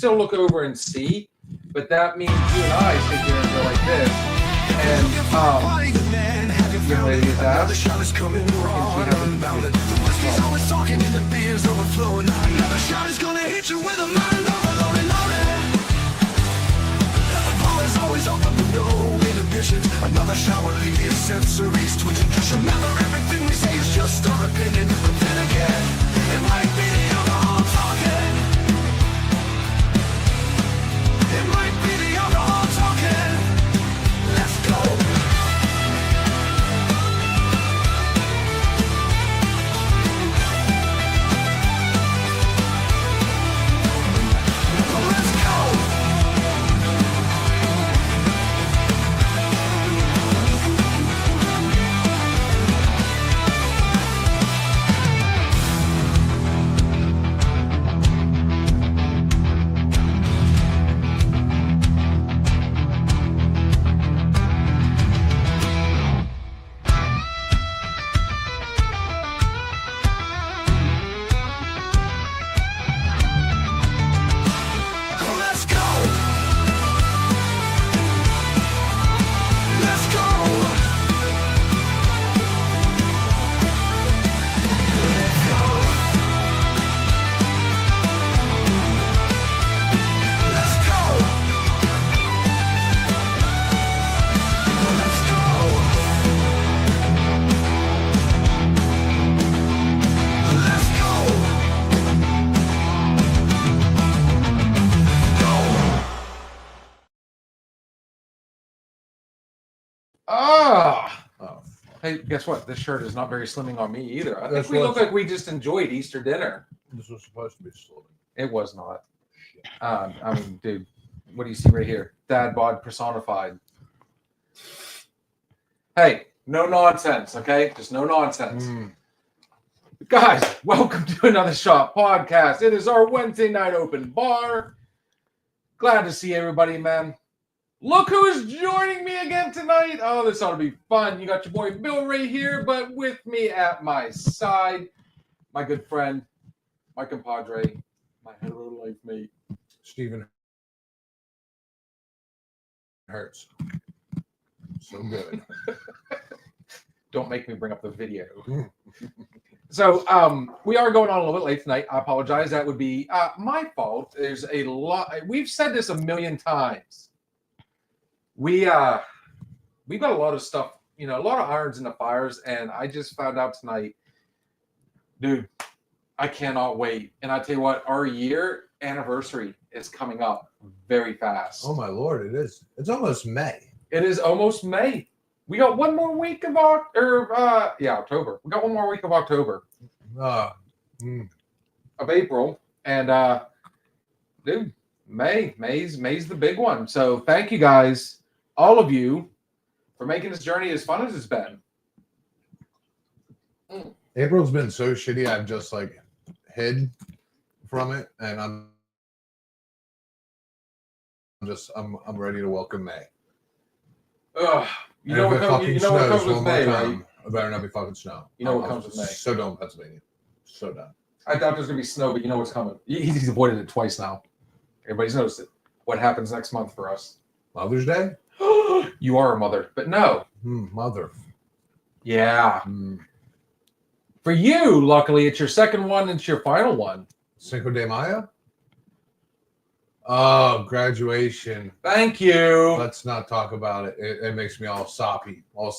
still look over and see, but that means you and I sit here and go like this. And you know, ladies ask, and she has always talking and the beer's overflowing. Another shot is gonna hit you with a mind overloaded. Always open with no inhibitions. Another shot will leave your sensories twitching. Just remember, everything we say is just our opinion. But then again, it might be the alcohol talking. It might be the alcohol talking. Let's go. Hey, guess what? This shirt is not very slimming on me either. I think we look like we just enjoyed Easter dinner. This was supposed to be slimming. It was not. I mean, dude, what do you see right here? Dad bod personified. Hey, no nonsense, okay? Just no nonsense. Guys, welcome to another Shot Podcast. It is our Wednesday night open bar. Glad to see everybody, man. Look who is joining me again tonight. Oh, this ought to be fun. You got your boy Bill right here, but with me at my side, my good friend, my compadre, my hetero life mate, Stephen Hurts. So good. Don't make me bring up the video. So we are going on a little bit late tonight. I apologize. That would be my fault. There's a lot. We've said this a million times. We've got a lot of stuff, a lot of irons in the fires, and I just found out tonight, dude, I cannot wait. And I tell you what, our year anniversary is coming up very fast. Oh my Lord, it is. It's almost May. It is almost May. We got one more week of October. We got one more week of October. Of April. And dude, May's the big one. So thank you guys, all of you, for making this journey as fun as it's been. April's been so shitty. I've just hid from it, and I'm ready to welcome May. You know what comes with May, right? It better not be fucking snow. You know what comes with May. So done, Pennsylvania. So done. I thought there was gonna be snow, but you know what's coming. He's avoided it twice now. Everybody's noticed it. What happens next month for us? Mother's Day? You are a mother, but no. Mother. Yeah. For you, luckily, it's your second one. It's your final one. Cinco de Mayo? Oh, graduation. Thank you. Let's not talk about it. It makes me all sappy. Well,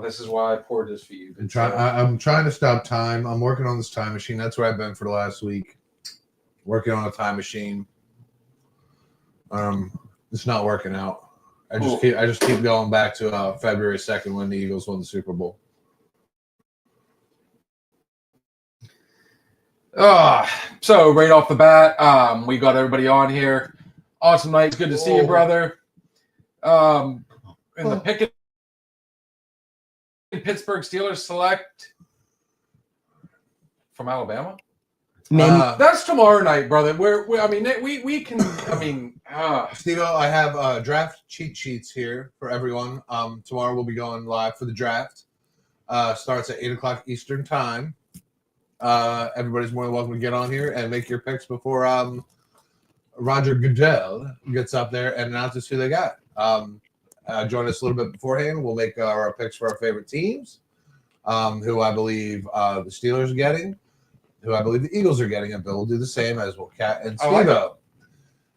this is why I poured this for you. I'm trying to stop time. I'm working on this time machine. That's where I've been for the last week. Working on a time machine. It's not working out. I just keep going back to February 2nd when the Eagles won the Super Bowl. So right off the bat, we got everybody on here. Awesome night. Good to see you, brother. In the Pittsburgh Steelers select from Alabama. That's tomorrow night, brother. We can. Steve, I have draft cheat sheets here for everyone. Tomorrow we'll be going live for the draft. Starts at 8:00 Eastern time. Everybody's more than welcome to get on here and make your picks before Roger Goodell gets up there and announces who they got. Join us a little bit beforehand. We'll make our picks for our favorite teams, who I believe the Steelers are getting, who I believe the Eagles are getting, and Bill will do the same, as will Kat and Steve-O,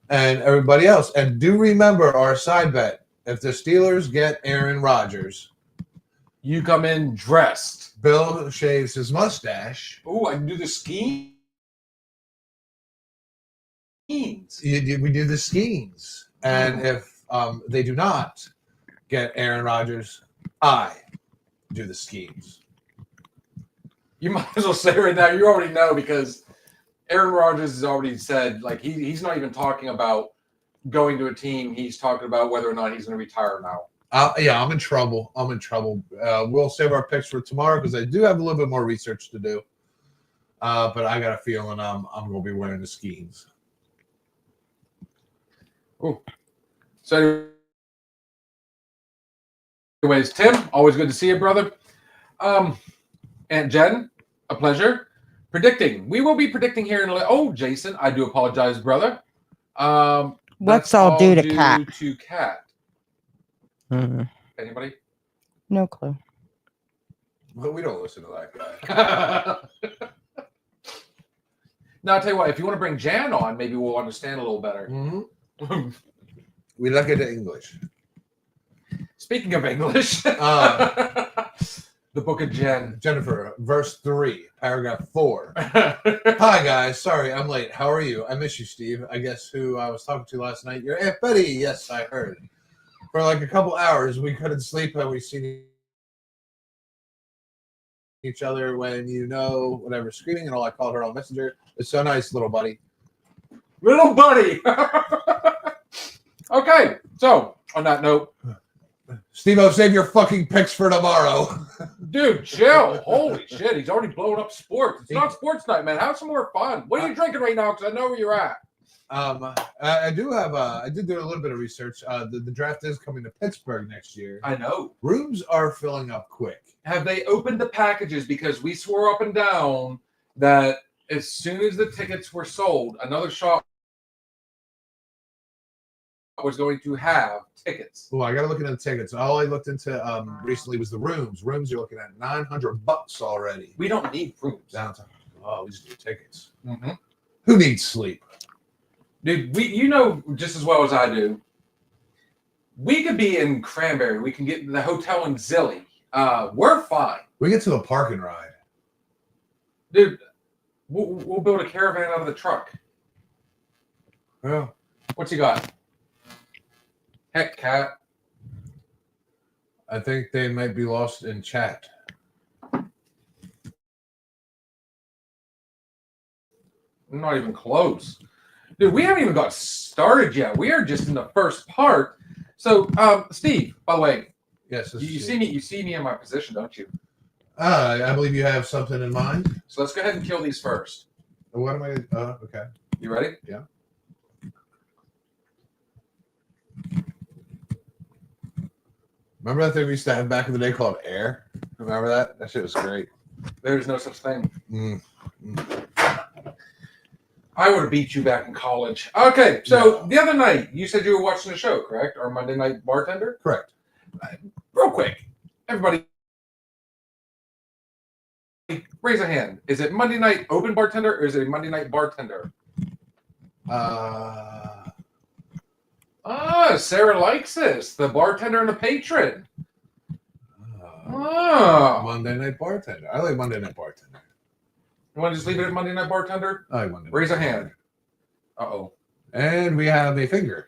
and everybody else. And do remember our side bet. If the Steelers get Aaron Rodgers, You come in dressed. Bill shaves his mustache. Oh, I can do the ski. We do the schemes. And if they do not get Aaron Rodgers, I do the schemes. You might as well say right now, you already know, because Aaron Rodgers has already said, like, he's not even talking about going to a team. He's talking about whether or not he's going to retire now. Yeah, I'm in trouble. We'll save our picks for tomorrow because I do have a little bit more research to do. But I got a feeling I'm going to be wearing the schemes. Ooh. So, anyways, Tim, always good to see you, brother. And Jen, a pleasure. Predicting. We will be predicting here in a Oh, Jason, I do apologize, brother. What's all due to Kat? To Kat. Mm, Anybody? no clue. But we don't listen to that guy. Now, I'll tell you what, if you want to bring Jan on, maybe we'll understand a little better. Mm-hmm. We look at the English. Speaking of English, the book of Jen. Jennifer, verse 3, paragraph 4. Hi, guys. Sorry, I'm late. How are you? I miss you, Steve. I guess who I was talking to last night. Your Aunt Betty. Yes, I heard. For like a couple hours, we couldn't sleep and we seen each other when whatever, screaming and all. I called her on Messenger. It's so nice, little buddy. Little buddy. Okay, so on that note, Steve-O, save your fucking picks for tomorrow. dude, chill. Holy shit, he's already blowing up sports. It's not sports night, man. Have some more fun. What are you drinking right now? Because I know where you're at. I did do a little bit of research. The draft is coming to Pittsburgh next year. I know. Rooms are filling up quick. Have they opened the packages? Because we swore up and down that as soon as the tickets were sold, another shop was going to have tickets. Well, I got to look into the tickets. All I looked into recently was the rooms. Rooms you're looking at $900 already. We don't need rooms. Downtown. Oh, we just need tickets. Mm-hmm. Who needs sleep? Dude, you know just as well as I do, we could be in Cranberry. We can get the hotel in Zilly. We're fine. We get to the park and ride. Dude, we'll build a caravan out of the truck. Yeah. What's he got? Heck, Cat. I think they might be lost in chat. Not even close. Dude, we haven't even got started yet. We are just in the first part. So, Steve, by the way, Yes. you see me in my position, don't you? I believe you have something in mind. So let's go ahead and kill these first. What am I? Okay. You ready? Yeah. Remember that thing we used to have back in the day called air? Remember that? That shit was great. There's no such thing. Mm. I would have beat you back in college. Okay, so the other night, you said you were watching the show, correct? Or Monday Night Bartender? Correct. Real quick, everybody, raise a hand. Is it Monday Night Open Bartender or is it Monday Night Bartender? Sarah likes this. The bartender and the patron. Monday Night Bartender. I like Monday Night Bartender. You want to just leave it at Monday Night Bartender? I like Monday Night Raise a Bartender. hand. Uh-oh. And we have a finger.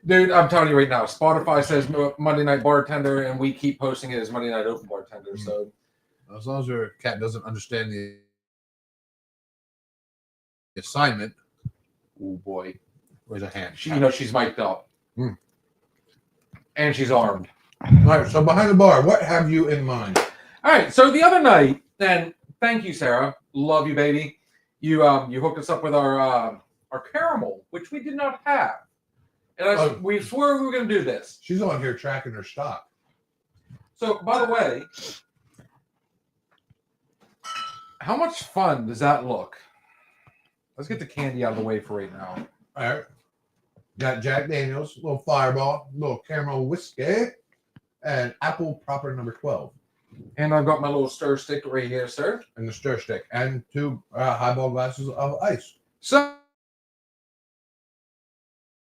Dude, I'm telling you right now, Spotify says Monday Night Bartender, and we keep posting it as Monday Night Open Bartender. So, As long as your cat doesn't understand the assignment. Oh boy. Raise a hand. she's mic'd up. Hmm. And she's armed. All right, so behind the bar, what have you in mind? All right, so the other night, and thank you, Sarah. Love you, baby. You hooked us up with our caramel, which we did not have. And we swore we were going to do this. She's on here tracking her stock. So, by the way, how much fun does that look? Let's get the candy out of the way for right now. All right. Got Jack Daniels, little Fireball, little caramel whiskey, and apple proper number 12. And I've got my little stir stick right here, sir. And the stir stick, and 2 highball glasses of ice. So,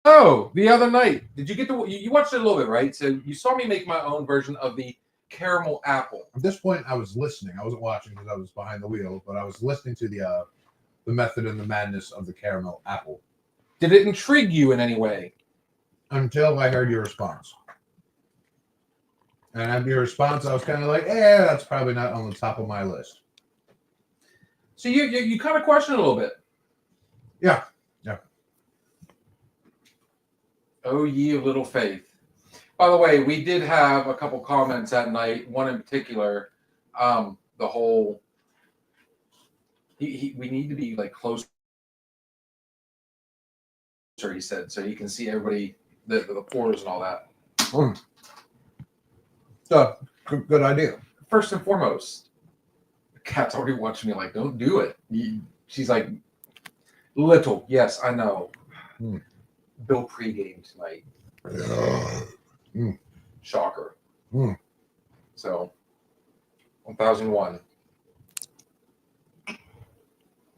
oh, the other night, did you get to you watched it a little bit, right? So you saw me make my own version of the caramel apple. At this point, I was listening. I wasn't watching because I was behind the wheel, but I was listening to the method and the madness of the caramel apple Did it intrigue you in any way? until I heard your response. And after your response, I was kind of like, that's probably not on the top of my list. So you kind of question it a little bit. Yeah. Oh, ye of little faith. By the way, we did have a couple comments that night. One in particular, the whole we need to be like close. He said, so you can see everybody, the pores and all that. So, good idea. First and foremost, the cat's already watching me like, don't do it. She's like, little. Yes, I know. Bill pregame tonight. Shocker. So, 1001.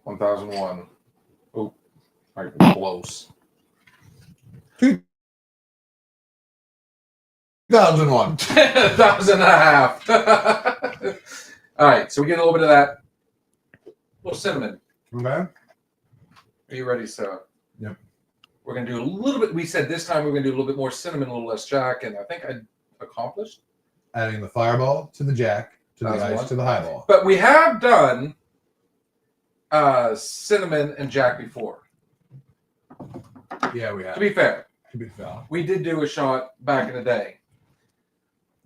1001. Oh, right, close. 2001. 1,500. All right, so we get a little bit of that. A little cinnamon. Okay. Are you ready, sir? Yep. We're going to do a little bit. We said this time we're going to do a little bit more cinnamon, a little less Jack, and I think I accomplished. Adding the Fireball to the Jack, to the ice, to the highball. But we have done cinnamon and Jack before. Yeah, we have. To be fair, We we did do a shot back in the day.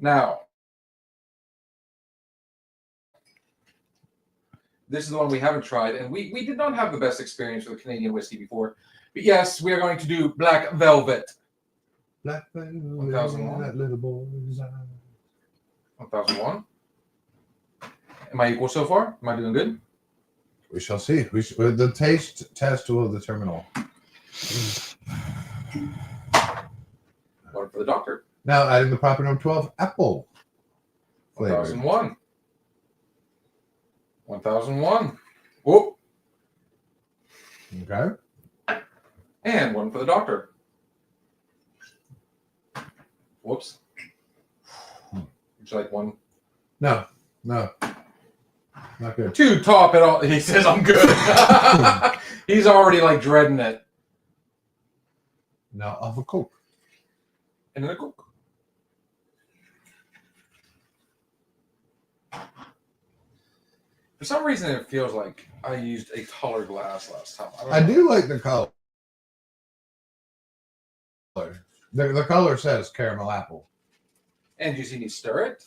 Now, this is the one we haven't tried, and we did not have the best experience with Canadian whiskey before. But yes, we are going to do Black Velvet. Black Velvet, 1001. that little boy's eye. 1001. Am I equal so far? Am I doing good? We shall see. The taste test will determine all. One for the doctor. Now adding the proper number 12 apple flavor. 1001. 1001. Whoop. Okay. And one for the doctor. Whoops. Would you like one? No. Not good. To top it all. He says I'm good. He's already like dreading it. Now of a Coke. And then a Coke. For some reason, it feels like I used a taller glass last time. I do like the color. The color says caramel apple. And you see me stir it.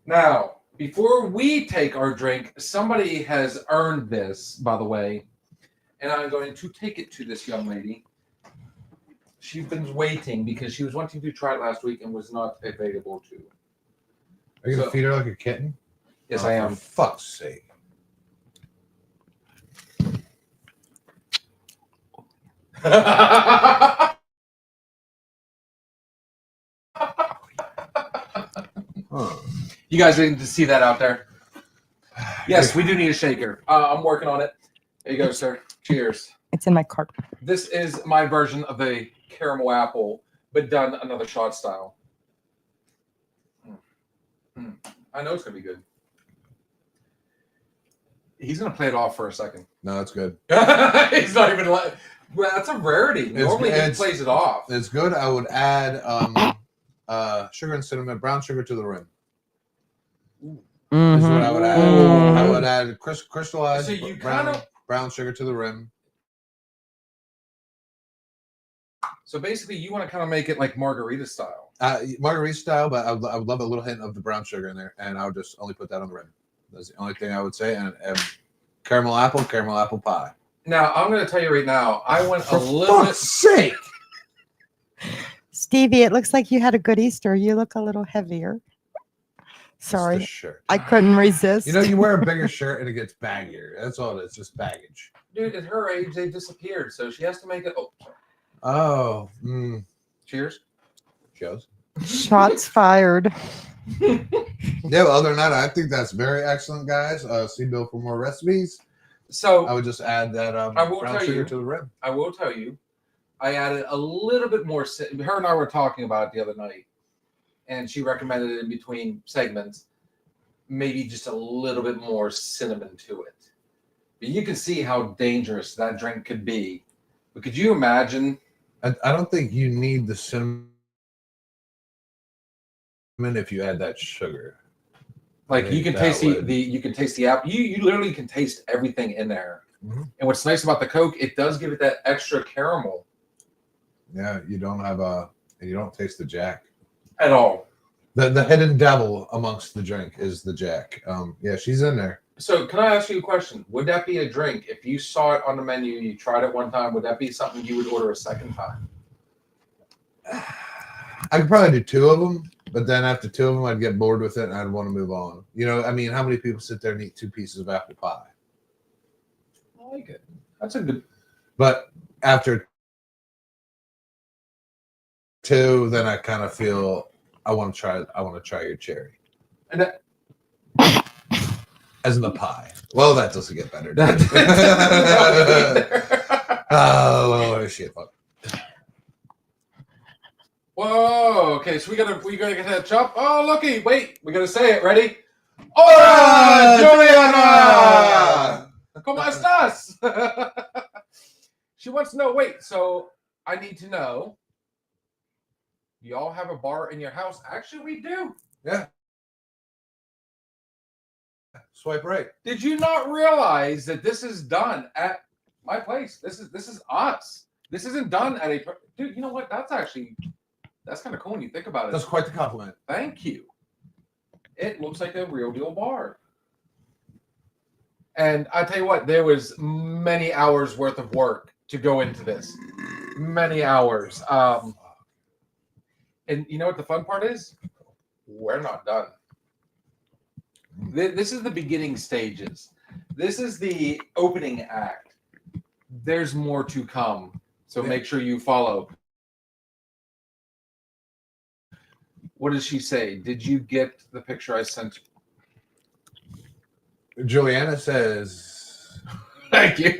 Now, before we take our drink, somebody has earned this, by the way. And I'm going to take it to this young lady. She's been waiting because she was wanting to try it last week and was not available to. Are you going to feed her like a kitten? Yes, Oh, I am. For fuck's sake. You guys didn't see that out there? Yes, we do need a shaker. I'm working on it. There you go, sir. Cheers. It's in my cart. This is my version of the caramel apple, but done another shot style. I know it's going to be good. He's going to play it off for a second. No, that's good. He's not even like, well, that's a rarity. Normally he plays it off. It's good. I would add sugar and cinnamon, brown sugar to the rim. Is what I would add. I would add crystallized So you brown sugar to the rim. So basically, you want to kind of make it like margarita style. Margarita style, but I would love a little hint of the brown sugar in there, and I would just only put that on the rim. That's the only thing I would say. And caramel apple pie. Now, I'm going to tell you right now, I went For a little bit. sake! Stevie, it looks like you had a good Easter. You look a little heavier. It's Sorry, the shirt. I couldn't resist. You know, you wear a bigger shirt and it gets baggier. That's all it is, just baggage. Dude, at her age, they disappeared, so she has to make it. Oh, sorry. Oh, Cheers. shows. Shots fired. Yeah, well, other than that, I think that's very excellent, guys. See Bill for more recipes. So I would just add that I will brown tell sugar you- to the rim. I will tell you, I added a little bit more. Her and I were talking about it the other night, and she recommended it in between segments, maybe just a little bit more cinnamon to it. But you can see how dangerous that drink could be. But could you imagine? I don't think you need the cinnamon if you add that sugar. Like I you think can that taste would- you can taste the apple. You literally can taste everything in there. Mhm. And what's nice about the Coke, it does give it that extra caramel Yeah, you don't taste the Jack. at all. The hidden devil amongst the drink is the Jack. Yeah, she's in there. So can I ask you a question? Would that be a drink if you saw it on the menu, you tried it one time? Would that be something you would order a second time? I could probably do two of them, but then after two of them, I'd get bored with it and I'd want to move on. You know, I mean, how many people sit there and eat 2 pieces of apple pie? I like it. That's a good. But after 2, then I kind of feel I want to try your cherry. And that, As in the pie. Well, that doesn't get better. that Oh shit! Fuck. Whoa. Okay, so we gotta get that chop. Oh, looky. Wait, we gotta say it. Ready? Hola, Juliana. ¿Cómo estás? She wants to know. Wait, so I need to know. Y'all have a bar in your house? Actually, we do. Yeah. Swipe right. Did you not realize that this is done at my place? This is us. This isn't done at a dude. You know what? That's kind of cool when you think about it. That's quite the compliment. Thank you. It looks like a real deal bar. And I tell you what, there was many hours worth of work to go into this. Many hours. And you know what the fun part is? We're not done. This is the beginning stages. This is the opening act. There's more to come. So make sure you follow. What does she say? Did you get the picture I sent you? Juliana says, Thank you.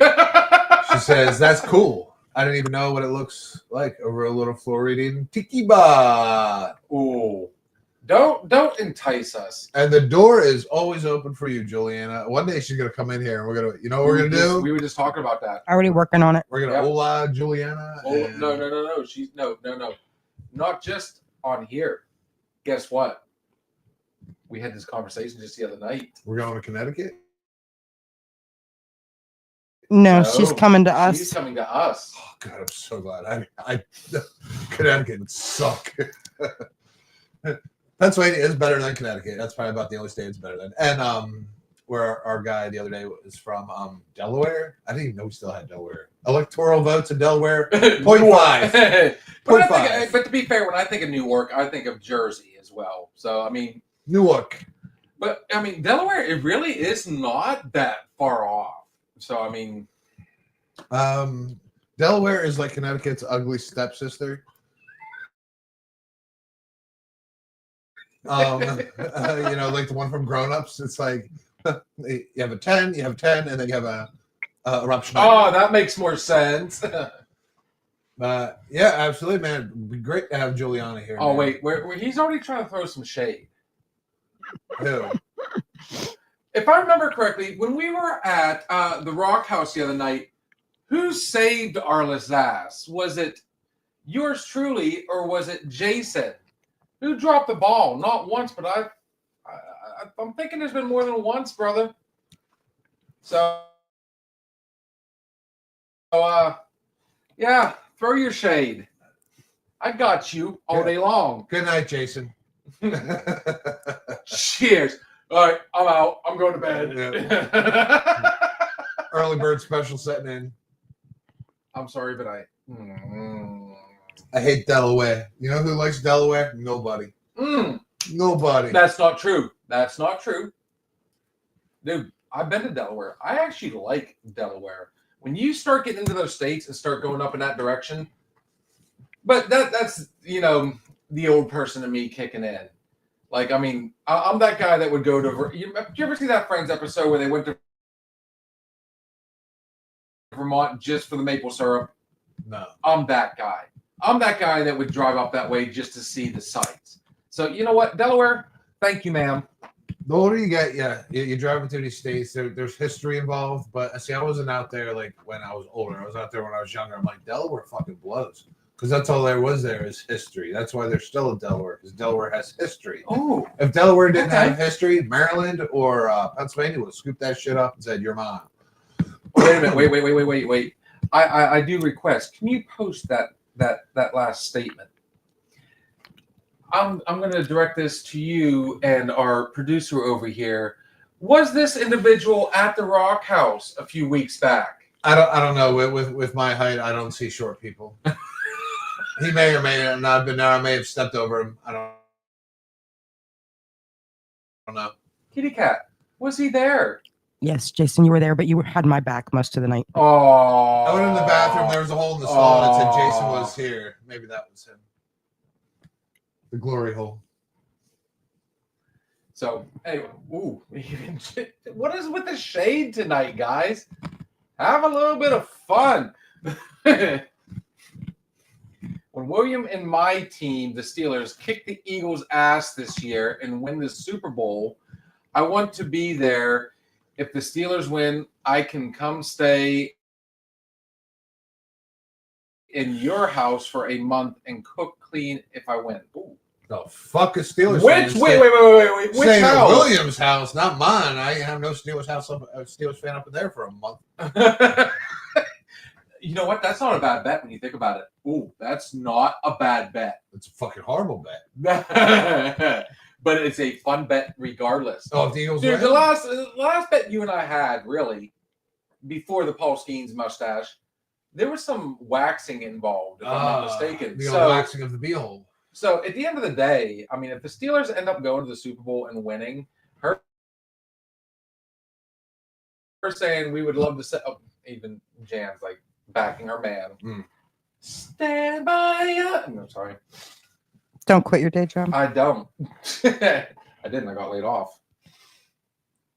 she says, that's cool. I didn't even know what it looks like over a little Floridian tiki bar. Ooh. Don't entice us. And the door is always open for you, Juliana. One day she's gonna come in here and we're gonna, you know what we're gonna do? We were just talking about that. Already working on it. We're gonna Yep. hola Juliana. Oh and- no. She's no. Not just on here. Guess what? We had this conversation just the other night. We're going to Connecticut. No, she's coming to She's us. coming to us. Oh God, I'm so glad. I Connecticut would suck. Pennsylvania is better than Connecticut. That's probably about the only state it's better than. And where our guy the other day is from Delaware. I didn't even know we still had Delaware. Electoral votes in Delaware. 0.5. But to be fair, when I think of Newark, I think of Jersey as well. So I mean, Newark. but I mean Delaware, it really is not that far off. So I mean, Delaware is like Connecticut's ugly stepsister. You know, like the one from Grown Ups. It's like you have a 10, and then you have a eruption. oh, that makes more sense. Yeah, absolutely, man. It'd be great to have Juliana here. Oh man. wait, he's already trying to throw some shade. Who? If I remember correctly, when we were at the Rock House the other night, who saved Arliss' ass? Was it yours truly, or was it Jason? Who dropped the ball? Not once, but I'm thinking there's been more than once, brother. So, yeah, throw your shade. I got you all day long. Good night, Jason. Cheers. All right, I'm out. I'm going to bed. Early bird special setting in. I'm sorry, but I hate Delaware. You know who likes Delaware? Nobody. Nobody. That's not true. That's not true. Dude, I've been to Delaware. I actually like Delaware. When you start getting into those states and start going up in that direction, but that's the old person in me kicking in. Like, I mean, I'm that guy that would go to. Did you ever see that Friends episode where they went to Vermont just for the maple syrup? No. I'm that guy. I'm that guy that would drive up that way just to see the sights. So you know what, Delaware? Thank you, ma'am. The older you get, you're driving through these states. There's history involved, but see, I wasn't out there like when I was older. I was out there when I was younger. I'm like, Delaware fucking blows, because that's all there was. There is history. That's why there's still a Delaware, because Delaware has history. Oh, If Delaware didn't Okay. have history, Maryland or Pennsylvania would have scooped that shit up and said, "You're mine." wait a minute. Wait. I do request. Can you post that last statement? I'm going to direct this to you and our producer over here. Was this individual at the Rock House a few weeks back? I don't know. With my height, I don't see short people. He may or may not have been there. I may have stepped over him. I don't know. Kitty Cat, was he there? Yes, Jason, you were there, but you had my back most of the night. Oh, I went in the bathroom. There was a hole in the stall that said Jason was here. Maybe that was him. The glory hole. So, anyway, what is with the shade tonight, guys? Have a little bit of fun. When William and my team, the Steelers, kick the Eagles' ass this year and win the Super Bowl, I want to be there. If the Steelers win, I can come stay in your house for a month and cook clean if I win. Ooh. The fuck is Steelers? Wait. Which Staying at house? Williams' house, not mine. I have no Steelers house, Steelers fan up in there for a month. You know what? That's not a bad bet when you think about it. Ooh, that's not a bad bet. It's a fucking horrible bet. But it's a fun bet regardless. Oh, if the Eagles Dude, win? the last bet you and I had, really, before the Paul Skeens mustache, there was some waxing involved, if I'm not mistaken. The old waxing of the beehole. So at the end of the day, I mean, if the Steelers end up going to the Super Bowl and winning, her saying we would love to set up, even Jan's like backing her man. Stand by you. I'm sorry. Don't quit your day job. I don't. I didn't. I got laid off.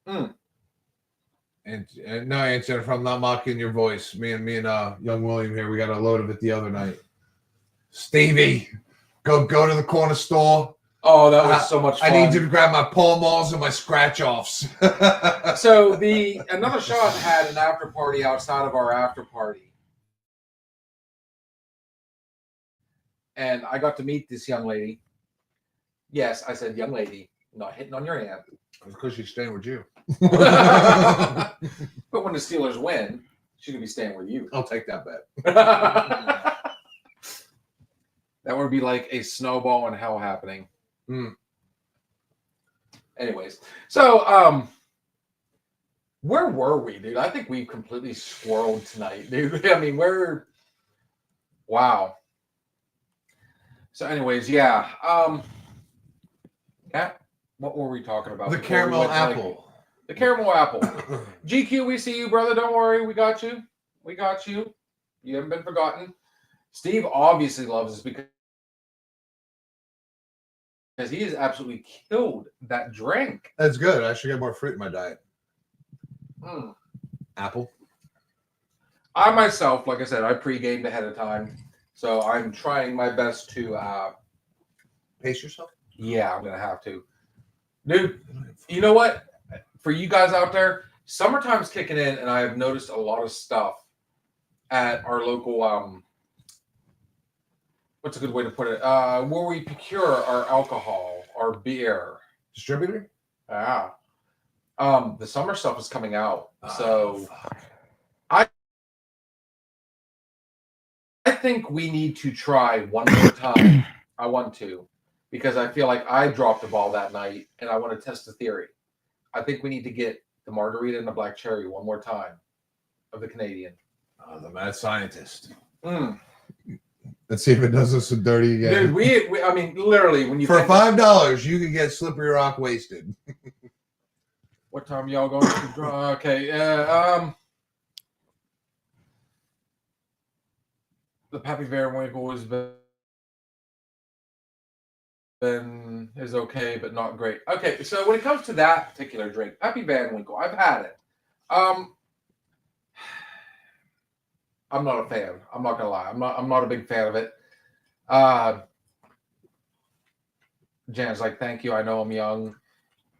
And no, Aunt Jennifer, I'm not mocking your voice. Me and young William here, we got a load of it the other night. Stevie, go to the corner store. Oh, that was so much fun. I need you to grab my Pall Malls and my scratch offs. So another shot had an after party outside of our after party. And I got to meet this young lady. Yes, I said young lady, not hitting on your aunt. Because she's staying with you. But when the Steelers win, she's going to be staying with you. I'll take that bet. That would be like a snowball in hell happening. Anyways, so where were we, dude? I think we completely swirled tonight, dude. I mean, wow. So, anyways, yeah. What were we talking about? The before we caramel went to, apple. the caramel apple. GQ, we see you, brother. Don't worry, we got you. We got you. You haven't been forgotten. Steve obviously loves us because he has absolutely killed that drink. That's good. I should get more fruit in my diet. Apple. I myself, like I said, I pre-gamed ahead of time. So I'm trying my best to Pace yourself? yeah, I'm gonna have to. Dude, you know what? For you guys out there, summertime's kicking in, and I have noticed a lot of stuff at our local what's a good way to put it? Where we procure our alcohol, our beer. Distributor? Yeah. The summer stuff is coming out. So fuck. I think we need to try one more time. I want to, because I feel like I dropped the ball that night and I want to test the theory. I think we need to get the margarita and the black cherry one more time of the Canadian. The mad scientist. Let's see if it does us some dirty again. Dude, we I mean, literally, when you For think- $5, you can get Slippery Rock wasted. What time y'all going to draw? Okay, the Pappy Van Winkle has been is okay, but not great. Okay, so when it comes to that particular drink, Pappy Van Winkle, I've had it. I'm not a fan. I'm not gonna lie. I'm not a big fan of it. Jan's like, thank you. I know I'm young,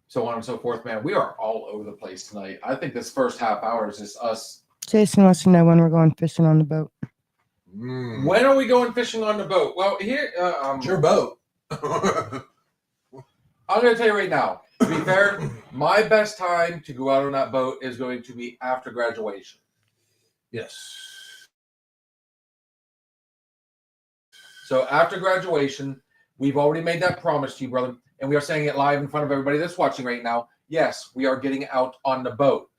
so on and so forth. Man, we are all over the place tonight. I think this first half hour is just us. Jason wants to know when we're going fishing on the boat. When are we going fishing on the boat? Well, here, It's your boat. I'm going to tell you right now. To be fair, my best time to go out on that boat is going to be after graduation. Yes. So after graduation, we've already made that promise to you, brother, and we are saying it live in front of everybody that's watching right now. Yes, we are getting out on the boat.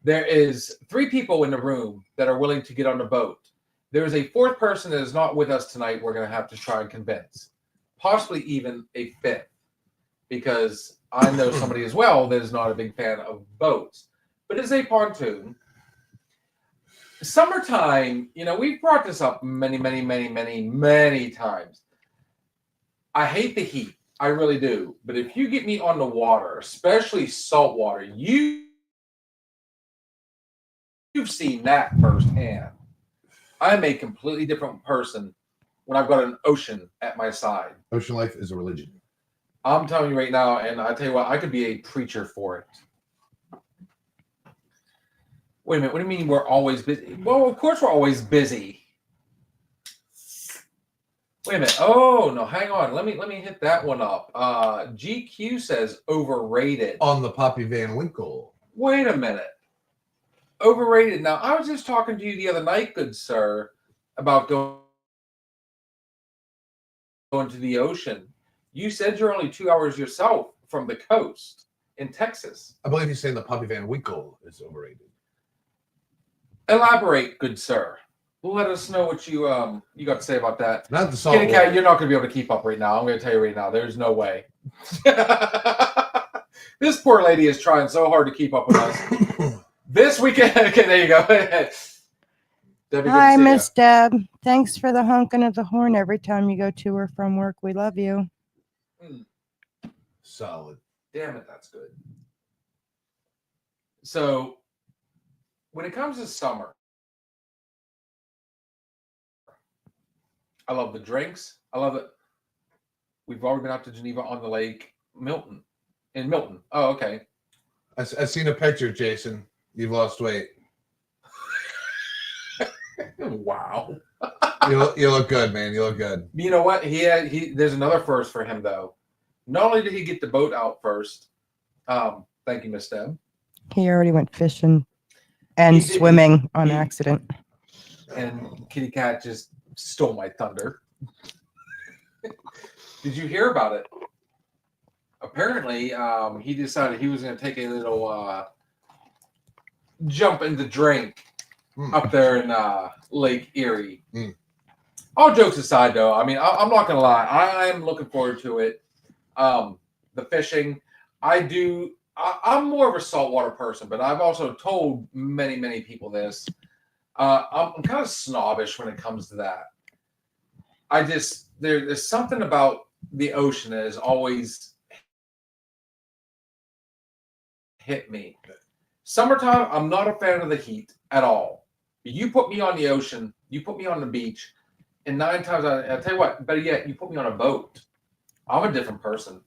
There is 3 people in the room that are willing to get on the boat. There is a 4th person that is not with us tonight. We're going to have to try and convince, possibly even a 5th, because I know somebody as well that is not a big fan of boats, but it's a pontoon. Summertime, you know, we've brought this up many times. I hate the heat. I really do. But if you get me on the water, especially salt water, you've seen that firsthand. I'm a completely different person when I've got an ocean at my side. Ocean life is a religion. I'm telling you right now, and I tell you what, I could be a preacher for it. Wait a minute, what do you mean we're always busy? Well, of course we're always busy. Wait a minute. Oh no, hang on. Let me hit that one up. GQ says overrated. On the Pappy Van Winkle. Wait a minute. Overrated. Now, I was just talking to you the other night, good sir, about going to the ocean. You said you're only 2 hours yourself from the coast in Texas. I believe he's saying the Pappy Van Winkle is overrated. Elaborate, good sir. Let us know what you got to say about that. Not the salt Kitty Cat, water. you're not going to be able to keep up right now. I'm going to tell you right now. There's no way. This poor lady is trying so hard to keep up with us. This weekend. Okay, there you go. Debbie, good to Hi, see ya. Miss Deb. Thanks for the honking of the horn every time you go to or from work. We love you. Solid. Damn it, that's good. So, when it comes to summer, I love the drinks. I love it. We've already been out to Geneva on the lake, Milton. In Milton. Oh, okay. I've seen a picture, Jason. You've lost weight. Wow. You look good, man. You look good. You know what? There's another first for him though. Not only did he get the boat out first, thank you, Miss Deb. He already went fishing and He did- swimming on he- accident. And Kitty Cat just stole my thunder. Did you hear about it? Apparently, he decided he was going to take a little jump in the drink up there in Lake Erie. All jokes aside, though, I mean, I'm not going to lie. I'm looking forward to it. The fishing, I'm more of a saltwater person, but I've also told many people this. I'm kind of snobbish when it comes to that. There's something about the ocean that has always hit me. Summertime, I'm not a fan of the heat at all. You put me on the ocean, you put me on the beach, and 9 times I'll tell you what, better yet, you put me on a boat. I'm a different person.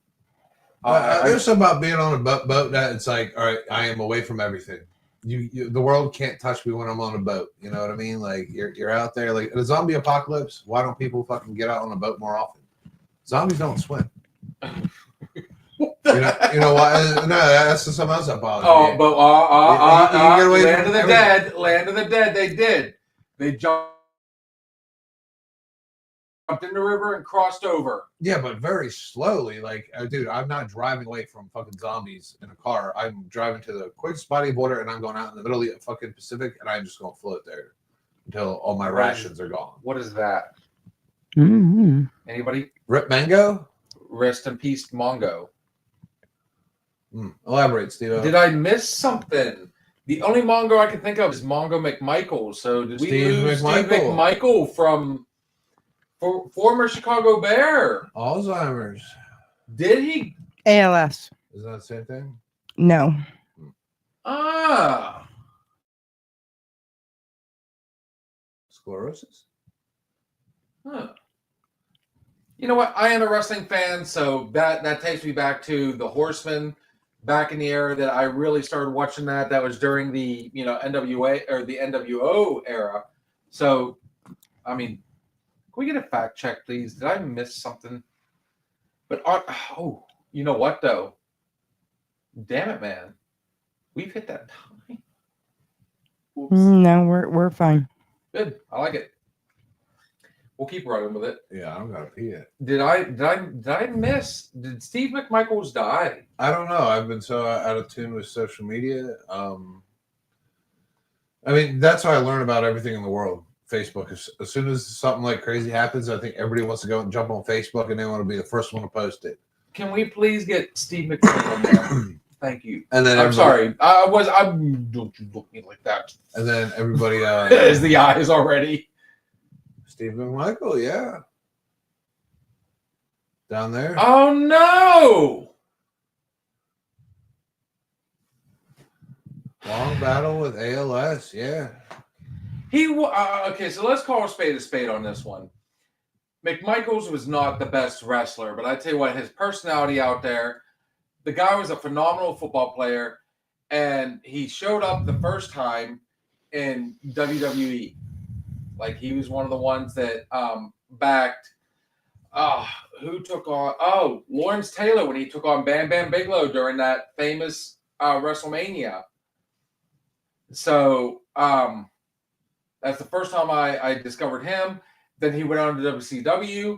There's something about being on a boat that it's like, all right, I am away from everything. The world can't touch me when I'm on a boat. You know what I mean? Like you're out there, like in a zombie apocalypse. Why don't people fucking get out on a boat more often? Zombies don't swim. You know why? No, that's just something else that bothers me. But You get away Land from of the everything. Dead, Land of the Dead, they did. They jumped in the river and crossed over. Yeah, but very slowly. Like, dude, I'm not driving away from fucking zombies in a car. I'm driving to the quickest body border, and I'm going out in the middle of the fucking Pacific, and I'm just going to float there until all my rations are gone. What is that? Mm-hmm. Anybody? Rip Mango? Rest in peace, Mongo. Elaborate, Steve. Did I miss something? The only Mongo I can think of is Mongo McMichael. So did we Steve lose Steve McMichael. McMichael from former Chicago Bear? Alzheimer's. Did he? ALS. Is that the same thing? No. Ah, Sclerosis? huh. You know what? I am a wrestling fan, so that takes me back to the Horsemen. Back in the era that I really started watching that was during the NWA or the NWO era. So, I mean, can we get a fact check, please? Did I miss something? But you know what though? Damn it, man, we've hit that time. Whoops. No, we're fine. Good, I like it. We'll keep running with it. Yeah, I don't gotta pee it. Did I miss? Did Steve McMichaels die? I don't know. I've been so out of tune with social media. I mean, that's how I learn about everything in the world. Facebook. As soon as something like crazy happens, I think everybody wants to go and jump on Facebook and they want to be the first one to post it. Can we please get Steve McMichael on there? Thank you. And then I'm sorry. I'm don't you look at me like that. And then everybody There's the eyes already. Steve McMichael, yeah. Down there. Oh no! Long battle with ALS, yeah. Okay, so let's call a spade on this one. McMichaels was not the best wrestler, but I tell you what, his personality out there, the guy was a phenomenal football player, and he showed up the first time in WWE. Like, he was one of the ones that backed who took on Lawrence Taylor when he took on Bam Bam Bigelow during that famous WrestleMania. So that's the first time I discovered him. Then he went on to WCW.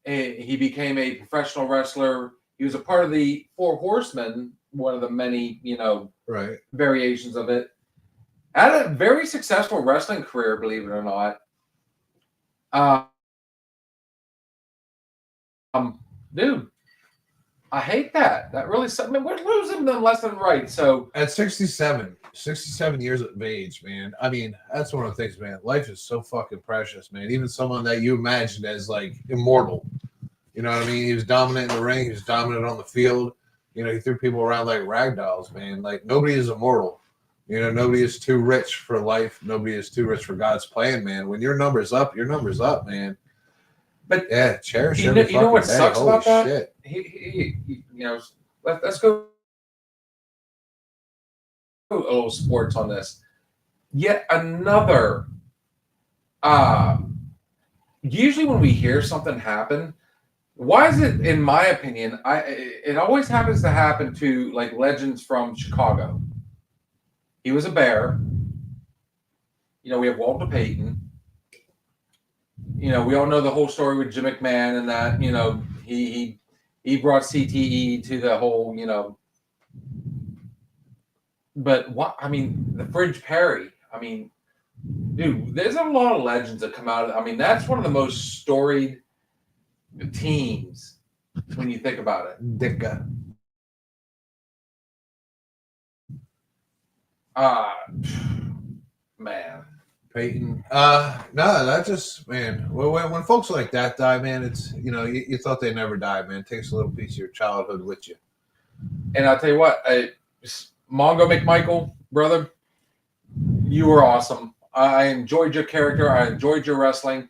And he became a professional wrestler. He was a part of the Four Horsemen, one of the many, Right. variations of it. Had a very successful wrestling career, believe it or not. Dude, I hate that. That really, I mean, we're losing them left and right. So At 67 years of age, man. I mean, that's one of the things, man. Life is so fucking precious, man. Even someone that you imagined as like immortal. You know what I mean? He was dominant in the ring. He was dominant on the field. He threw people around like rag dolls, man. Like, nobody is immortal. Nobody is too rich for life. Nobody is too rich for God's plan, man. When your number's up, man. But yeah, cherish you every know what fucking day. sucks Holy about that? shit. Let's go a little sports on this. Yet another. Usually when we hear something happen, why is it, in my opinion, it always happens to happen to like legends from Chicago. He was a Bear. We have Walter Payton. We all know the whole story with Jim McMahon and that, he brought CTE to the whole, but what, I mean, the Fridge Perry, I mean, dude, there's a lot of legends that come out of, I mean, that's one of the most storied teams when you think about it. Dicka. Man. Peyton. No, that just, man, when folks like that die, man, it's, you thought they never died, man. It takes a little piece of your childhood with you. And I'll tell you what, Mongo McMichael, brother, you were awesome. I enjoyed your character. I enjoyed your wrestling.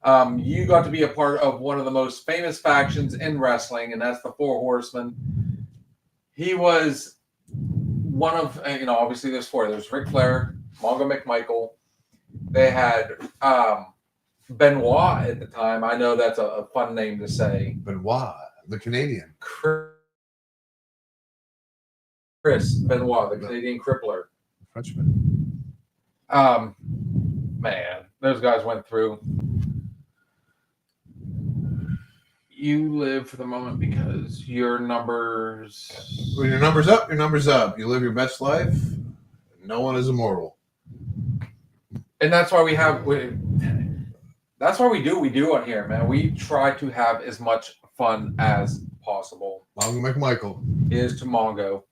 You got to be a part of one of the most famous factions in wrestling, and that's the Four Horsemen. He was one of, obviously there's four. There's Ric Flair, Mongo McMichael. They had Benoit at the time. I know that's a fun name to say. Benoit, the Canadian. Chris Benoit, the Canadian Crippler. Frenchman. Man, those guys went through. You live for the moment because your numbers. When your number's up, your number's up. You live your best life. No one is immortal. And that's why we have That's why we do on here, man. We try to have as much fun as possible. Mongo McMichael. Here's to Mongo.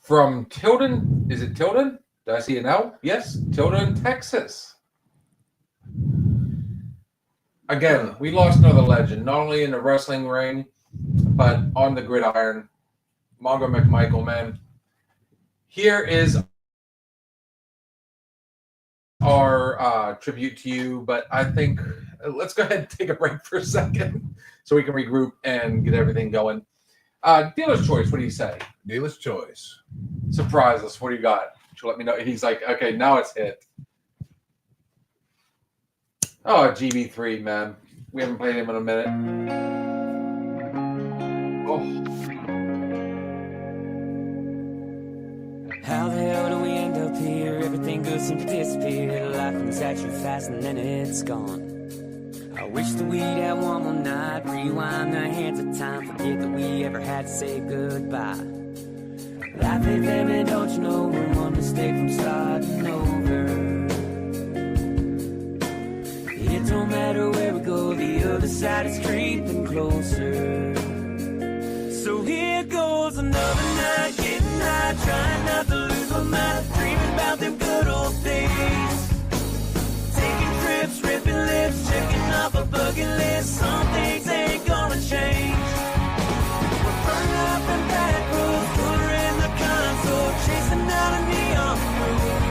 From Tilden, is it Tilden? Did I see it now? Yes, Tilden, Texas. Again, we lost another legend, not only in the wrestling ring, but on the gridiron. Mongo McMichael, man. Here is our tribute to you, but I think let's go ahead and take a break for a second so we can regroup and get everything going. Dealer's choice, what do you say? Dealer's choice. Surprise us. What do you got? She'll let me know. He's like, okay, now it's hit. Oh, GB3, man. We haven't played him in a minute. Oh. How the hell do we end up here? Everything good seems to disappear. Life comes at you fast and then it's gone. I wish that we'd have one more night. Rewind the hands of time. Forget that we ever had to say goodbye. Life ain't fair, man, don't you know? We're one mistake from starting over. It don't matter where we go, the other side is creeping closer. So here goes another night, getting high, trying not to lose my mind, dreaming about them good old days. Taking trips, ripping lips, checking off a bucket list. Some things ain't gonna change. We're burned up and back roads, cooler in the console, chasing down a neon road.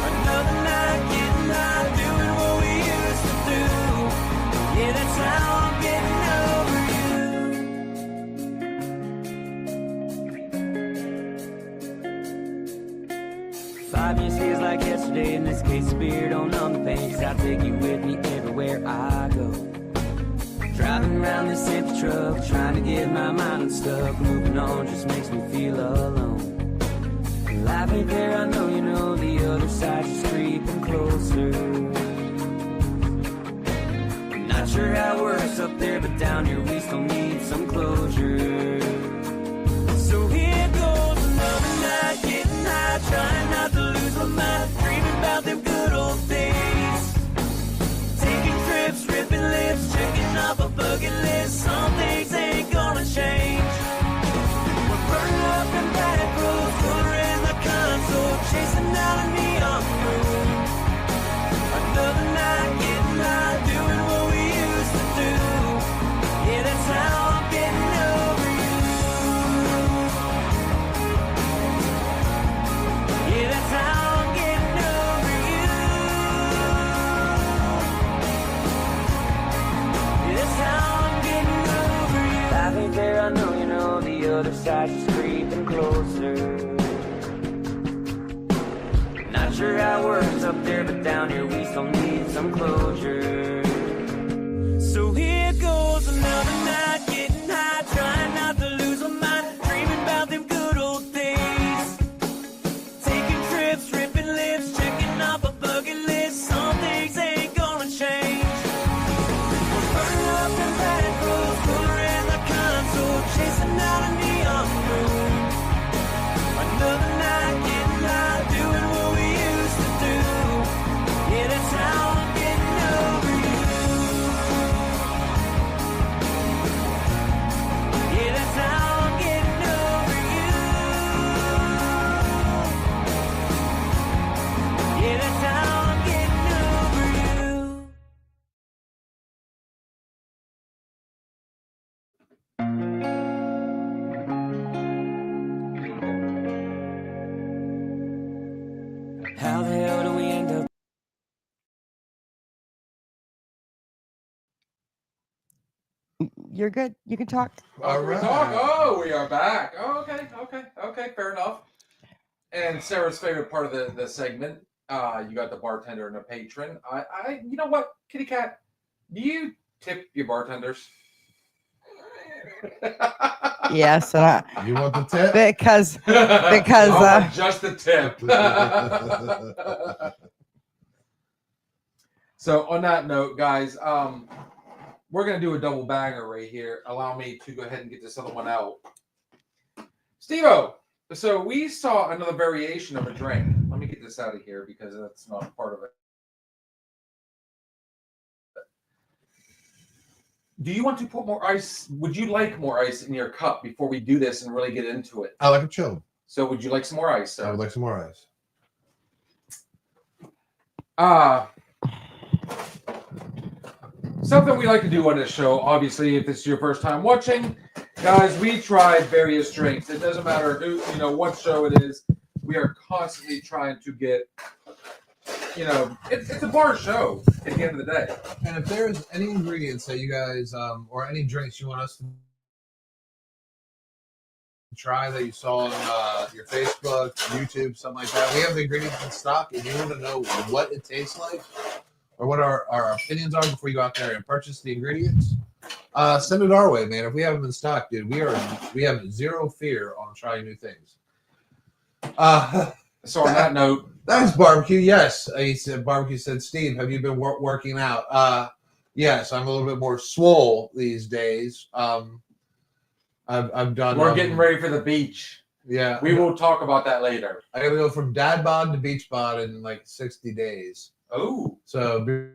Another night, getting high, doing what we used to do. Yeah, that's how I'm getting over you. 5 years feels like yesterday. In this case, beer don't numb the pain. 'Cause I'll take you with me everywhere I go. Driving around this empty truck, trying to get my mind unstuck. Moving on just makes me feel alone. Life ain't there, I know you know. The other side's just creeping closer. Not sure how it works up there, but down here we still need some closure. So here goes another night, getting high, trying not to lose my mind, dreaming about them good old days. Taking trips, ripping lips, checking off a bucket list. Some things ain't gonna change. We're burning up in back roads, cooler in the console, chasing down a neon road. Another night, getting high, doing what we used to do. Yeah, that's how I'm getting over you. Yeah, that's how I'm getting over you. Yeah, that's how I'm getting over you. Life ain't fair, I know you know. The other side's just creeping closer. Not sure how it works up there, but down here we still need some closure. So here goes another night, getting high, trying not to lose my mind, dreaming about them good old days. Taking trips, ripping lips, checking off a bucket list. Some things ain't gonna change. We're burning up in back roads, cooler in the console, chasing down a neon road. Another night, getting high, doing what we used to do. Yeah, that's how I'm getting over you. Yeah, that's how I'm getting over you. Yeah, that's how I'm getting over you. How the hell do we end up? You're good. You can talk. All We right. talk. Oh, we are back. Oh, okay, fair enough. And Sarah's favorite part of the segment, you got the bartender and the patron. You know what, Kitty Cat, do you tip your bartenders? Yes, and You want the tip? because Oh, just the tip. So on that note, guys, we're gonna do a double banger right here. Allow me to go ahead and get this other one out. Steve-O, So we saw another variation of a drink. Let me get this out of here because that's not part of it. Do you want to put more ice? Would you like more ice in your cup before we do this and really get into it? I like it chilled. So would you like some more ice, I sir? would like some more ice. Something we like to do on this show, obviously, if this is your first time watching, guys, we try various drinks. It doesn't matter who, what show it is. We are constantly trying to get, it's a bar show at the end of the day. And if there's any ingredients that you guys, or any drinks you want us to try that you saw on your Facebook, YouTube, something like that, we have the ingredients in stock. If you want to know what it tastes like or what our opinions are before you go out there and purchase the ingredients, send it our way, man. If we have them in stock, dude, we have zero fear on trying new things. So on that note, That's barbecue. Yes, he said. Barbecue said, "Steve, have you been working out?" Yes, I'm a little bit more swole these days. I've done. we're getting ready for the beach. Yeah, We will talk about that later. I gotta go from dad bod to beach bod in like 60 days. Oh, So be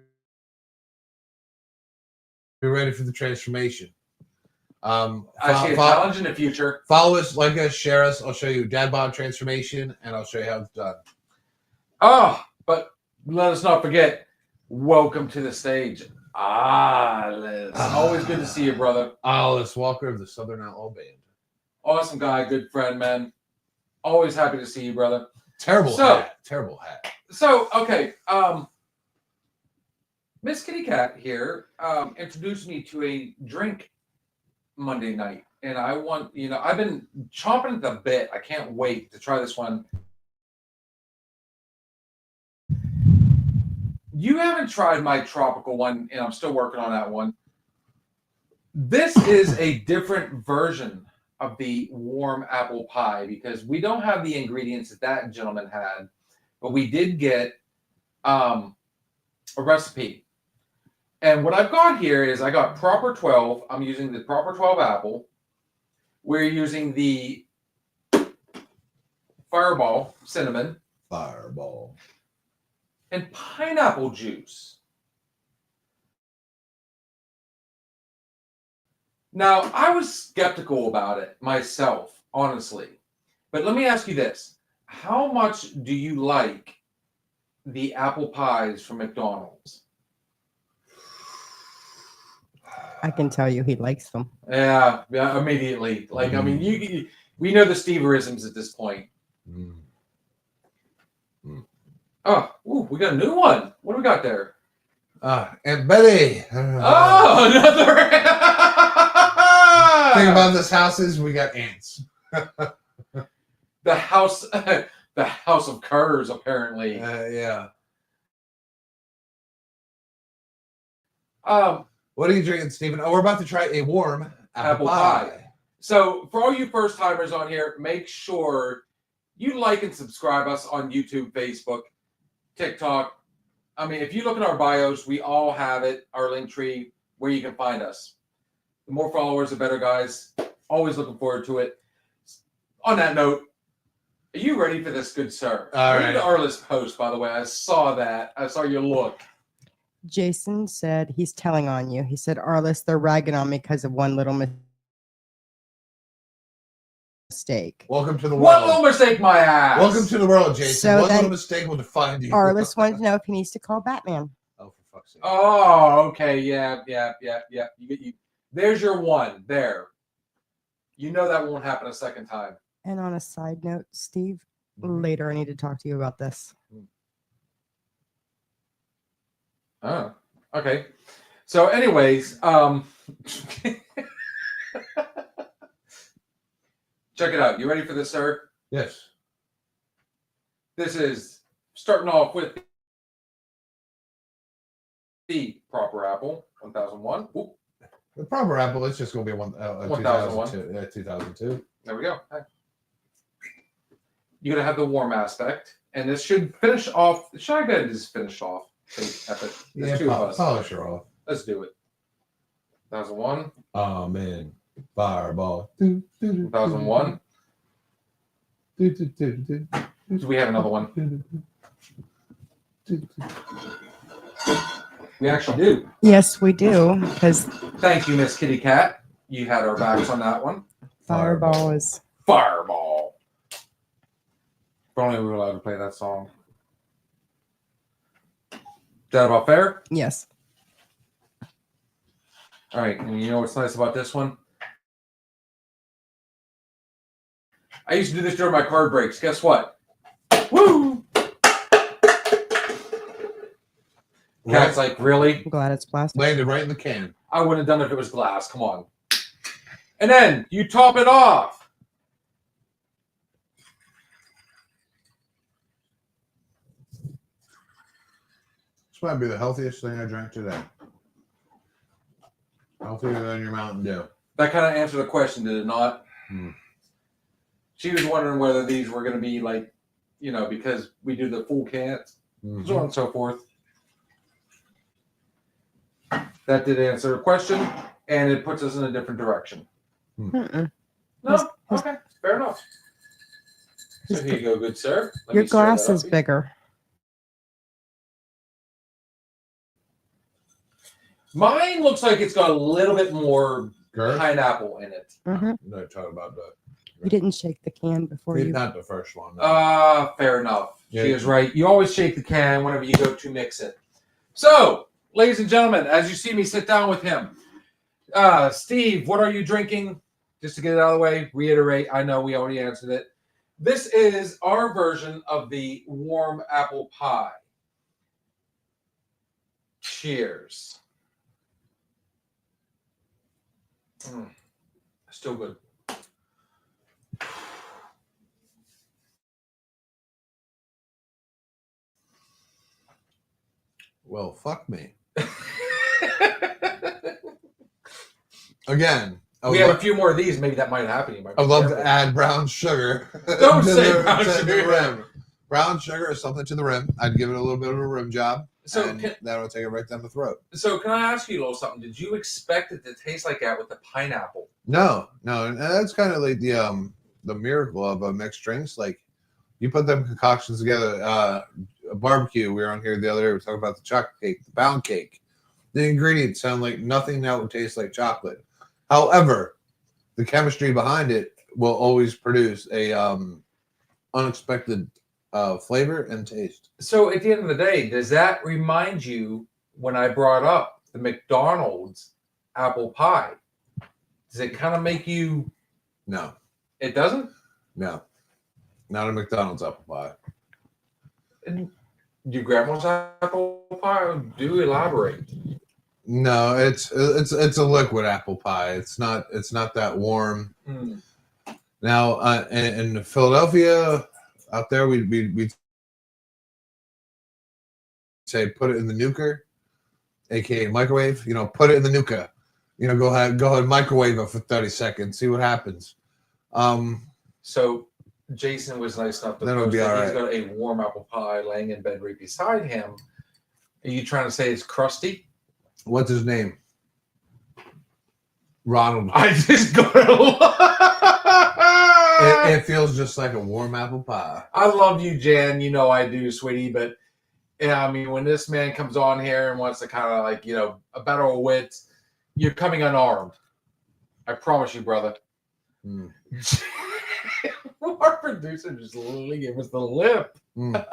ready for the transformation. I see a fo- challenge in the future. Follow us, like us, share us. I'll show you dad bod transformation, and I'll show you how it's done. Oh, but let us not forget, welcome to the stage, Alice. Always good to see you, brother. Alice Walker of the Southern Outlaw Band. Awesome guy, good friend, man. Always happy to see you, brother. Terrible hat. Terrible hat. So, okay, Miss Kitty Cat here introduced me to a drink Monday night, and I want, I've been chomping at the bit. I can't wait to try this one. You haven't tried my tropical one, and I'm still working on that one. This is a different version of the warm apple pie because we don't have the ingredients that gentleman had, but we did get a recipe. And what I've got here is I got Proper 12. I'm using the Proper 12 apple. We're using the Fireball cinnamon Fireball. and pineapple juice. Now, I was skeptical about it myself, honestly. But let me ask you this. How much do you like the apple pies from McDonald's? I can tell you he likes them. Yeah, immediately. Like, I mean, we know the Steverisms at this point. Mm. Oh, ooh, we got a new one. What do we got there? Aunt Betty. Oh, another. Thing about this house is we got ants. the house of curs, apparently. Yeah. What are you drinking, Stephen? Oh, we're about to try a warm apple pie. So for all you first timers on here, make sure you like and subscribe us on YouTube, Facebook, TikTok. I mean, if you look at our bios, we all have it, our link tree, where you can find us. The more followers, the better, guys. Always looking forward to it. On that note, are you ready for this, good sir? All Read right. the Arliss post, by the way. I saw that. I saw your look. Jason said he's telling on you. He said, Arliss, they're ragging on me because of one little mistake. Welcome to the What world. little mistake, my ass? Welcome to the world, Jason. So One then- little mistake will define you. Arliss wanted to know if he needs to call Batman. Oh, for fuck's sake. Oh, okay. Yeah. You, there's your one. There. You know that won't happen a second time. And on a side note, Steve, later I need to talk to you about this. Oh, okay. So, anyways, check it out. You ready for this, sir? Yes. This is starting off with the Proper Apple 1001. Ooh, The proper apple is just going to be 1001. 2002. there we go. Hey. You're going to have the warm aspect, and this should finish off. Should I go ahead and just finish off? There's Yeah, two of us. polish her off. Let's do it. 1001. Oh, man. Fireball. 1001. Do we have another one? We actually do. Yes, we do. Because Thank you, Miss Kitty Cat. You had our backs on that one. Fireball is. Fireball. If only we were allowed to play that song. Is that about fair? Yes. All right. And you know what's nice about this one? I used to do this during my card breaks. Guess what? Woo! Cat's like, really? I'm glad it's plastic. Landed right in the can. I wouldn't have done it if it was glass. Come on. And then you top it off. This might be the healthiest thing I drank today. Healthier than your Mountain Dew. That kind of answered the question, did it not? Hmm. She was wondering whether these were going to be like, because we do the full cans, so on and so forth. That did answer the question, and it puts us in a different direction. Mm-mm. No? Okay. Fair enough. So here you go, good sir. Let Your me stir that glass is up. bigger. Mine looks like it's got a little bit more Girth? pineapple in it. Mhm. No, talking about the. You didn't shake the can before you. Not the first one. No. Fair enough. Yeah. She is right. You always shake the can whenever you go to mix it. So, ladies and gentlemen, as you see me sit down with him, Steve, what are you drinking? Just to get it out of the way, reiterate. I know we already answered it. This is our version of the warm apple pie. Cheers. Still good. Well, fuck me. Again, We have a few more of these. Maybe that might happen. You might be I'd love to careful. add brown sugar. Don't to say the- brown to the sugar. rim. Brown sugar or something to the rim. I'd give it a little bit of a rim job. So and can, that'll take it right down the throat. so can I ask you a little something? Did you expect it to taste like that with the pineapple? No, and that's kind of like the miracle of mixed drinks. Like you put them concoctions together. A barbecue. We were on here the other day. We were talking about the chocolate cake, the pound cake. The ingredients sound like nothing that would taste like chocolate. However, the chemistry behind it will always produce a unexpected flavor and taste. So at the end of the day, does that remind you when I brought up the McDonald's apple pie? Does it kind of make you? No, It doesn't. not a McDonald's apple pie. Your grandma's apple pie? Do elaborate. No, it's a liquid apple pie. It's not that warm. Mm. Now in Philadelphia, out there, we say put it in the nuker, aka microwave. Put it in the nuka. Go ahead, microwave it for 30 seconds. See what happens. So Jason was nice enough to Then it'll post be that all he's right. got a warm apple pie laying in bed right beside him. Are you trying to say it's crusty? What's his name? Ronald. I just got It feels just like a warm apple pie. I love you, Jan. You know I do, sweetie. But yeah, I mean, when this man comes on here and wants to kind of like, a battle of wits, you're coming unarmed. I promise you, brother. Mm. Our producer just literally gave us the lip. Mm.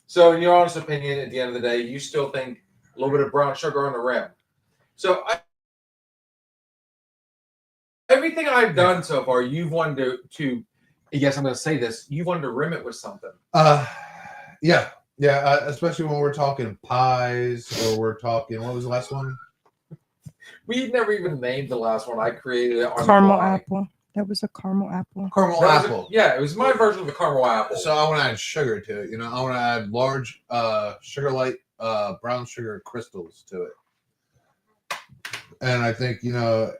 So, in your honest opinion, at the end of the day, you still think a little bit of brown sugar on the rim. So, everything I've done so far, you've wanted to yes, I'm going to say this, you've wanted to rim it with something. Yeah, especially when we're talking pies or we're talking. What was the last one? We never even named the last one. I created it on the Caramel fly. apple. That was a caramel apple. Caramel That was apple. yeah, it was my version of the caramel apple. So I want to add sugar to it. I want to add large sugar light brown sugar crystals to it. And I think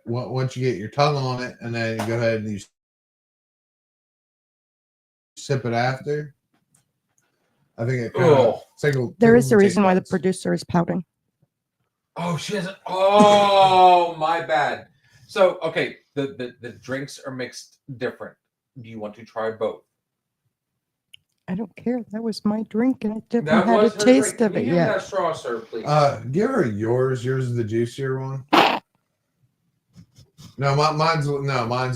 once you get your tongue on it, and then you go ahead and you sip it after. I think it kind of There is a reason why the producer is pouting. Oh, she hasn't. Oh, my bad. So, okay, the drinks are mixed different. do you want to try both? I don't care. That was my drink, and I definitely That had a was her taste drink. of Can it. you give me Yeah. that straw, sir, please. Give her yours. Yours is the juicier one. No, mine's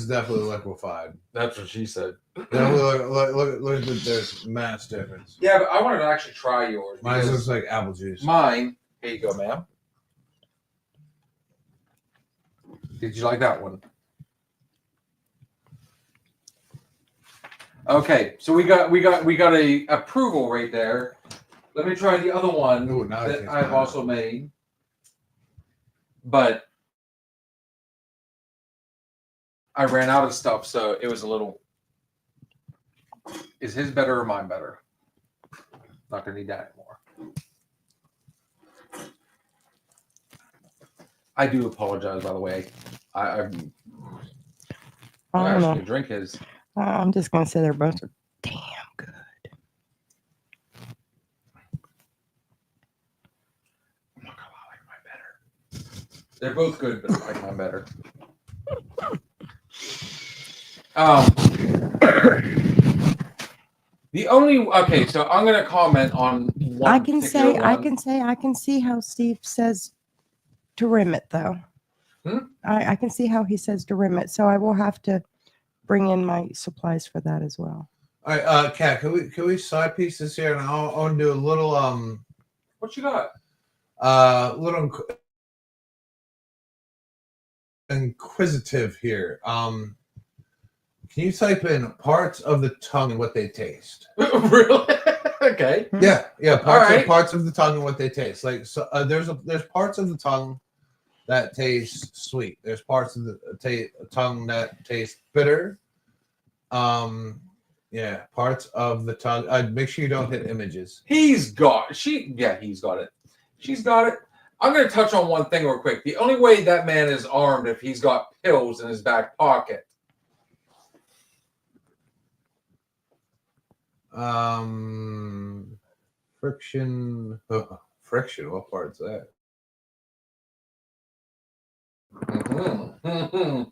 definitely liquefied. That's what she said. No, look, there's mass difference. Yeah, but I wanted to actually try yours. Mine because looks like apple juice. mine. Here you go, ma'am. Did you like that one? Okay, so we got a approval right there. Let me try the other one Ooh, now it that tastes I've better. also made. But I ran out of stuff, so it was a little. Is his better or mine better? Not gonna need that anymore. I do apologize, by the way. I I don't actually know. drink his. I'm just gonna say they're both damn good. I'm not gonna lie, I like mine better. They're both good, but I like mine better. So I'm gonna comment on one. I can particular one. see how Steve says to rim it though. I can see how he says to rim it. So I will have to bring in my supplies for that as well. All right, Kat, can we side piece this here, and I want to do a little What you got? little inquisitive here. Can you type in parts of the tongue and what they taste? Really? Okay. Yeah, right. parts of the tongue and what they taste. Like so, there's parts of the tongue that taste sweet. There's parts of the tongue that taste bitter. Yeah, parts of the tongue. Make sure you don't hit images. He's got it. She's got it. I'm going to touch on one thing real quick. The only way that man is armed if he's got pills in his back pocket. Friction. Oh, friction. What part's that? Mm-hmm.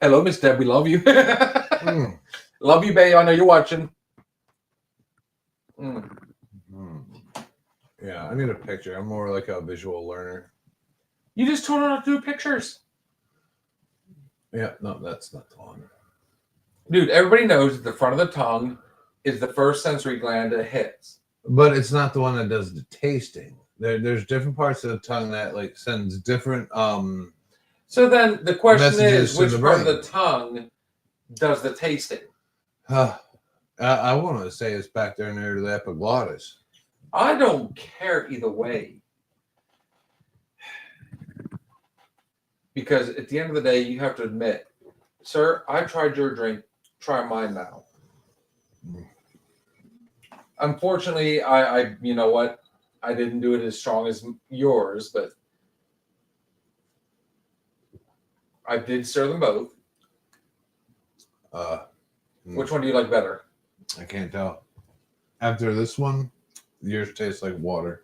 Hello, Miss Deb. We love you. Mm. Love you, babe. I know you're watching. Mm. Yeah, I need a picture. I'm more like a visual learner. You just told her not to do pictures. Yeah, no, that's not the one. Dude, everybody knows that the front of the tongue is the first sensory gland it hits. But it's not the one that does the tasting. There's different parts of the tongue that like sends different So then the question messages is, to which the part of brain. the tongue does the tasting? I want to say it's back there near the epiglottis. I don't care either way. Because at the end of the day, you have to admit, sir, I tried your drink, try mine now. Unfortunately, I you know what? I didn't do it as strong as yours, but I did stir them both. Which one do you like better? I can't tell. After this one, yours tastes like water.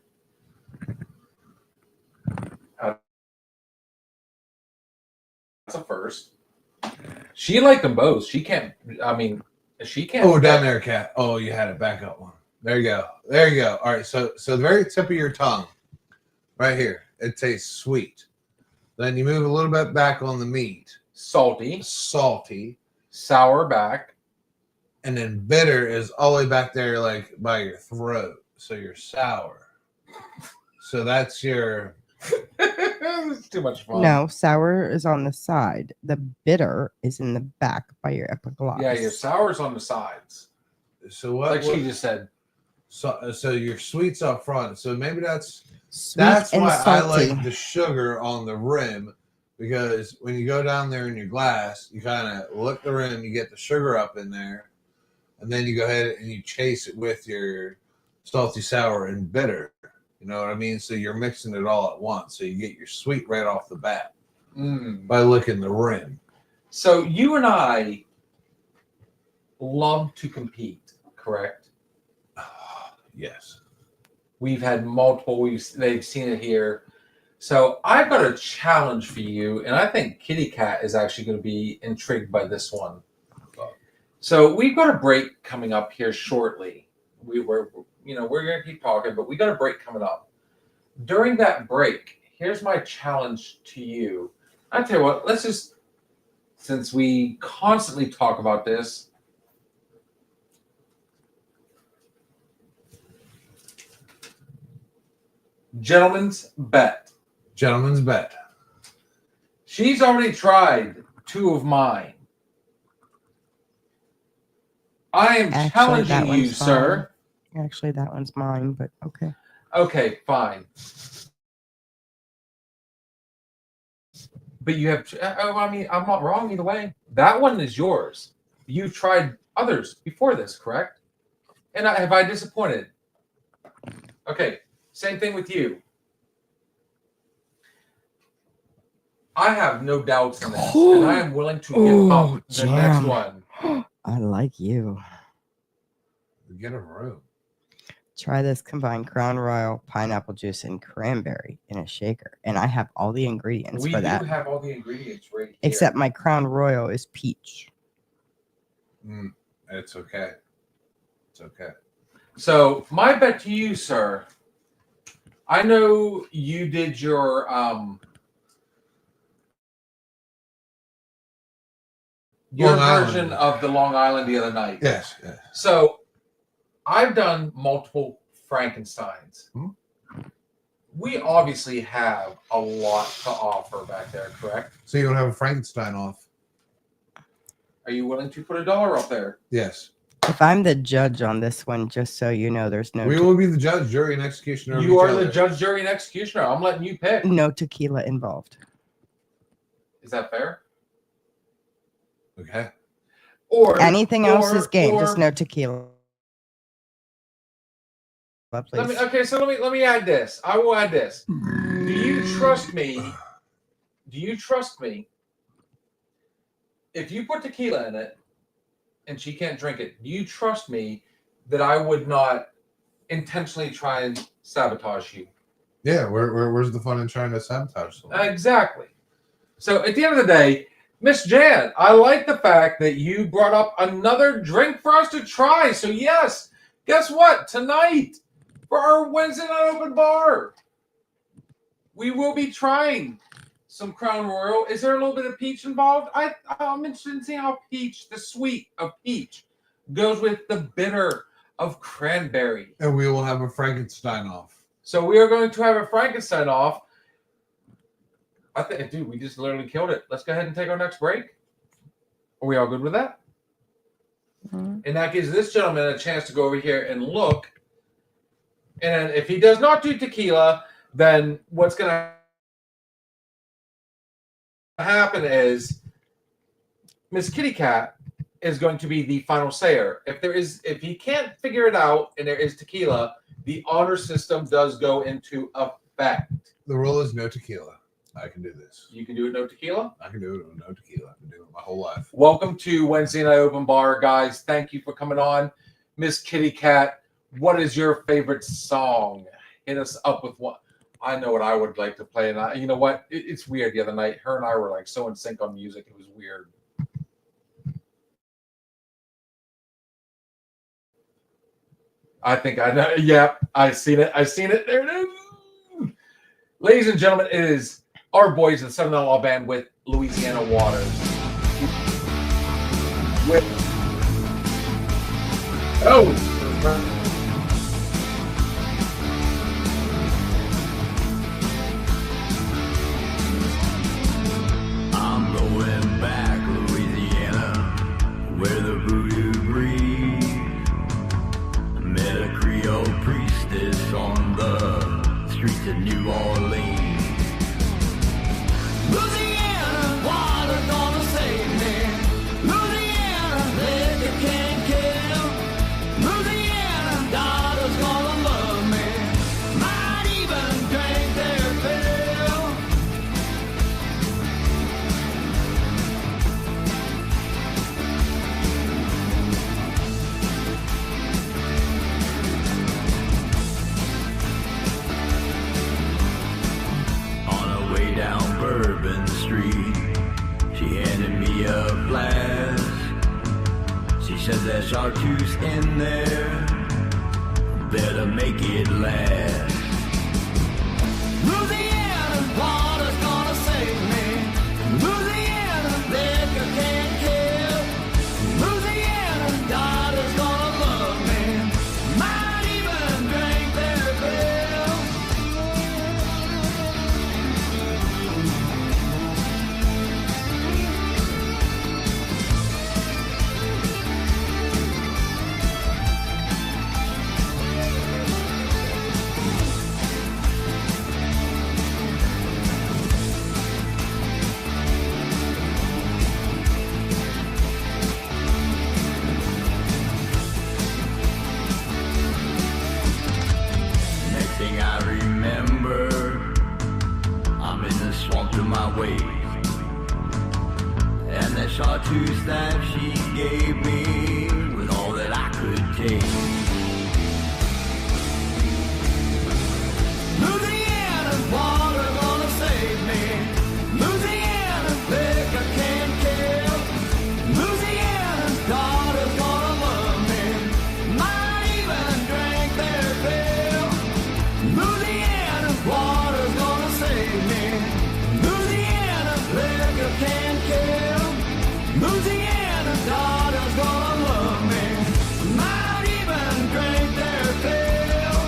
That's a first. She liked them both. She can't. I mean, she can't. Oh, down there, Kat. Oh, you had it back up one. There you go. There you go. All right. So the very tip of your tongue, right here, it tastes sweet. Then you move a little bit back on the meat, Salty, salty, sour back. and then bitter is all the way back there, like by your throat. So you're sour. So that's your. It's too much fun. No, sour is on the side. The bitter is in the back by your epiglottis. Yeah, your sour's on the sides, So what? like she just said. So your sweets up front. So maybe that's Sweet and why salty. I like the sugar on the rim, because when you go down there in your glass, you kind of lick the rim, you get the sugar up in there, and then you go ahead and you chase it with your salty, sour, and bitter. You know what I mean? So you're mixing it all at once. So you get your sweet right off the bat by licking the rim. So you and I love to compete, correct? Yes. We've had multiple. They've seen it here. So I've got a challenge for you, and I think Kitty Cat is actually going to be intrigued by this one. So we've got a break coming up here shortly. We're going to keep talking, but we got a break coming up. During that break, here's my challenge to you. I tell you what, let's just, since we constantly talk about this, gentlemen's bet. Gentleman's bet. She's already tried 2 of mine. I am Actually, that challenging you, one's sir. Actually, that one's mine, but okay. Okay, fine. But you have, I mean, I'm not wrong either way. That one is yours. You've tried others before this, correct? And have I disappointed? Okay, same thing with you. I have no doubts in this, and I am willing to give up the next jam. one. I like you. Get a room. Try this combined Crown Royal, pineapple juice, and cranberry in a shaker. And I have all the ingredients We for do that. have all the ingredients right here. Except my Crown Royal is peach. It's okay. It's okay. So my bet to you, sir. I know you did your Long Island. version of the Long Island the other night. Yes. Yes. So I've done multiple Frankensteins. We obviously have a lot to offer back there, correct? So you don't have a Frankenstein off? Are you willing to put $1 up there? Yes. If I'm the judge on this one, just so you know, there's no We will be the judge, jury, and executioner. of You each are other. the judge, jury, and executioner. I'm letting you pick. no tequila involved. Is that fair? Okay. Or Anything else is game, or- just no tequila. Please. Let me add this. I will add this. Do you trust me? Do you trust me? If you put tequila in it and she can't drink it, do you trust me that I would not intentionally try and sabotage you? Yeah. Where's the fun in trying to sabotage someone? Exactly. So at the end of the day, Miss Jan, I like the fact that you brought up another drink for us to try. So yes, guess what? Tonight, for our Wednesday night open bar, we will be trying some Crown Royal. Is there a little bit of peach involved? I'm interested in seeing how peach, the sweet of peach, goes with the bitter of cranberry. And we will have a Frankenstein off. So we are going to have a Frankenstein off. I think, dude, we just literally killed it. Let's go ahead and take our next break. Are we all good with that? Mhm. And that gives this gentleman a chance to go over here and look. And if he does not do tequila, then what's going to happen is Miss Kitty Cat is going to be the final sayer. If he can't figure it out and there is tequila, the honor system does go into effect. The rule is no tequila. I can do this. You can do it no tequila. I can do it with no tequila. I've been doing it my whole life. Welcome to Wednesday Night Open Bar, guys. Thank you for coming on. Miss Kitty Cat, what is your favorite song? Hit us up with what. I know what I would like to play. And you know what? It's weird. The other night, her and I were like so in sync on music. It was weird. I think I know. Yeah, I've seen it. There it is. Ladies and gentlemen, it is our boys in Southern Outlaw Band with Louisiana Waters. I'm going back, Louisiana, where the voodoo breathes. Met a Creole priestess on the streets of New Orleans. Louisiana, water gonna save me. Louisiana, liquor can't kill. Louisiana, daughter's gonna love me. Might even drink their fill. says there's chartreuse in there. Better make it last. Louisiana water's gonna save me. Louisiana liquor can't kill. Louisiana daughter's gonna love me. Might even drink their fill. Next thing I remember, I'm in the swamp to my waist. And that chartreuse that she gave me was all that I could take. Louisiana water gonna save me. Louisiana liquor can't kill. Louisiana daughter's gonna love me. Might even drink their fill. Louisiana water's gonna save me. Louisiana liquor can't kill. Louisiana daughter's gonna love me. Might even drink their fill.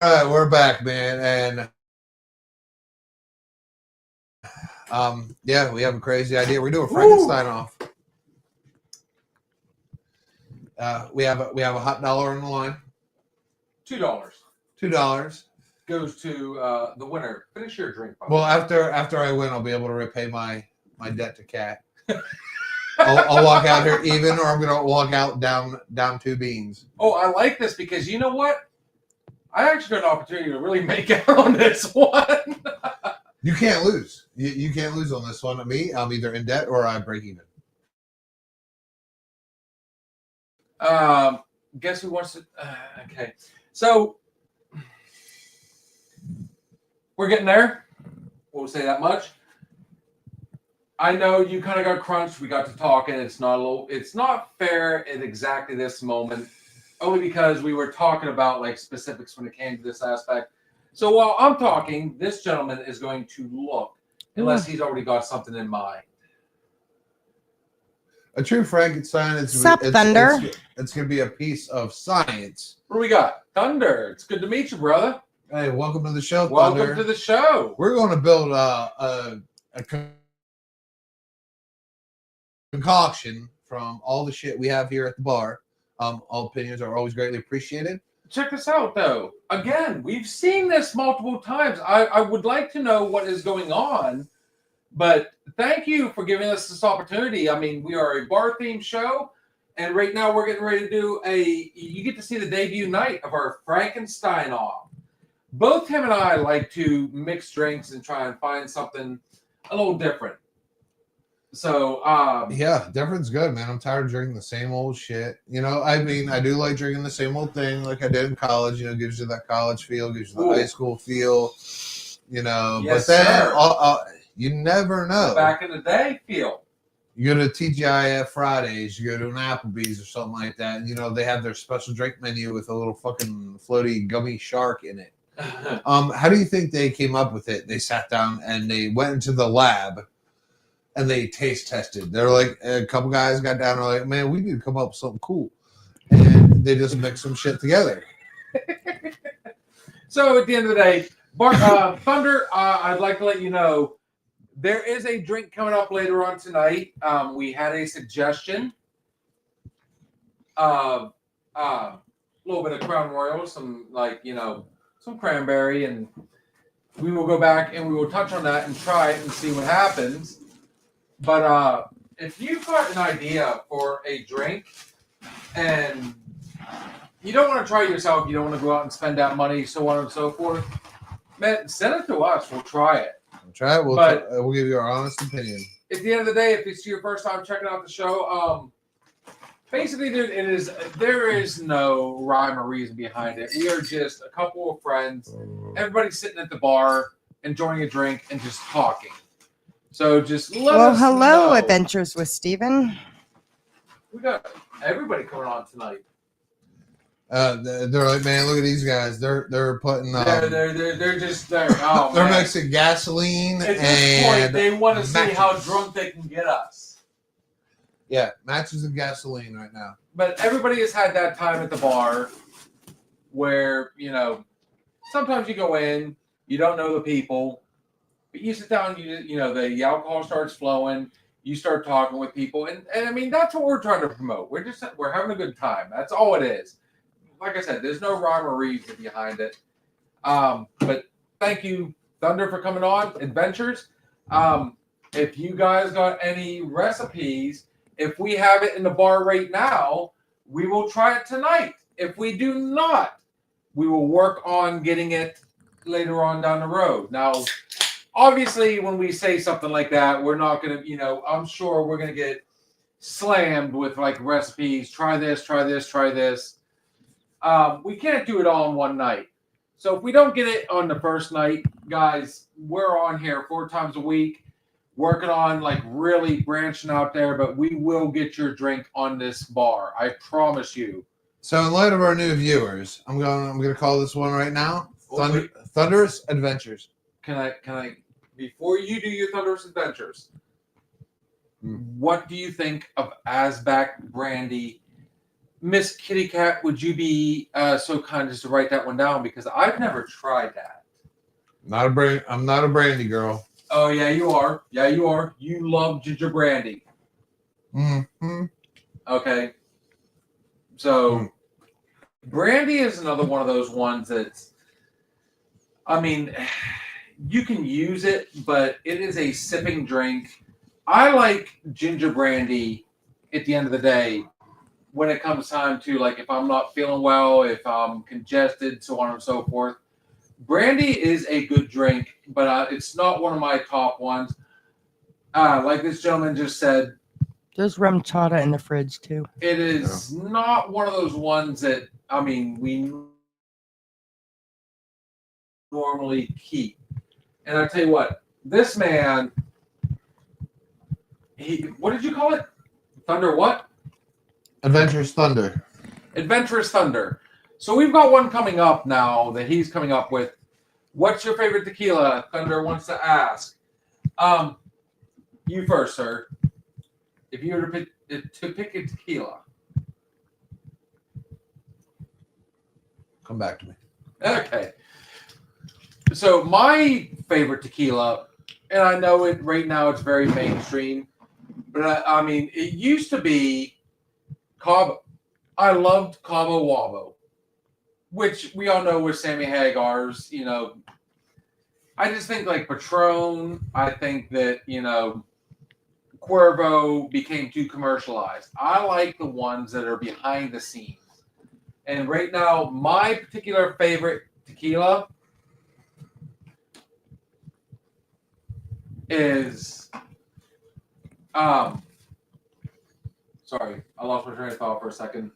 All right, we're back, man, and yeah, we have a crazy idea. We're doing Frankenstein off. We have a hot dollar on the line. $2 $2. goes to the winner. Finish your drink. Bob. Well, after I win, I'll be able to repay my debt to Cat. I'll walk out here even, or I'm gonna walk out down 2 beans. Oh, I like this because you know what? I actually got an opportunity to really make out on this one. You can't lose. You can't lose on this one. Me, I'm either in debt or I break even. Guess who wants to? Okay, so we're getting there. We'll say that much. I know you kind of got crunched. We got to talking. It's not fair at exactly this moment, only because we were talking about like specifics when it came to this aspect. So while I'm talking, this gentleman is going to look, unless he's already got something in mind. A true Frankenstein is Sup, Thunder? It's gonna be a piece of science. What do we got? Thunder. It's good to meet you, brother. Hey, welcome to the show, Welcome Thunder. to the show. We're going to build a concoction from all the shit we have here at the bar. All opinions are always greatly appreciated. Check this out, though. Again, we've seen this multiple times. I would like to know what is going on, but thank you for giving us this opportunity. I mean, we are a bar-themed show, and right now we're getting ready to do you get to see the debut night of our Frankenstein off. Both him and I like to mix drinks and try and find something a little different. So, Yeah, different's good, man. I'm tired of drinking the same old shit. You know, I mean, I do like drinking the same old thing like I did in college. You know, gives you that college feel, gives you the Ooh. high school feel, you know. Yes, but then sir. you never know. back in the day, feel. You go to TGIF Fridays, you go to an Applebee's or something like that, and, you know, they have their special drink menu with a little fucking floaty gummy shark in it. How do you think they came up with it? They sat down and they went into the lab and they taste tested. They're like, a couple guys got down and were like, man, we need to come up with something cool. And they just mix some shit together. So at the end of the day, Thunder, I'd like to let you know there is a drink coming up later on tonight. We had a suggestion of a little bit of Crown Royal, some some cranberry, and we will go back and we will touch on that and try it and see what happens. But if you've got an idea for a drink and you don't want to try it yourself, you don't want to go out and spend that money, so on and so forth, man, send it to us. We'll try it. Try it. But- We'll give you our honest opinion. at the end of the day, if it's your first time checking out the show, basically, dude, there is no rhyme or reason behind it. We are just a couple of friends, everybody sitting at the bar, enjoying a drink, and just talking. So just let us Hello, know. Adventures with Steven. We got everybody coming on tonight. They're like, man, look at these guys. They're putting. They're just there. Oh, they're man. mixing gasoline At this point, and they want to see how matches. drunk they can get us. Yeah, matches and gasoline right now. But everybody has had that time at the bar where, sometimes you go in, you don't know the people, but you sit down, the alcohol starts flowing, you start talking with people, and I mean, that's what we're trying to promote. We're having a good time. That's all it is. Like I said, there's no rhyme or reason behind it. But thank you, Thunder, for coming on Adventures. If you guys got any recipes, if we have it in the bar right now, we will try it tonight. If we do not, we will work on getting it later on down the road. Now, obviously, when we say something like that, we're not going to, I'm sure we're going to get slammed with like recipes. Try this, try this, try this. We can't do it all in one night. So if we don't get it on the first night, guys, we're on here 4 times a week, working on like really branching out there, but we will get your drink on this bar. I promise you. So in light of our new viewers, I'm gonna call this one right now. Thunderous Adventures. Can I before you do your Thunderous Adventures, what do you think of Asback Brandy? Miss Kitty Cat, would you be so kind as to write that one down? Because I've never tried that. I'm not a brandy girl. Oh, yeah, you are. Yeah, you are. You love ginger brandy. Mm-hmm. Okay. So, brandy is another one of those ones that's, I mean, you can use it, but it is a sipping drink. I like ginger brandy at the end of the day when it comes time to, like, if I'm not feeling well, if I'm congested, so on and so forth. Brandy is a good drink, but it's not one of my top ones. Like this gentleman just said, There's rum chata in the fridge too. it is not one of those ones that, I mean, we normally keep. And I tell you what, this man, what did you call it? Thunder what? Adventures Thunder. Adventurous Thunder. So we've got one coming up now that he's coming up with. What's your favorite tequila? Thunder wants to ask. You first, sir. If you were to pick a tequila. Come back to me. Okay. So my favorite tequila, and I know it right now it's very mainstream, but I mean, it used to be Cabo. I loved Cabo Wabo, which we all know was Sammy Hagar's, I just think like Patron, I think that, Cuervo became too commercialized. I like the ones that are behind the scenes. And right now, my particular favorite tequila is, sorry, I lost my train of thought for a second.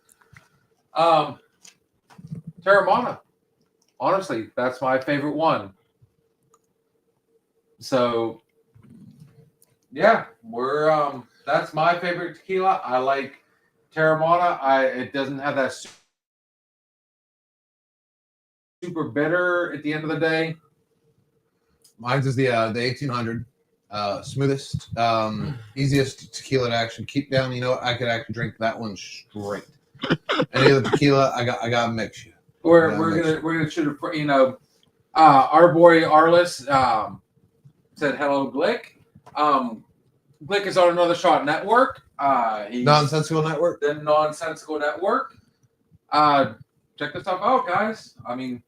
Terramana. Honestly, that's my favorite one. So, yeah, that's my favorite tequila. I like Terramana. It doesn't have that super bitter at the end of the day. Mine's is the 1800. Smoothest, easiest tequila to actually keep down. You know what? I could actually drink that one straight. Any other tequila, I got to mix you. We're gonna shoot a, our boy Arliss said hello, Glick. Glick is on Another Shot Network. He's Nonsensical Network. the Nonsensical Network. Check this stuff out, guys. I mean,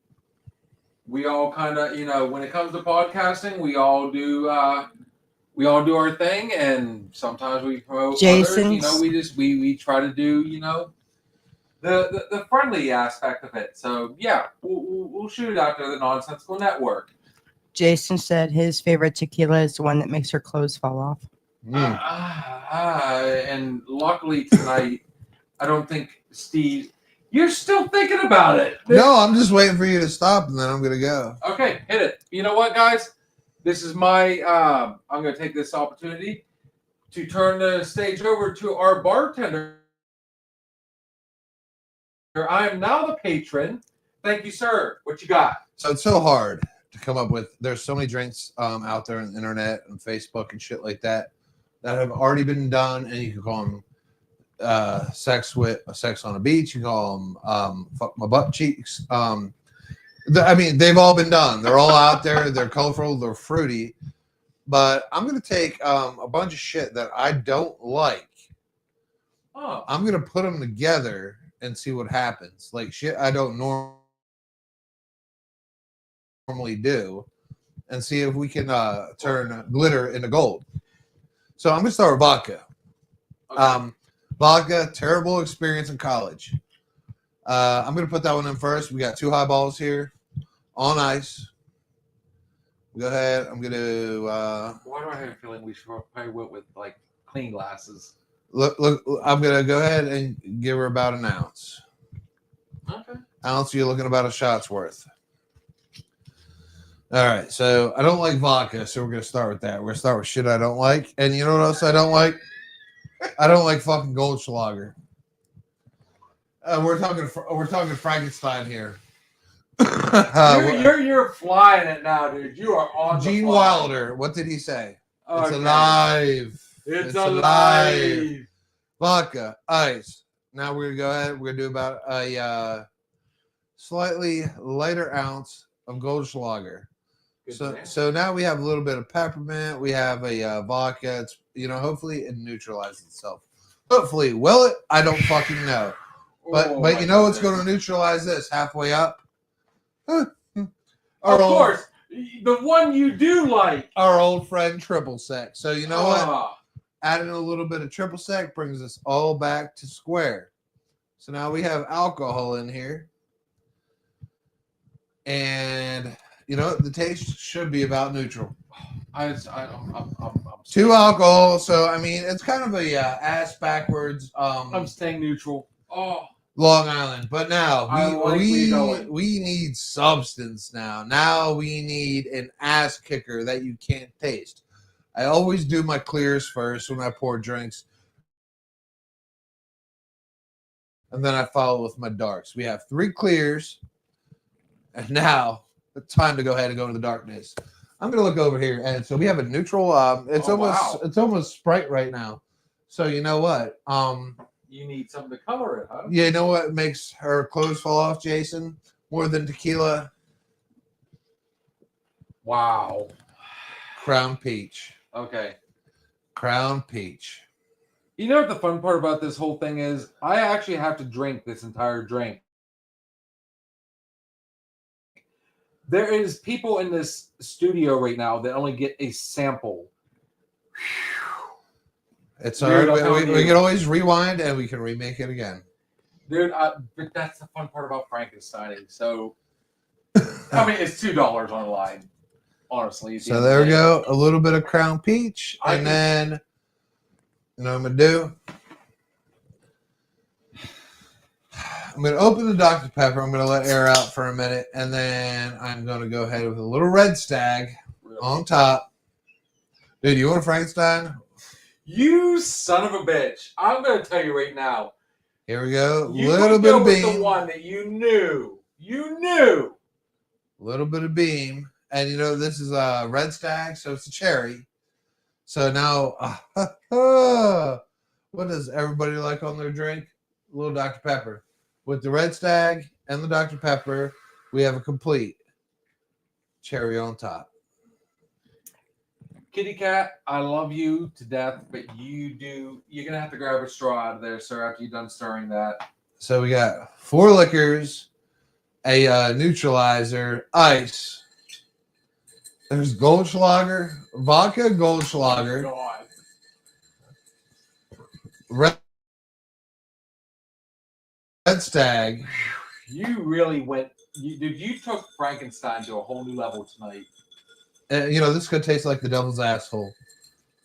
we all kind of, when it comes to podcasting, we all do our thing, and sometimes we promote Jason's. others. We try to do, the friendly aspect of it. So yeah, we'll shoot it out to the Nonsensical Network. Jason said his favorite tequila is the one that makes her clothes fall off. And luckily tonight, I don't think Steve. You're still thinking about it. No, I'm just waiting for you to stop, and then I'm gonna go. Okay, hit it. You know what, guys? This is my. I'm going to take this opportunity to turn the stage over to our bartender. I am now the patron. Thank you, sir. What you got? So it's so hard to come up with. There's so many drinks out there on the internet and Facebook and shit like that have already been done, and you can call them sex on a beach. You call them fuck my butt cheeks. I mean, they've all been done. They're all out there. They're colorful. They're fruity. But I'm gonna take a bunch of shit that I don't like. Oh, I'm gonna put them together and see what happens. Like shit I don't normally do, and see if we can turn glitter into gold. So I'm gonna start with vodka. okay. Vodka, terrible experience in college. I'm gonna put that one in first. We got 2 highballs here on ice. Go ahead. I'm gonna Why do I have a feeling we should probably went with like clean glasses? look. I'm gonna go ahead and give her about an ounce. Okay. Ounce, you're looking about a shot's worth. All right, so I don't like vodka, so we're gonna start with that. We're gonna start with shit I don't like, and you know what else I don't like? I don't like fucking Goldschlager. We're talking Frankenstein here. You're flying it now, dude. You are on. Gene the fly. Wilder. What did he say? It's Okay. alive. It's alive. Vodka, ice. Now we're gonna go ahead. We're gonna do about a slightly lighter ounce of Goldschlager. Good So, man. so now we have a little bit of peppermint. We have a vodka. It's hopefully it neutralizes itself. Hopefully, will it? I don't fucking know. But Oh, but my you know what's goodness. going to neutralize this halfway up? Of course, the one you do like. Our old friend Triple Sec. So you know what? Ah, Adding a little bit of Triple Sec brings us all back to square. So now we have alcohol in here. And the taste should be about neutral. I'm 2 alcohol, so I mean it's kind of a ass backwards I'm staying neutral. Oh, Long Island. But now I like where you're going. we need substance now. Now we need an ass kicker that you can't taste. I always do my clears first when I pour drinks. And then I follow with my darks. We have 3 clears. And now it's time to go ahead and go into the darkness. I'm gonna look over here, and so we have a neutral. It's almost Sprite right now. So you know what? you need something to cover it, huh? You know what makes her clothes fall off, Jason? More than tequila? Wow. Crown Peach. Okay. Crown Peach. You know what the fun part about this whole thing is? I actually have to drink this entire drink. There is people in this studio right now that only get a sample. It's Dude, all I'm right. telling We you. can always rewind and we can remake it again. Dude, but that's the fun part about Frankensteining. So, I mean, it's $2 on the line, honestly. at the So end of the there we day. go. A little bit of Crown Peach. I And can- then, you know what I'm going to do? I'm going to open the Dr. Pepper. I'm going to let air out for a minute. And then I'm going to go ahead with a little Red Stag on top. Dude, you want a Frankenstein? You son of a bitch. I'm going to tell you right now. Here we go. You Little would bit go of with beam. the one that you knew. You knew. Little bit of beam. And you know, this is a Red Stag, so it's a cherry. So now, what does everybody like on their drink? A little Dr. Pepper. With the Red Stag and the Dr. Pepper, we have a complete cherry on top. Kitty Cat, I love you to death, but you're going to have to grab a straw out of there, sir, after you're done stirring that. So we got 4 liquors, a neutralizer, ice. There's Goldschlager, vodka Goldschlager, God. Red Stag. You really went, you took Frankenstein to a whole new level tonight. You know, this could taste like the devil's asshole.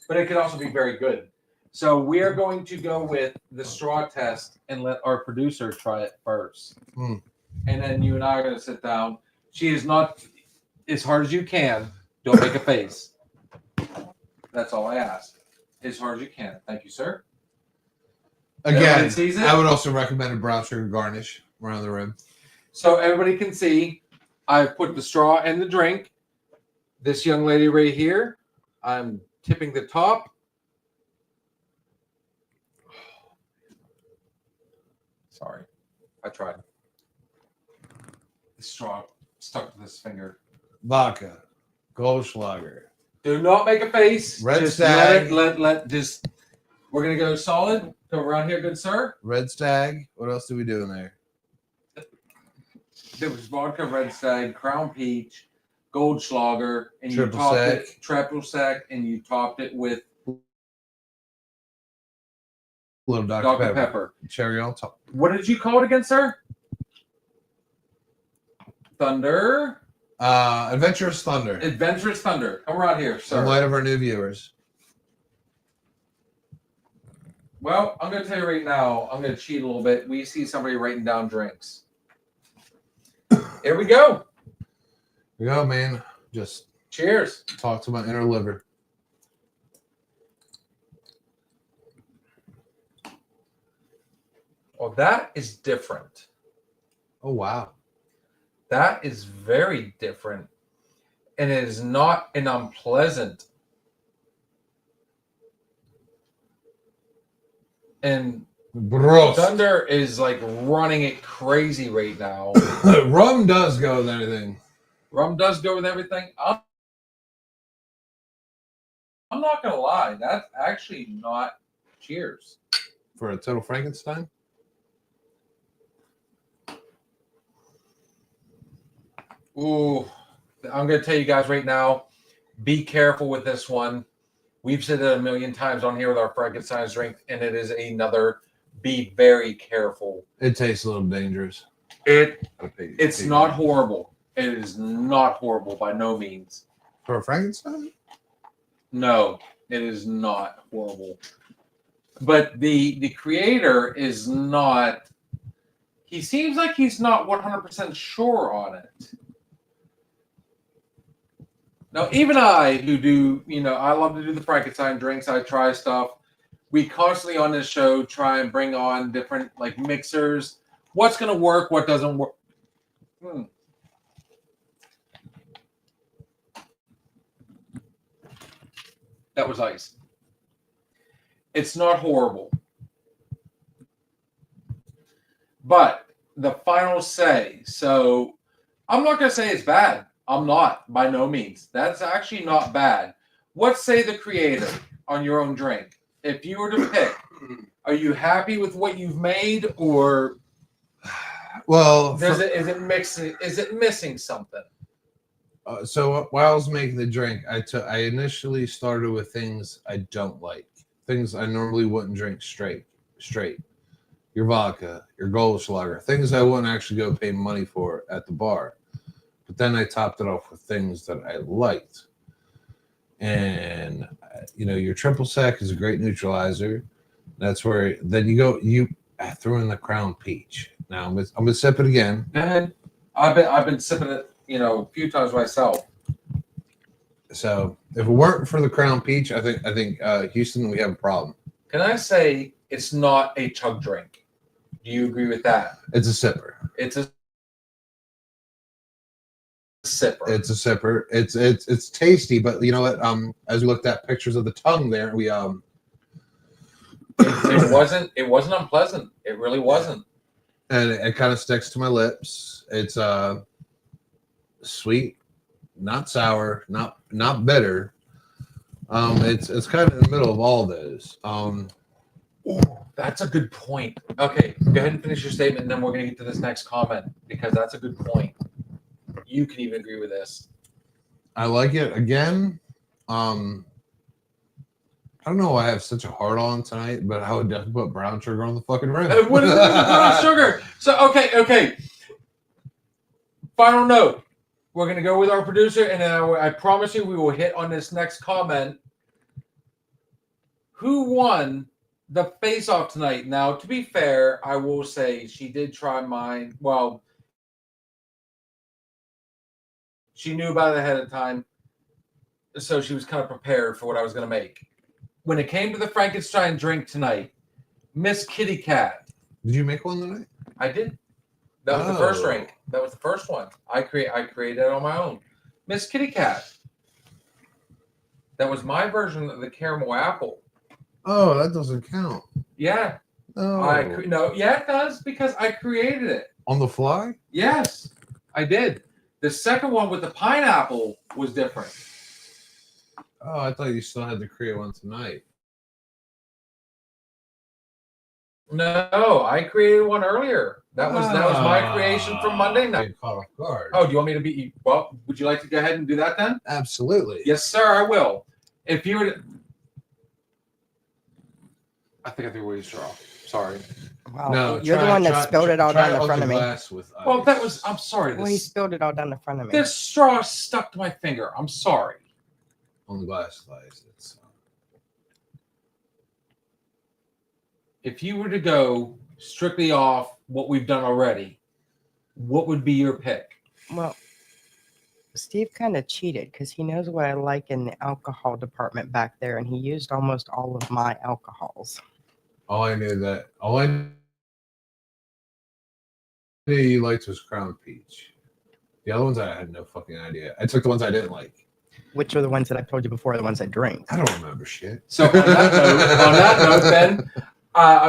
but it could also be very good. So we are going to go with the straw test and let our producer try it first. Hmm. And then you and I are going to sit down. She is not as hard as you can. Don't make a face. That's all I ask. As hard as you can. Thank you, sir. Again, Everybody sees it? I would also recommend a brown sugar garnish around the rim. So everybody can see, I've put the straw in the drink. This young lady right here, I'm tipping the top. Sorry, I tried. The straw stuck to this finger. Vodka, Goldschlager, Do not make a face. Red just Stag. let just. We're gonna go solid. Come around here, good sir. Red Stag. What else do we do in there? There was vodka, Red Stag, Crown Peach, Goldschlager, and you Triple topped sec. it triple sec, and you topped it with Little Dr. Dr. Pepper. Pepper. Cherry on top. What did you call it again, sir? Thunder. Adventurous Thunder. Adventurous Thunder. Come around here, In sir. light of our new viewers. Well, I'm going to tell you right now, I'm going to cheat a little bit. We see somebody writing down drinks. Here we go. Here we go, man. Just Cheers. talk to my inner liver. Oh, that is different. Oh, wow. That is very different. And it is not an unpleasant. And Gross. Thunder is like running it crazy right now. Rum does go with anything. Rum does go with everything. I'm not gonna lie, that's actually not. Cheers. For a total Frankenstein? Ooh, I'm gonna tell you guys right now, be careful with this one. We've said it a million times on here with our Frankenstein's drink, and it is another. Be very careful. It tastes a little dangerous. It's not horrible. It is not horrible by no means. For a Frankenstein? No, it is not horrible. But the creator is not. He seems like he's not 100% sure on it. Now, even I, who do, I love to do the Frankenstein drinks. I try stuff. We constantly on this show try and bring on different like mixers. What's going to work? What doesn't work? That was ice. It's not horrible. But the final say, so I'm not going to say it's bad. I'm not, by no means. That's actually not bad. What say the creator on your own drink? If you were to pick, are you happy with what you've made, or Well, is it missing something? so while I was making the drink, I initially started with things I don't like, things I normally wouldn't drink straight. Your vodka, your Goldschlager, things I wouldn't actually go pay money for at the bar. But then I topped it off with things that I liked. And, your triple sec is a great neutralizer. That's where then I threw in the Crown Peach. Now I'm gonna sip it again. Go ahead. I've been sipping it, a few times myself. So if it weren't for the Crown Peach, I think Houston, we have a problem. Can I say it's not a chug drink? Do you agree with that? It's a sipper. It's a sipper. It's a sipper. It's tasty, but you know what? As we looked at pictures of the tongue there, we It wasn't unpleasant. It really wasn't. and it kind of sticks to my lips. It's sweet, not sour, not bitter. It's kind of in the middle of all those. That's a good point. Okay, go ahead and finish your statement, and then we're going to get to this next comment because that's a good point. You can even agree with this. I like it again. I don't know why I have such a hard on tonight, but I would definitely put brown sugar on the fucking rim. What is it with the brown sugar? So okay. Final note. We're going to go with our producer, and then I promise you we will hit on this next comment. who won the face-off tonight? Now, to be fair, I will say she did try mine. Well, she knew about it ahead of time, so she was kind of prepared for what I was going to make. When it came to the Frankenstein drink tonight, Miss Kitty Cat. Did you make one tonight? I did. That was the first Oh. drink. That was the first one. I created it on my own. Miss Kitty Cat. That was my version of the caramel apple. Oh, that doesn't count. Yeah. Oh, No, yeah, it does because I created it. on the fly? Yes, I did. The second one with the pineapple was different. Oh, I thought you still had to create one tonight. No, I created one earlier. That was my creation from Monday night. Being caught off guard. Oh, do you want me to be? Well, would you like to go ahead and do that then? Absolutely. Yes, sir. I will. If you were to, I think I threw away the straw. Sorry. Wow. No, You're the one that spilled it all try down it the front of me. glass with Well, ice. that was. I'm sorry. Well, he spilled it all down the front of me. This straw stuck to my finger. I'm sorry. on the glass slice. It's If you were to go strictly off what we've done already, what would be your pick? Well, Steve kind of cheated because he knows what I like in the alcohol department back there, and he used almost all of my alcohols. all I knew you liked was Crown Peach. The other ones I had no fucking idea. I took the ones I didn't like. Which are the ones that I told you before, the ones I drink. I don't remember shit. So on that note, then,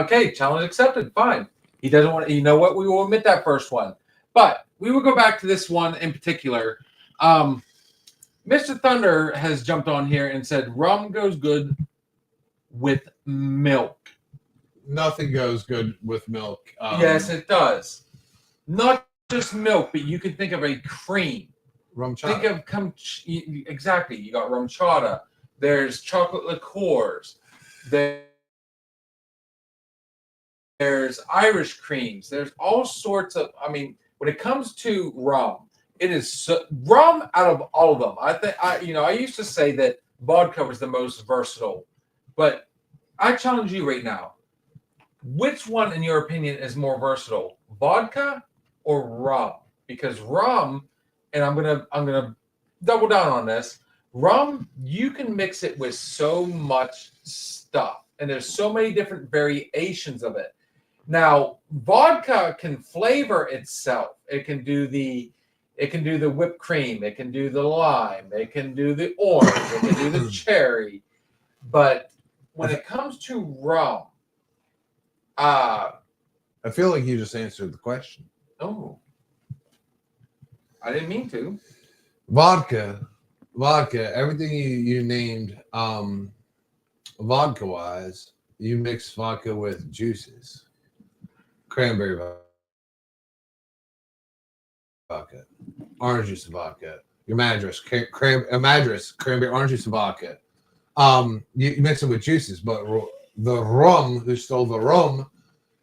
okay, challenge accepted. Fine. He doesn't want. You know what? We will omit that first one, but we will go back to this one in particular. Mr. Thunder has jumped on here and said rum goes good with milk. Nothing goes good with milk. Yes, it does. Not just milk, but you can think of a cream. rum Think chata. of exactly. You got rum chata. There's chocolate liqueurs. There's Irish creams. There's all sorts of. I mean, when it comes to rum, it is rum out of all of them. I think I used to say that vodka was the most versatile, but I challenge you right now. Which one, in your opinion, is more versatile, vodka or rum? Because rum, and I'm gonna double down on this. Rum, you can mix it with so much stuff, and there's so many different variations of it. Now, vodka can flavor itself. It can do the whipped cream. It can do the lime. It can do the orange. It can do the cherry. But when it comes to rum, I feel like you just answered the question. oh, I didn't mean to. Vodka, everything you named, vodka wise, you mix vodka with juices. Cranberry vodka, orange juice vodka, your Madras, cranberry orange juice vodka. You mix it with juices, but the rum, who stole the rum,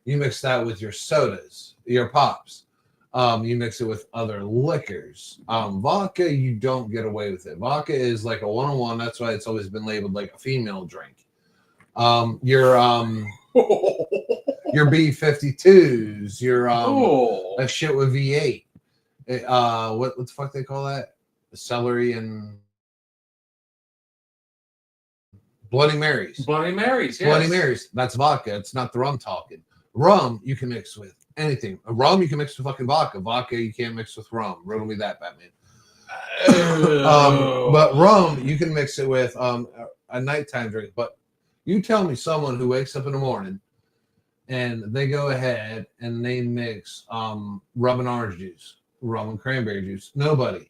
you mix that with your sodas, your pops. You mix it with other liquors. Vodka, you don't get away with it. Vodka is like a one-on-one. That's why it's always been labeled like a female drink. Your B-52s, your Oh, that shit with V8. What the fuck they call that? Celery and Bloody Marys. Bloody Marys. Yes. Bloody Marys. That's vodka. It's not the rum talking. Rum you can mix with anything. Rum you can mix with fucking vodka. Vodka you can't mix with rum. Riddle me that, Batman. But rum you can mix it with a nighttime drink. But you tell me someone who wakes up in the morning and they go ahead and they mix rum and orange juice, rum and cranberry juice. Nobody.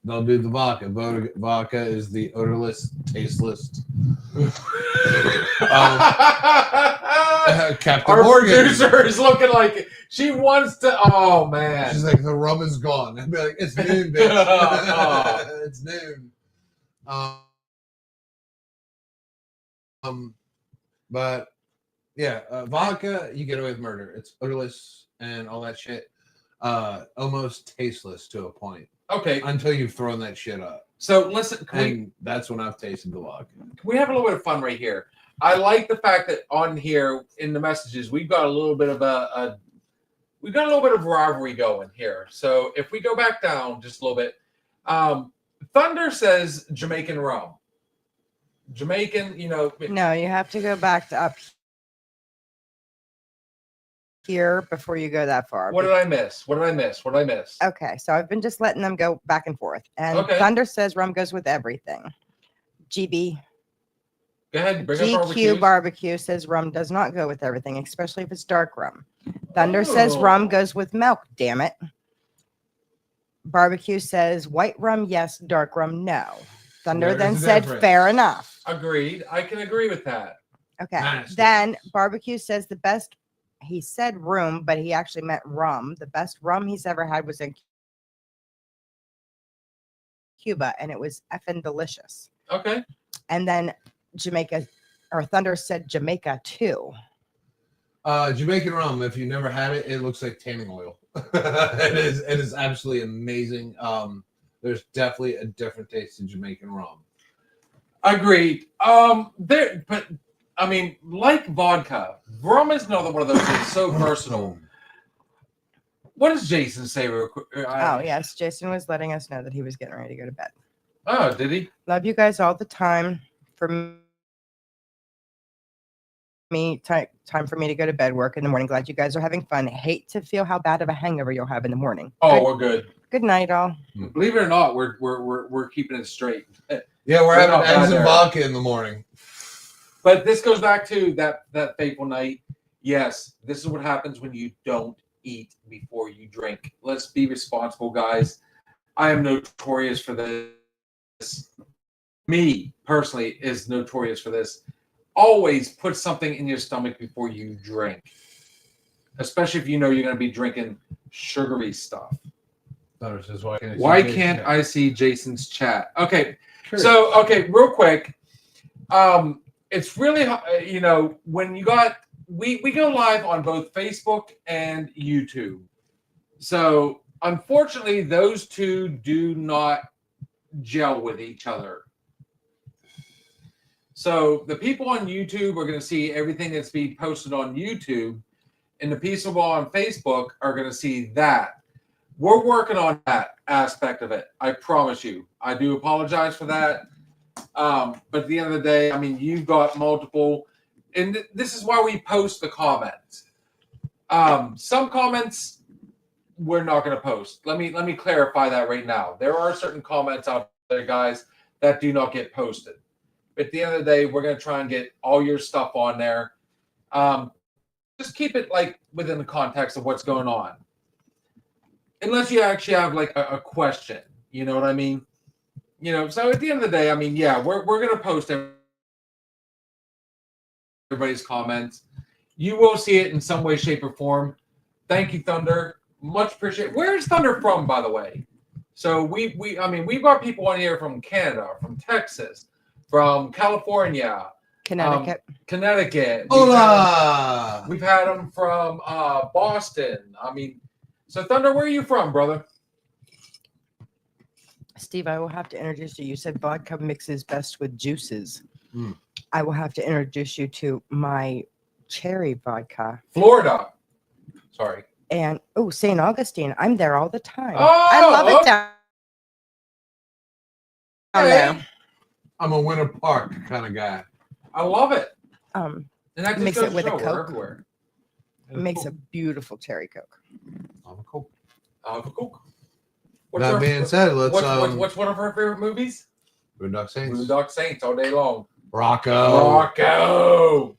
They'll do the vodka. Vodka is the odorless, tasteless. Captain Our Morgan. producer is looking like she wants to. Oh man. She's like, the rum is gone. I'd be like, it's noon, bitch. It's noon. But yeah, vodka, you get away with murder. It's odorless and all that shit. Almost tasteless to a point Okay, until you've thrown that shit up. so listen. And that's when I've tasted the vodka. Can we have a little bit of fun right here? I like the fact that on here in the messages we've got a little bit of we've got a little bit of rivalry going here. So if we go back down just a little bit, Thunder says Jamaican rum. Jamaican, you know. No, you have to go back to up here before you go that far. What did I miss? What did I miss? What did I miss? Okay, so I've been just letting them go back and forth. And Okay. Thunder says rum goes with everything. GB Go ahead. Bring up GQ barbecues. Barbecue says rum does not go with everything, especially if it's dark rum. Thunder says Oh. rum goes with milk, damn it. Barbecue says white rum, yes, dark rum, no. Thunder There then is a said difference. fair enough. Agreed. I can agree with that. Okay. Nice Then difference. Barbecue says the best, he said room, but he actually meant rum. The best rum he's ever had was in Cuba, and it was effing delicious. Okay. And then Jamaica, or Thunder said Jamaica too. Jamaican rum. If you never had it, it looks like tanning oil. It is absolutely amazing. There's definitely a different taste to Jamaican rum. Agreed. But I mean, like vodka, rum is another one of those that's so versatile. What does Jason say? Real quick? Oh, yes. Jason was letting us know that he was getting ready to go to bed. Oh, did he? Love you guys all the time. For me, time for me to go to bed, work in the morning. Glad you guys are having fun. Hate to feel how bad of a hangover you'll have in the morning. Oh, we're good. Good night, all. Believe it or not, we're keeping it straight. Yeah, we're We're having not bad eggs and there. vodka in the morning. But this goes back to that fateful night. Yes, this is what happens when you don't eat before you drink. Let's be responsible, guys. I am notorious for this. Me personally is notorious for this. Always put something in your stomach before you drink, especially if you know you're going to be drinking sugary stuff. Thunder says, why can't I see Why Jason can't yet? I see Jason's chat? Okay, Curious. so okay, real quick. It's really when you got we go live on both Facebook and YouTube. So unfortunately, those two do not gel with each other. So the people on YouTube are going to see everything that's being posted on YouTube, and the people on Facebook are going to see that. We're working on that aspect of it. I promise you. I do apologize for that. But at the end of the day, I mean, you've got multiple, and this is why we post the comments. Some comments we're not going to post. Let me clarify that right now. There are certain comments out there, guys, that do not get posted. But at the end of the day, we're going to try and get all your stuff on there. Just keep it like within the context of what's going on. Unless you actually have like a question, you know what I mean? So at the end of the day, I mean, yeah, we're going to post everybody's comments. You will see it in some way, shape, or form. Thank you, Thunder. Much appreciated. Where is Thunder from, by the way? So we've got people on here from Canada, from Texas, from California, Connecticut. Connecticut. Hola! We've had them from Boston. I mean, so Thunder, where are you from, brother? Steve, I will have to introduce you. You said vodka mixes best with juices. Mm. I will have to introduce you to my cherry vodka. Florida. Sorry. And St. Augustine. I'm there all the time. Oh, I love it down Hey. there. I'm a Winter Park kind of guy. I love it. And that just Mix goes it to with a show we're Coke. everywhere. it makes a beautiful cherry Coke. I'm cool. I'll have a Coke. That being said, let's what's one of our favorite movies? Boondock Saints. Boondock Saints all day long. Rocco. Rocco.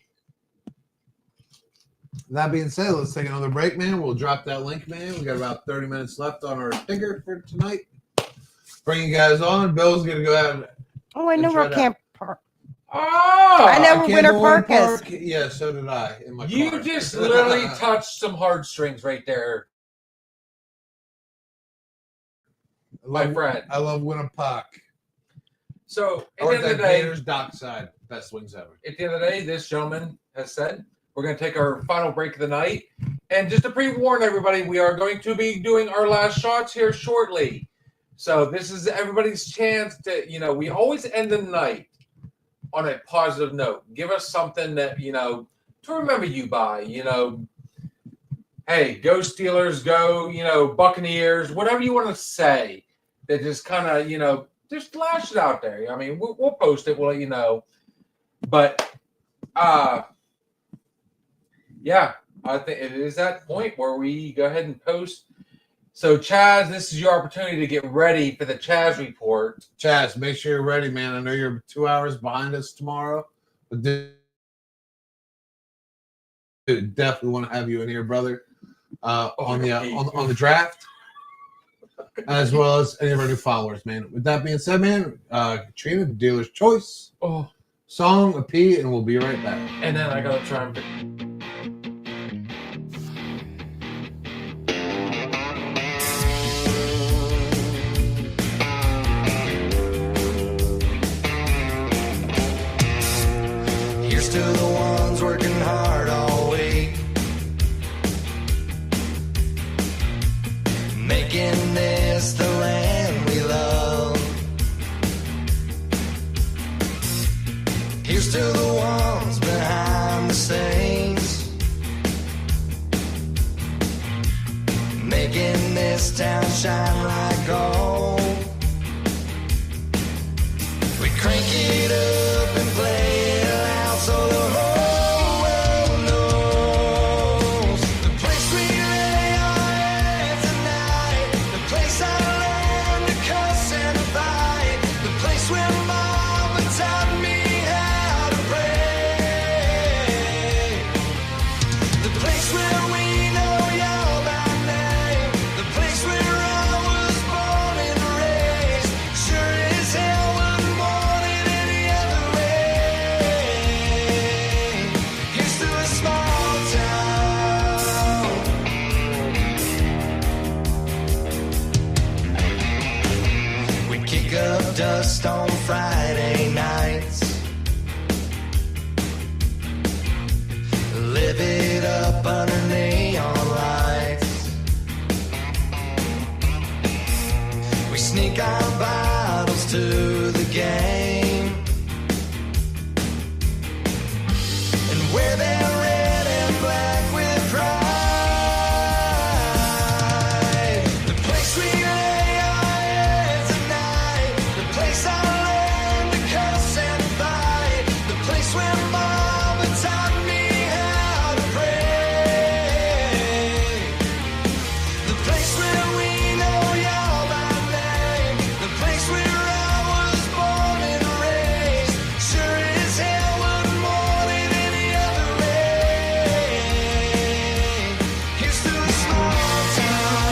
That being said, let's take another break, man. We'll drop that link, man. We got about 30 minutes left on our ticker for tonight. Bring you guys on. Bill's gonna go out. Oh, I know Let's where try that. Camp Park. Oh, I know where Campbell Winter Park is. Yeah, so did I. In my You car. just literally touched some heartstrings right there, my friend. I love Winter Park. So I at the like end of that the day, Gators dockside. Best wings ever. at the end of the day, this gentleman has said we're going to take our final break of the night. And just to pre-warn everybody, we are going to be doing our last shots here shortly. So this is everybody's chance to, we always end the night on a positive note. Give us something that, to remember you by, hey, go Steelers, go, Buccaneers, whatever you want to say that just kind of, just lash it out there. I mean, we'll post it. We'll let you know. But, yeah, I think it is that point where we go ahead and post. So, Chaz, this is your opportunity to get ready for the Chaz report. Chaz, make sure you're ready, man. I know you're 2 hours behind us tomorrow, but dude, definitely want to have you in here, brother, on the draft, as well as any of our new followers, man. With that being said, man, Katrina, dealer's choice, song, a P, and we'll be right back. And then I gotta try and pick. Here's to the ones working hard all week, making this the land we love. Here's to the ones behind the scenes, making this town shine like gold. We crank it up and play it loud so the whole world knows. The place we lay our heads at night, the place I learned to cuss and fight, the place where mama taught me how to pray, the place where we know y'all by name, the place where I was born and raised. Sure as hell wouldn't want it any other way. Here's to a small town. We kick up dust on Friday nights, live it up under neon lights. We sneak our bottles to the game and wear that red and black with pride. The place we lay our heads at night, the place I learned to cuss and fight, the place where mama taught me how to pray, the place where we know y'all by name, the place where I was born and raised. Sure as hell wouldn't want it any other way. Here's to a small town.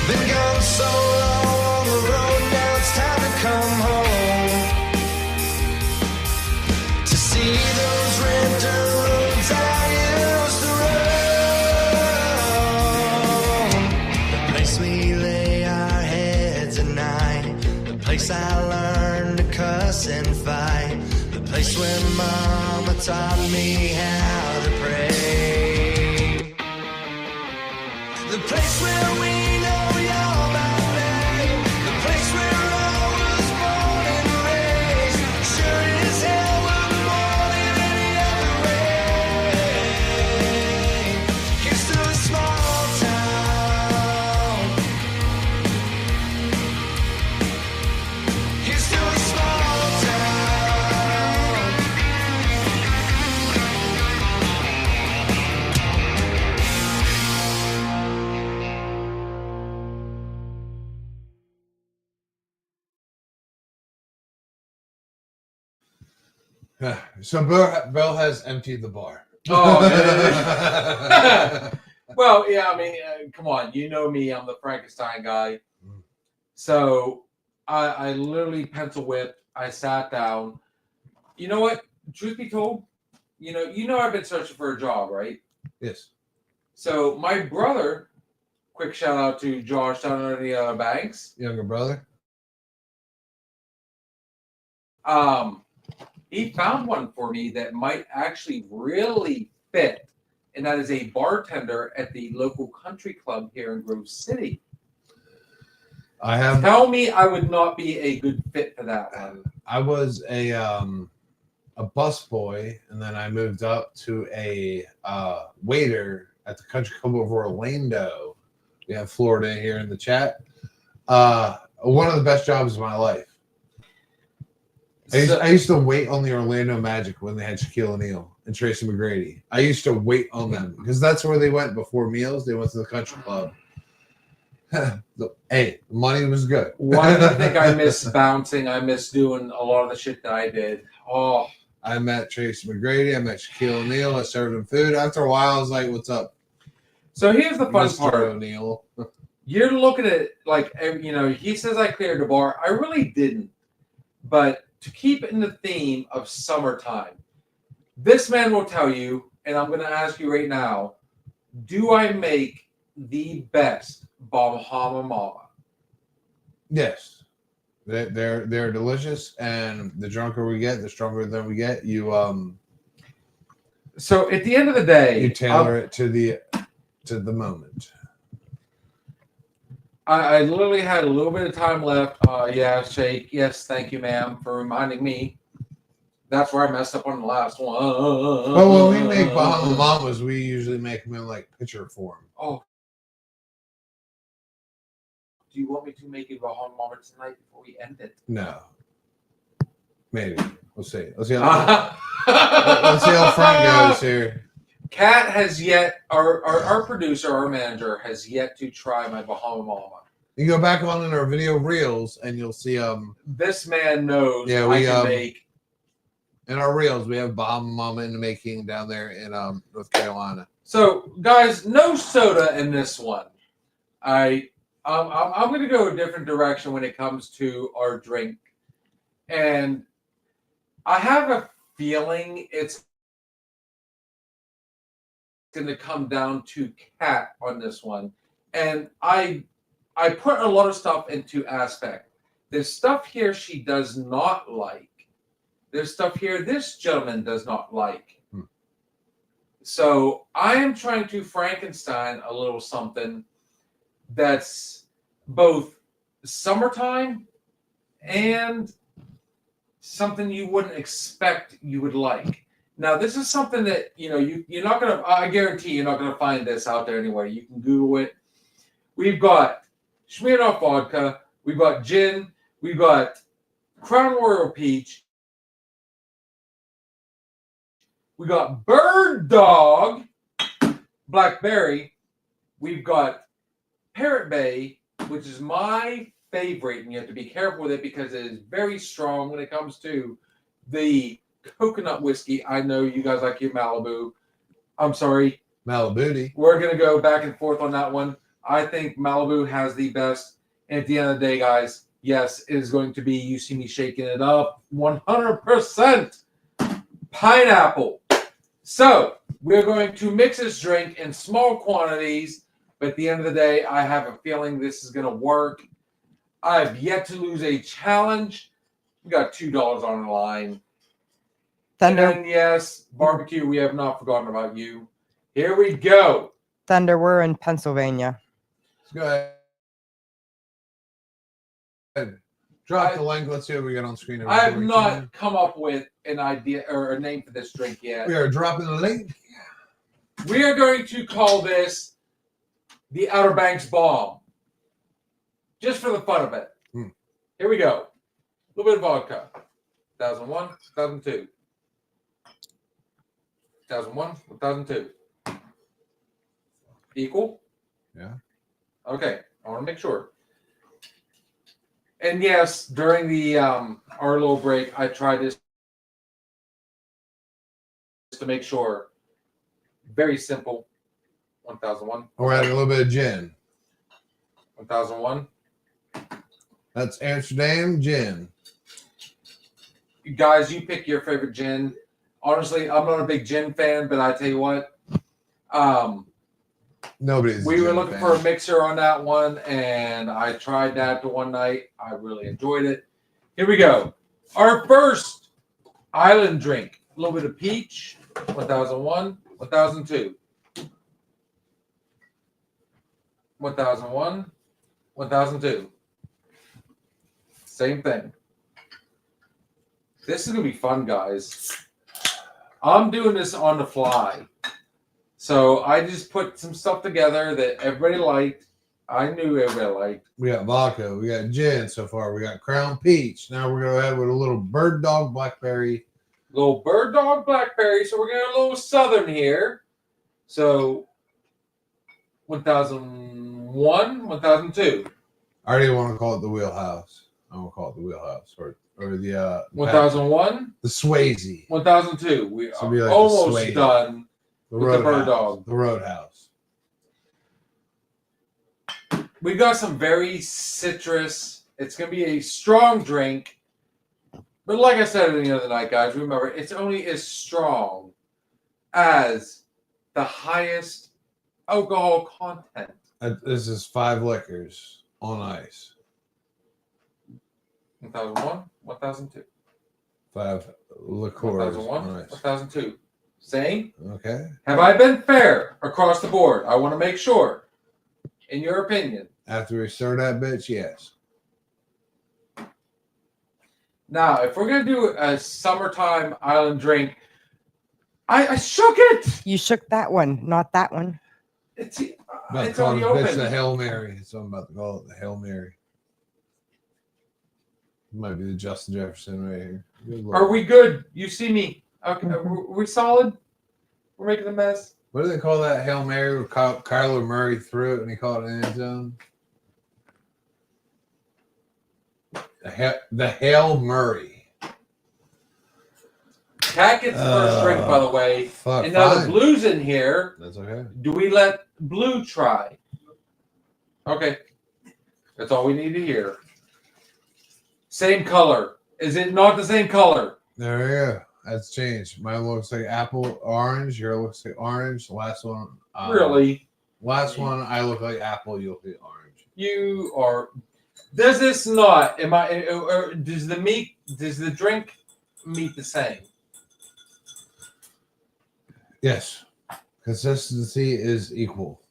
Been gone so long on the road, now it's time to come home, to see those red dirt roads I used to roam. The place we lay our heads at night, the place I learned to cuss and fight, the place where mama taught me how to pray, the place where we know y'all by name, the place where I was born and raised. Sure as hell wouldn't want it any other way. Here's to a small town. Here's to a small town. So Bill has emptied the bar. Oh, well, yeah, I mean, come on. You know me. I'm the Frankenstein guy. So I literally pencil whipped. I sat down. You know what? Truth be told, you know I've been searching for a job, right? Yes. So my brother, quick shout out to Josh down under the Banks. Younger brother. He found one for me that might actually really fit, and that is a bartender at the local country club here in Grove City. I have. Tell me I would not be a good fit for that one. I was a bus boy, and then I moved up to a waiter at the Country Club of Orlando. We have Florida here in the chat. One of the best jobs of my life. I used to wait on the Orlando Magic when they had Shaquille O'Neal and Tracy McGrady. I used to wait on them because that's where they went before meals. They went to the country club. Hey, the money was good. Why do you think I miss bouncing? I miss doing a lot of the shit that I did. Oh, I met Tracy McGrady. I met Shaquille O'Neal. I served him food. After a while, I was like, "What's up, so here's the fun Mr. part. O'Neal?" You're looking at it like, you know, he says I cleared the bar. I really didn't. But to keep in the theme of summertime, this man will tell you, and I'm going to ask you right now, do I make the best Bahama Mama? Yes, they're delicious, and the drunker we get, the stronger that we get. You So at the end of the day, you tailor it to the moment. I literally had a little bit of time left. Yeah, Shake. Yes, thank you, ma'am, for reminding me. That's where I messed up on the last one. But when we make Bahama Mamas, we usually make them in like picture form. Oh. Do you want me to make a Bahama Mama tonight before we end it? No, maybe we'll see. Let's see how Frank goes here. Kat has yet, our producer, our manager, has yet to try my Bahama Mama. You go back on in our video reels, and you'll see This man knows Yeah, I we, can make. in our reels we have Bahama Mama in the making down there in North Carolina. So, guys, no soda in this one. I'm going to go a different direction when it comes to our drink, and I have a feeling it's going to come down to Kat on this one, and I put a lot of stuff into aspect. There's stuff here she does not like. There's stuff here this gentleman does not like. So I am trying to Frankenstein a little something that's both summertime and something you wouldn't expect you would like. Now, this is something that, you know, you're not going to, I guarantee you're not going to find this out there anywhere. You can Google it. We've got Smirnoff vodka. We've got gin. We've got Crown Royal Peach. We got Bird Dog Blackberry. We've got Parrot Bay, which is my favorite, and you have to be careful with it because it is very strong when it comes to the coconut whiskey. I know you guys like your Malibu. I'm sorry. Malibu. We're going to go back and forth on that one. I think Malibu has the best. And at the end of the day, guys, yes, it is going to be, you see me shaking it up, 100% pineapple. So we're going to mix this drink in small quantities. But at the end of the day, I have a feeling this is going to work. I've yet to lose a challenge. We got $2 on the line. Thunder, And yes, barbecue, we have not forgotten about you. Here we go. Thunder, we're in Pennsylvania. Let's go ahead. Drop the link. Let's see what we got on screen. I have not come up with an idea or a name for this drink yet. We are dropping the link. We are going to call this the Outer Banks Bomb. Just for the fun of it. Here we go. A little bit of vodka. 2001, 2002. 2001, 2002. Equal? Yeah. Okay. I want to make sure. And yes, during the our little break, I tried this to make sure. Very simple. 1001. We're adding a little bit of gin. 1001. That's Amsterdam gin. You guys, you pick your favorite gin. Honestly, I'm not a big gin fan, but I tell you what, Nobody's. we were looking for a mixer on that one, and I tried that the one night. I really enjoyed it. Here we go. Our first island drink. A little bit of peach. 1001. 1002, 1001, 1002. Same thing. This is gonna be fun, guys. I'm doing this on the fly. So I just put some stuff together that everybody liked. I knew everybody liked. We got vodka, we got gin so far, we got Crown Peach. Now we're gonna have with a little Bird Dog Blackberry. Little Bird Dog Blackberry. So we're getting a little southern here. So 1001, 1002. I already want to call it the Wheelhouse. I want to call it the Wheelhouse or the 1001, the Swayze, 1002. We So are be like the almost Swayze. done the with the Bird Roadhouse, Dog. the Roadhouse. We got some very citrus. It's going to be a strong drink. But like I said the other night, guys, remember, it's only as strong as the highest alcohol content. This is 5 liquors on ice. 1001, 1002. 5 liqueurs 1001, on ice. 1002. Same. Okay. Have I been fair across the board? I want to make sure. In your opinion. After we stir that bitch, yes. Now, if we're going to do a summertime island drink, I shook it. You shook that one, not that one. About to It's call already this bitch open. the Hail Mary. So I'm about to call it the Hail Mary. Might be the Justin Jefferson right here. Good Are Lord. we good? You see me? Okay, we solid? We're making a mess. What do they call that Hail Mary where Kyler Murray threw it and he caught it in the end zone? The Hail Murray. Cat gets the first drink, by the way. Fuck, And now fine. the Blue's in here. That's okay. Do we let Blue try? Okay. That's all we need to hear. Same color. Is it not the same color? There we go. That's changed. Mine looks like apple orange. Your looks like orange. The last one. Really? Last one, I look like apple. You look like orange. You are. Does this not? Am I? Or does the meat? Does the drink meet the same? Yes. Consistency is equal.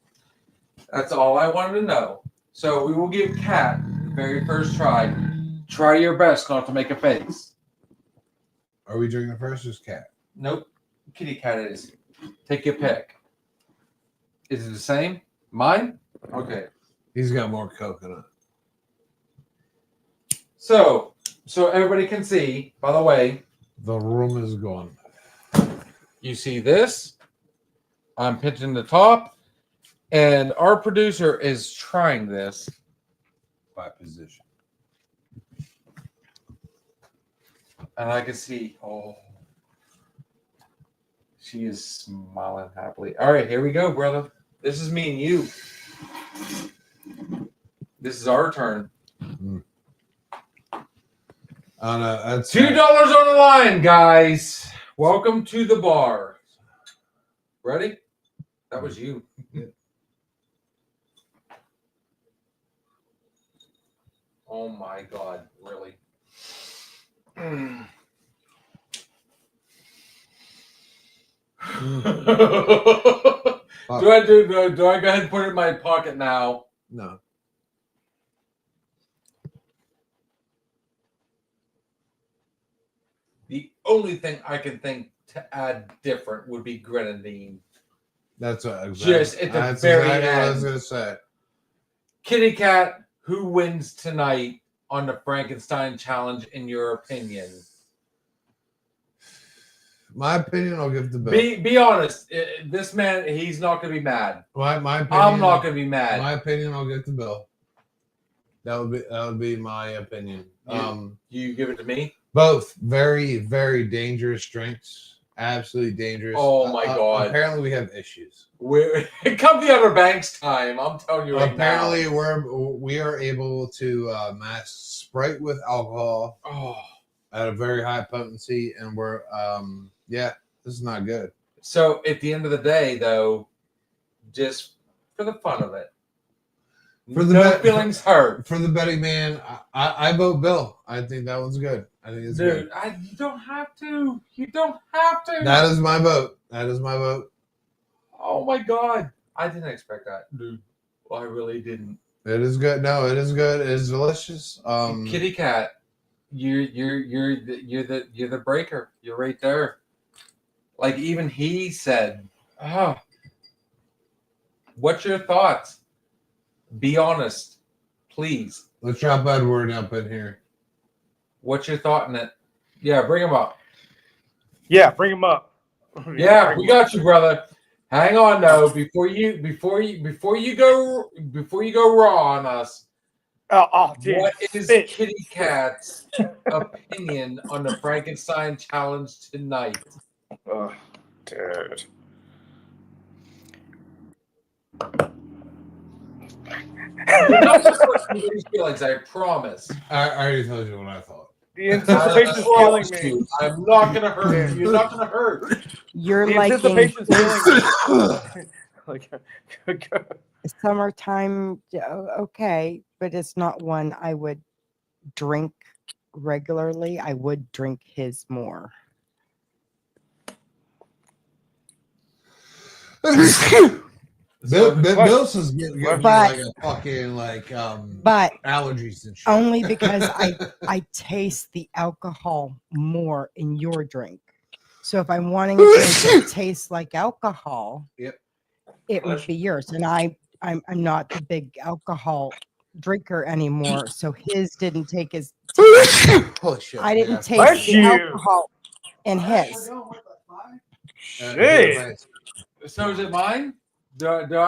That's all I wanted to know. So we will give Kat the very first try. Try your best not to make a face. Are we drinking first or cat? Nope. Kitty cat is. Take your pick. Is it the same? Mine? Okay. He's got more coconut. So everybody can see, by the way, The room is gone. you see this. I'm pinching the top. And our producer is trying this. By position. And I can see, oh, she is smiling happily. All right, here we go, brother. This is me and you. This is our turn. That's $2 on the line, guys. Welcome to the bar. Ready? That was you. Oh my God, really? Mm. do I go ahead and put it in my pocket now? No. The only thing I can think to add different would be grenadine. That's what Just at the that's very exactly what I was end. gonna say. Kitty Cat, who wins tonight on the Frankenstein challenge, in your opinion? My opinion, I'll give the bill. Be honest. This man, he's not going to be mad. My opinion, I'm not going to be mad. My opinion, I'll give the bill. That would be my opinion. You give it to me? Both very, very dangerous drinks. Absolutely dangerous. Oh my God. Apparently, we have issues. Come the Outer Banks time. I'm telling you right Apparently, now. we are able to mask Sprite with alcohol Oh. at a very high potency, and we're this is not good. So at the end of the day, though, just for the fun of it, For the no bet- feelings hurt. For the betting man, I vote Bill. I think that one's good. I think it's Dude, good. you don't have to. You don't have to. That is my vote. That is my vote. Oh my god. I didn't expect that, dude. I really didn't. It is good. No, it is good. It is delicious. Kitty cat, you're the breaker. You're right there. Like even he said, "Oh, what's your thoughts? Be honest, please. Let's drop Edward up in here. What's your thought in it? Yeah, bring him up. Yeah, bring him up. Yeah, we got you, brother. Hang on, though. Before you go raw on us, Oh, dude. what is spit. Kitty Cat's opinion on the Frankenstein challenge tonight? Oh, dude. Not just what somebody's feelings, I promise. I already told you what I thought. The anticipation's I killing promise me. you, I'm not gonna hurt you. You're not gonna hurt. You're The liking anticipation's killing me. Like, summertime, okay, but it's not one I would drink regularly. I would drink his more. Bill's is getting But- like a fucking But allergies and shit. only because I taste the alcohol more in your drink. So if I'm wanting a drink that tastes like alcohol, Yep. it would be yours. And I'm not a big alcohol drinker anymore. So his didn't take as Holy shit. I didn't Yeah. taste Bless the you. alcohol in his. shit. So is it mine? Do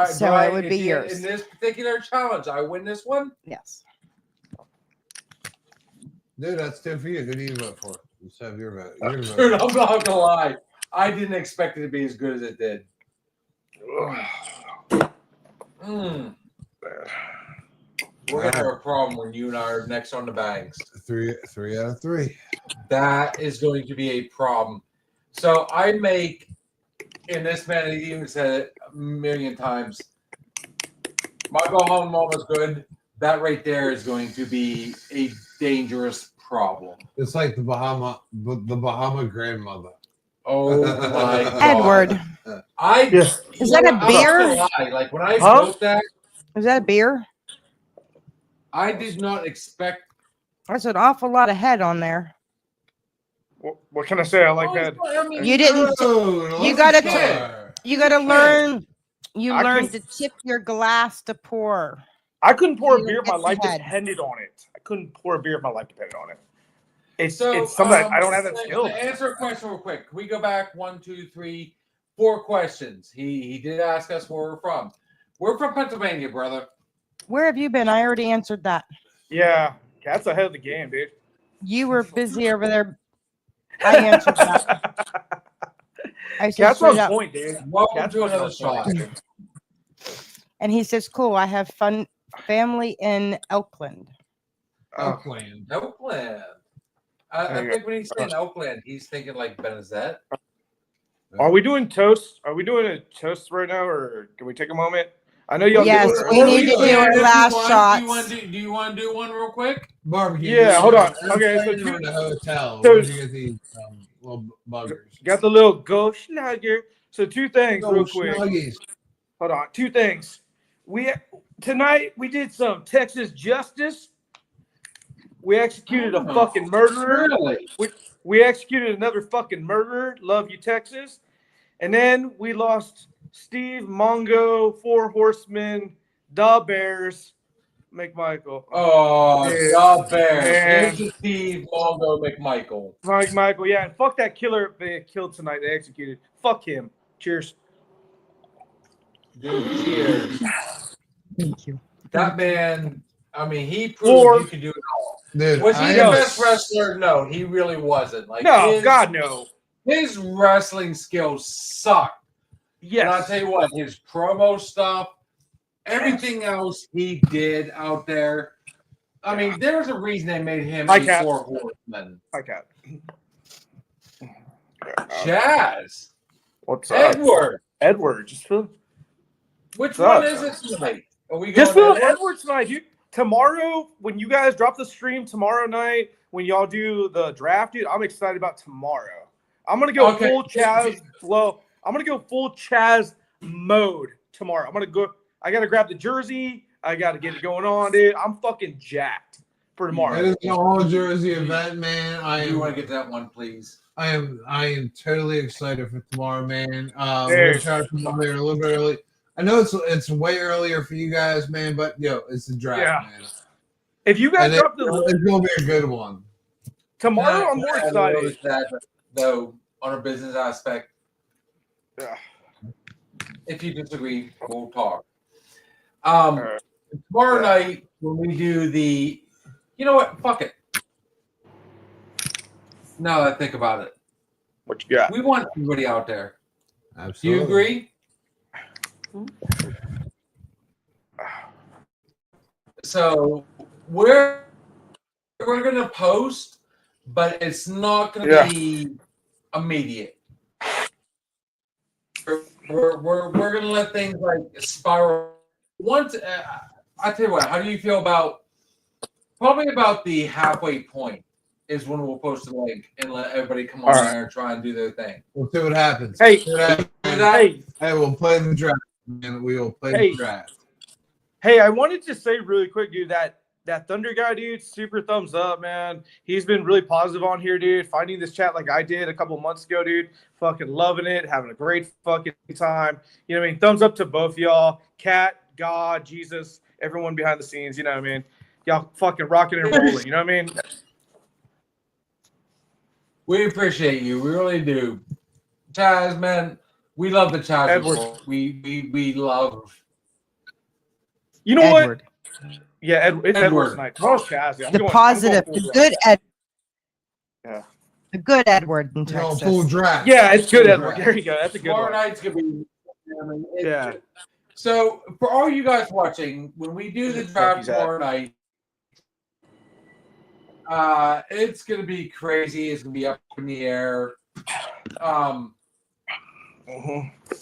So it would be in- yours. In this particular challenge, I win this one? Yes. Dude, that's 10 for you. Who do you vote for? Let's have your vote. Your vote. Dude, I'm not gonna lie. I didn't expect it to be as good as it did. Mm. We're gonna have a problem when you and I are next on the bags. Three out of 3. That is going to be a problem. So I make, and this man has even said it a million times. My go home moment is good. That right there is going to be a dangerous problem. It's like the Bahama grandmother. Oh my god, Edward, I Yeah. Is that a I'm not gonna beer? lie, like when I Huh? wrote that, is that a beer? I did not expect. There's an awful lot of head on there. What can I say? I like that. I mean, You didn't. Oh, You gotta Star. You got to learn. You I learn can- to tip your glass to pour. I couldn't pour a You beer if get my life the head. depended on it. I couldn't pour a beer if my life depended on it. It's So something I don't have that skill. To answer a question real quick, can we go back 1, 2, 3, 4 questions? He did ask us where we're from. We're from Pennsylvania, brother. Where have you been? I already answered that. Yeah, that's ahead of the game, dude. You were busy over there. I answered that. I said That's straight on up. point, dude. Welcome That's to what's another on shot. And he says, "Cool. I have fun family in Elkland." Oakland. Oakland. I There you think when he's saying Oakland, he's thinking like Benazet. Are we doing toast? Are we doing a toast right now, or can we take a moment? I know y'all. Yes, did it we earlier. need to do our last shots. Do you want to do one real quick? Barbecue. Yeah, hold on. I'm Okay, so staying two- in the hotel. so- Where'd you get these little buggers? Got the little go schnagger. So 2 things, Oh, real quick. Snuggies. Hold on. 2 things. Tonight we did some Texas justice. We executed a fucking murderer. Really? We executed another fucking murderer. Love you, Texas. And then we lost Steve, Mongo, 4 Horsemen, Da Bears, McMichael. Oh, Yeah. God bear. Man. Here's the Steve Mongo McMichael. Mike Michael, yeah, and fuck that killer they killed tonight. They executed. Fuck him. Cheers. Dude, cheers. Thank you. That man, I mean, he proved Or- you could do it all. Dude, Was he I the am- best wrestler? No, he really wasn't. Like No, his, God no. his wrestling skills sucked. And I'll Yes. tell you what, his promo stuff, everything else he did out there. I mean, there was a reason they made him Hi, a Kat. 4 horseman. Hi, Cat. Jazz, What's up? Edward. Edward. Just feel. Which What's up, one is it tonight? Are we Just going feel Edward tonight, dude. Tomorrow, when you guys drop the stream tomorrow night, when y'all do the draft, dude, I'm excited about tomorrow. I'm gonna go Okay. full Chaz flow. I'm gonna go full Chaz mode tomorrow. I'm gonna go. I gotta grab the jersey. I gotta get it going on, dude. I'm fucking jacked for tomorrow. It is an all jersey event, man. You want to get that one, please? I am totally excited for tomorrow, man. We're Dude. gonna try to come on here a little bit early. I know it's way earlier for you guys, man, but it's the draft, Yeah. man. If you guys And drop the it's gonna be a good one. tomorrow, I'm more I excited. noticed that, though, on a business aspect. Yeah. If you disagree, we'll talk. right. Tomorrow Yeah. night when we do the, you know what? Fuck it. Now that I think about it, What you got? we want everybody out there. Do Absolutely. you agree? So we're gonna post, but it's not gonna Yeah. be immediate. We're gonna let things like spiral. Once I tell you what, how do you feel about probably about the halfway point is when we'll post the link and let everybody come on All right. there and try and do their thing. We'll see what happens. Hey. See what happens. Do that? Hey, Hey, we'll play the draft, and we will play Hey. the draft. hey, I wanted to say really quick, dude, that Thunder guy, dude, super thumbs up, man. He's been really positive on here, dude. Finding this chat like I did a couple months ago, dude. Fucking loving it, having a great fucking time. You know what I mean? Thumbs up to both y'all. Kat, God, Jesus, everyone behind the scenes, you know what I mean? Y'all fucking rocking and rolling, you know what I mean? We appreciate you. We really do. Chaz, man, we love the Chaz. Edward. report. We love. You know Edward. what? Yeah, it's Edward. Edward's night. Tomorrow's Chazzy. The positive, the good Ed. Yeah. The good Edward in We're going full Texas. draft. Yeah, it's good, Full Edward. draft. There you go. That's a good Tomorrow one. night's gonna be. I mean, it's Yeah. just- So for all you guys watching, when we do the draft he's at? tomorrow night, it's gonna be crazy. It's gonna be up in the air. Mhm.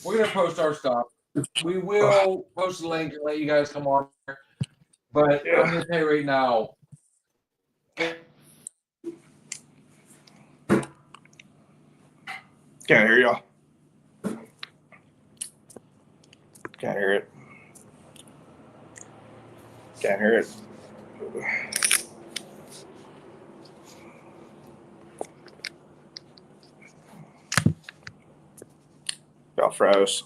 We're gonna post our stuff. We will post the link and let you guys come on. But Yeah. I'm gonna tell you right now. Can't hear y'all. Can't hear it. Can't hear it. Y'all froze.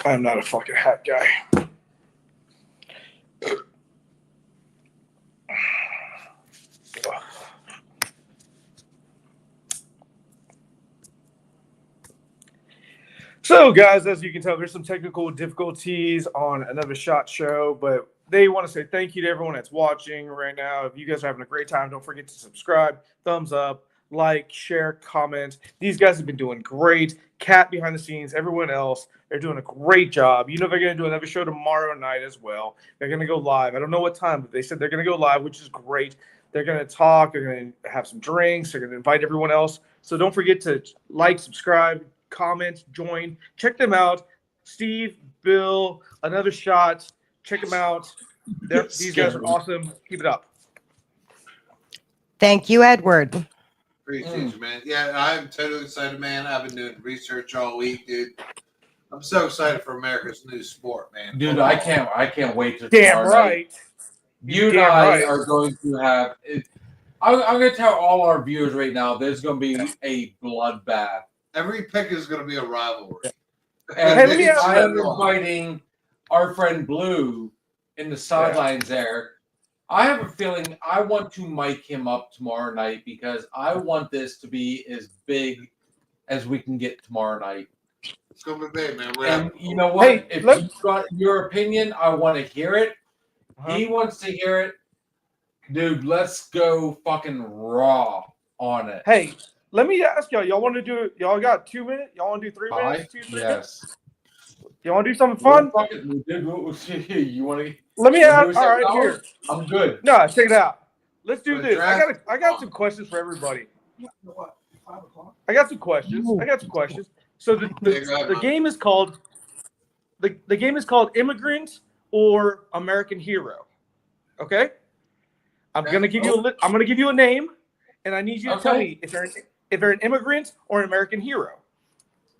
I'm not a fucking hat guy. So, guys, as you can tell, there's some technical difficulties on Another Shot show, but they want to say thank you to everyone that's watching right now. If you guys are having a great time, don't forget to subscribe, thumbs up, like, share, comment. These guys have been doing great. Kat behind the scenes, everyone else, they're doing a great job. You know they're going to do another show tomorrow night as well. They're going to go live. I don't know what time, but they said they're going to go live, which is great. They're going to talk. They're going to have some drinks. They're going to invite everyone else. So don't forget to like, subscribe, comment, join. Check them out. Steve, Bill, Another Shot. Check them out. These guys are awesome. Keep it up. Thank you, Edward. Appreciate you, man. Yeah, I'm totally excited, man. I've been doing research all week, dude. I'm so excited for America's new sport, man. Dude, I can't wait to Damn tomorrow night. right. You and Damn I right. are going to have it. I'm going to tell all our viewers right now there's going to be a bloodbath. Every pick is going to be a rivalry. And Hey, let me ask I am you- inviting our friend Blue in the sidelines there. I have a feeling I want to mic him up tomorrow night because I want this to be as big as we can get tomorrow night. It's going to be big, man. We're And you know what? Hey, if let- you've got your opinion, I want to hear it. Uh-huh. He wants to hear it. Dude, let's go fucking raw on it. Hey, let me ask y'all. Y'all want to do? Y'all got 2 minutes? Y'all want to do 3 Hi? minutes? 2, 3 minutes? Yes. Y'all want to do something fun? Dude, you want to? Let me Wanna ask. do All right, 7 here. hours? I'm good. No, check it out. Let's do For the this. draft? I got some questions for everybody. I got some questions. So Yeah, go ahead, the Mom. game is called the game is called Immigrant or American Hero. Okay? I'm Okay. gonna give you a name, and I need you to tell Okay. me if they're if they're an immigrant or an American hero.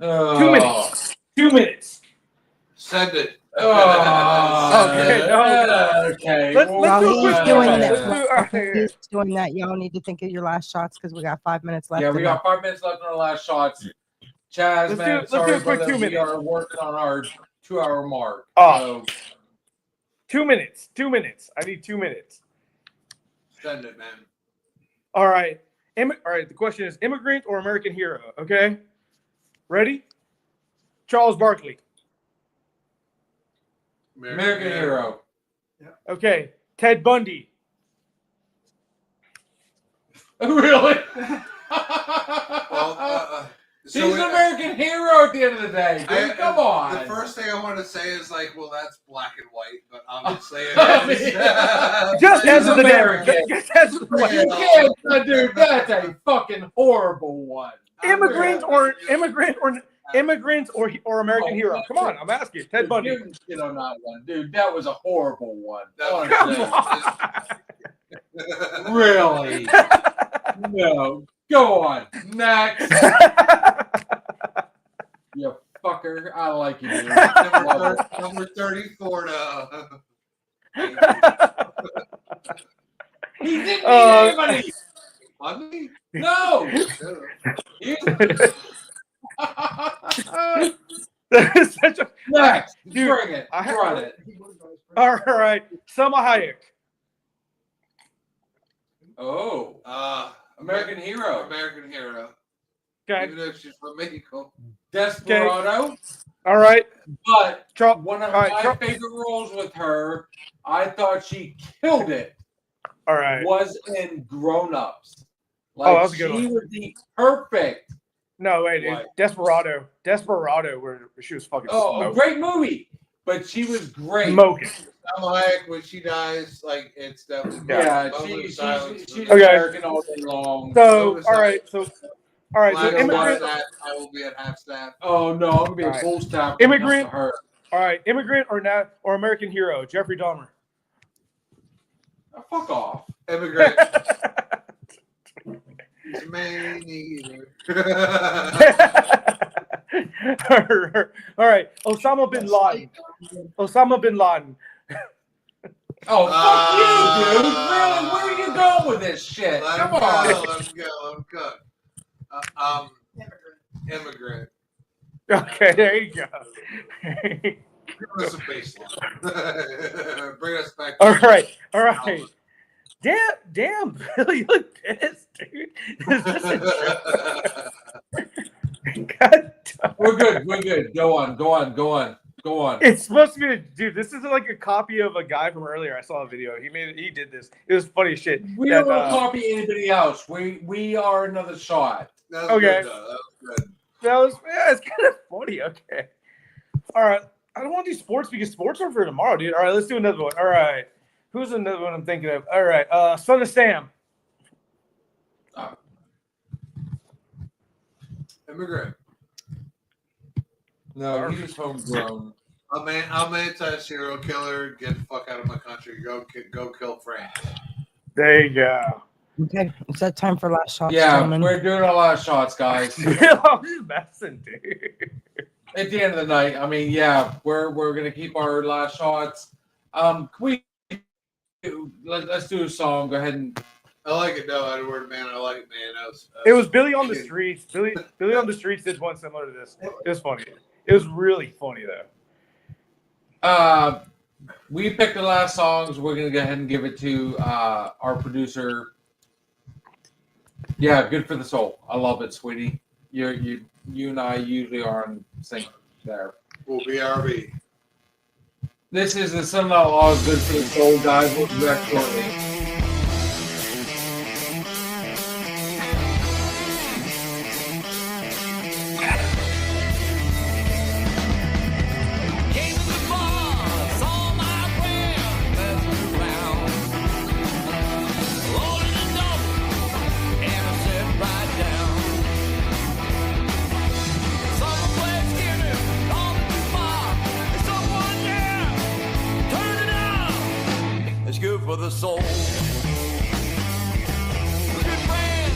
Oh. 2 minutes. 2 minutes. Send it. Oh, Okay, no. okay. Let's While do a he's quick doing one. that, Let's do- all right, while here. he's doing that, y'all need to think of your last shots because we got 5 minutes left. Yeah, in we got 5 minutes left on our last shots. Chaz, Let's man, do sorry, a quick brother, 2 we minutes. are working on our 2-hour mark. Oh. So, 2 minutes. 2 minutes. I need 2 minutes. Send it, man. All right. All right. The question is immigrant or American hero. Okay. Ready? Charles Barkley. American hero. Okay. Ted Bundy. Really? Well, He's an American hero at the end of the day. Dude, come on. The first thing I want to say is like, well, that's black and white, but obviously it I is. mean, Just He's answer the American. damn. Just answer the You question. can't, dude. That's a fucking horrible one. Immigrant or American hero. Come on, I'm asking you. Ted Bundy. You shit on that one, dude. That was a horrible one. That Honestly. Really? No. Go on. Next. You fucker. I like you, dude. Number 34 to He didn't need anybody. Bundy? No. That is such a. Next. Dude, Bring it. I- Run it. All right. Selma Hayek. Oh. American hero. American hero. Okay. Even if she's from Mexico. Desperado. All right. But Charles. one of All right, my Charles- favorite roles with her, I thought she killed it, All right. was in Grown Ups. Oh, that was a good she one. was the perfect. No, wait, dude. What? Desperado, where she was fucking Oh, a great movie. But she was great. smoking. Salma Hayek, when she dies, like it's definitely Yeah, moment of she's silence. okay. Okay. American all day long. So, all right. So Black immigrant. staff, I will be at half staff. Oh no, I'm gonna be All a right. full staff. Immigrant. To her. All right, immigrant or American hero, Jeffrey Dahmer. Oh, fuck off. Immigrant. Man eater. All right, Osama bin Laden. Osama bin Laden. Oh fuck you, dude! Really? Where are you going with this shit? Let Come him go. on. Let him go. Let him cook. Immigrant. Okay, there you go. Give us a baseline. Bring us back. All right. Damn, Billy, you look pissed, dude. Is this a joke? God damn. We're good. Go on. It's supposed to be, dude. This is like a copy of a guy from earlier. I saw a video. He did this. It was funny as shit. We That, don't want to copy anybody else. We are another shot. That was Okay. good, though. That was good. it's kind of funny. Okay. All right. I don't want to do sports because sports are for tomorrow, dude. All right, let's do another one. All right. Who's another one I'm thinking of? All right. Son of Sam. Immigrant. No, he's homegrown. I'm an anti-serial killer. Get the fuck out of my country. Go kill France. There you go. Okay, is that time for last shots, Yeah, gentlemen? we're doing a lot of shots, guys. I'm just messing, dude. At the end of the night, I mean, yeah, we're gonna keep our last shots. Let's do a song. Go ahead and I like it though, Edward. Man, I like it, man. It was Billy on the Streets. Billy on the Streets did one similar to this. It was funny. It was really funny though. we picked the last songs. We're gonna go ahead and give it to our producer. Yeah, good for the soul. I love it, sweetie. You and I usually are on sync there. We'll BRB. This is the Son of Outlaws, good for the soul, guys. We'll be back shortly. Came to the bar, saw my friend messing around. Loaded the dope, and I sat right down. Someone played Skinner, all too far. There's someone there, turn it up. It's good for the soul. Good friend,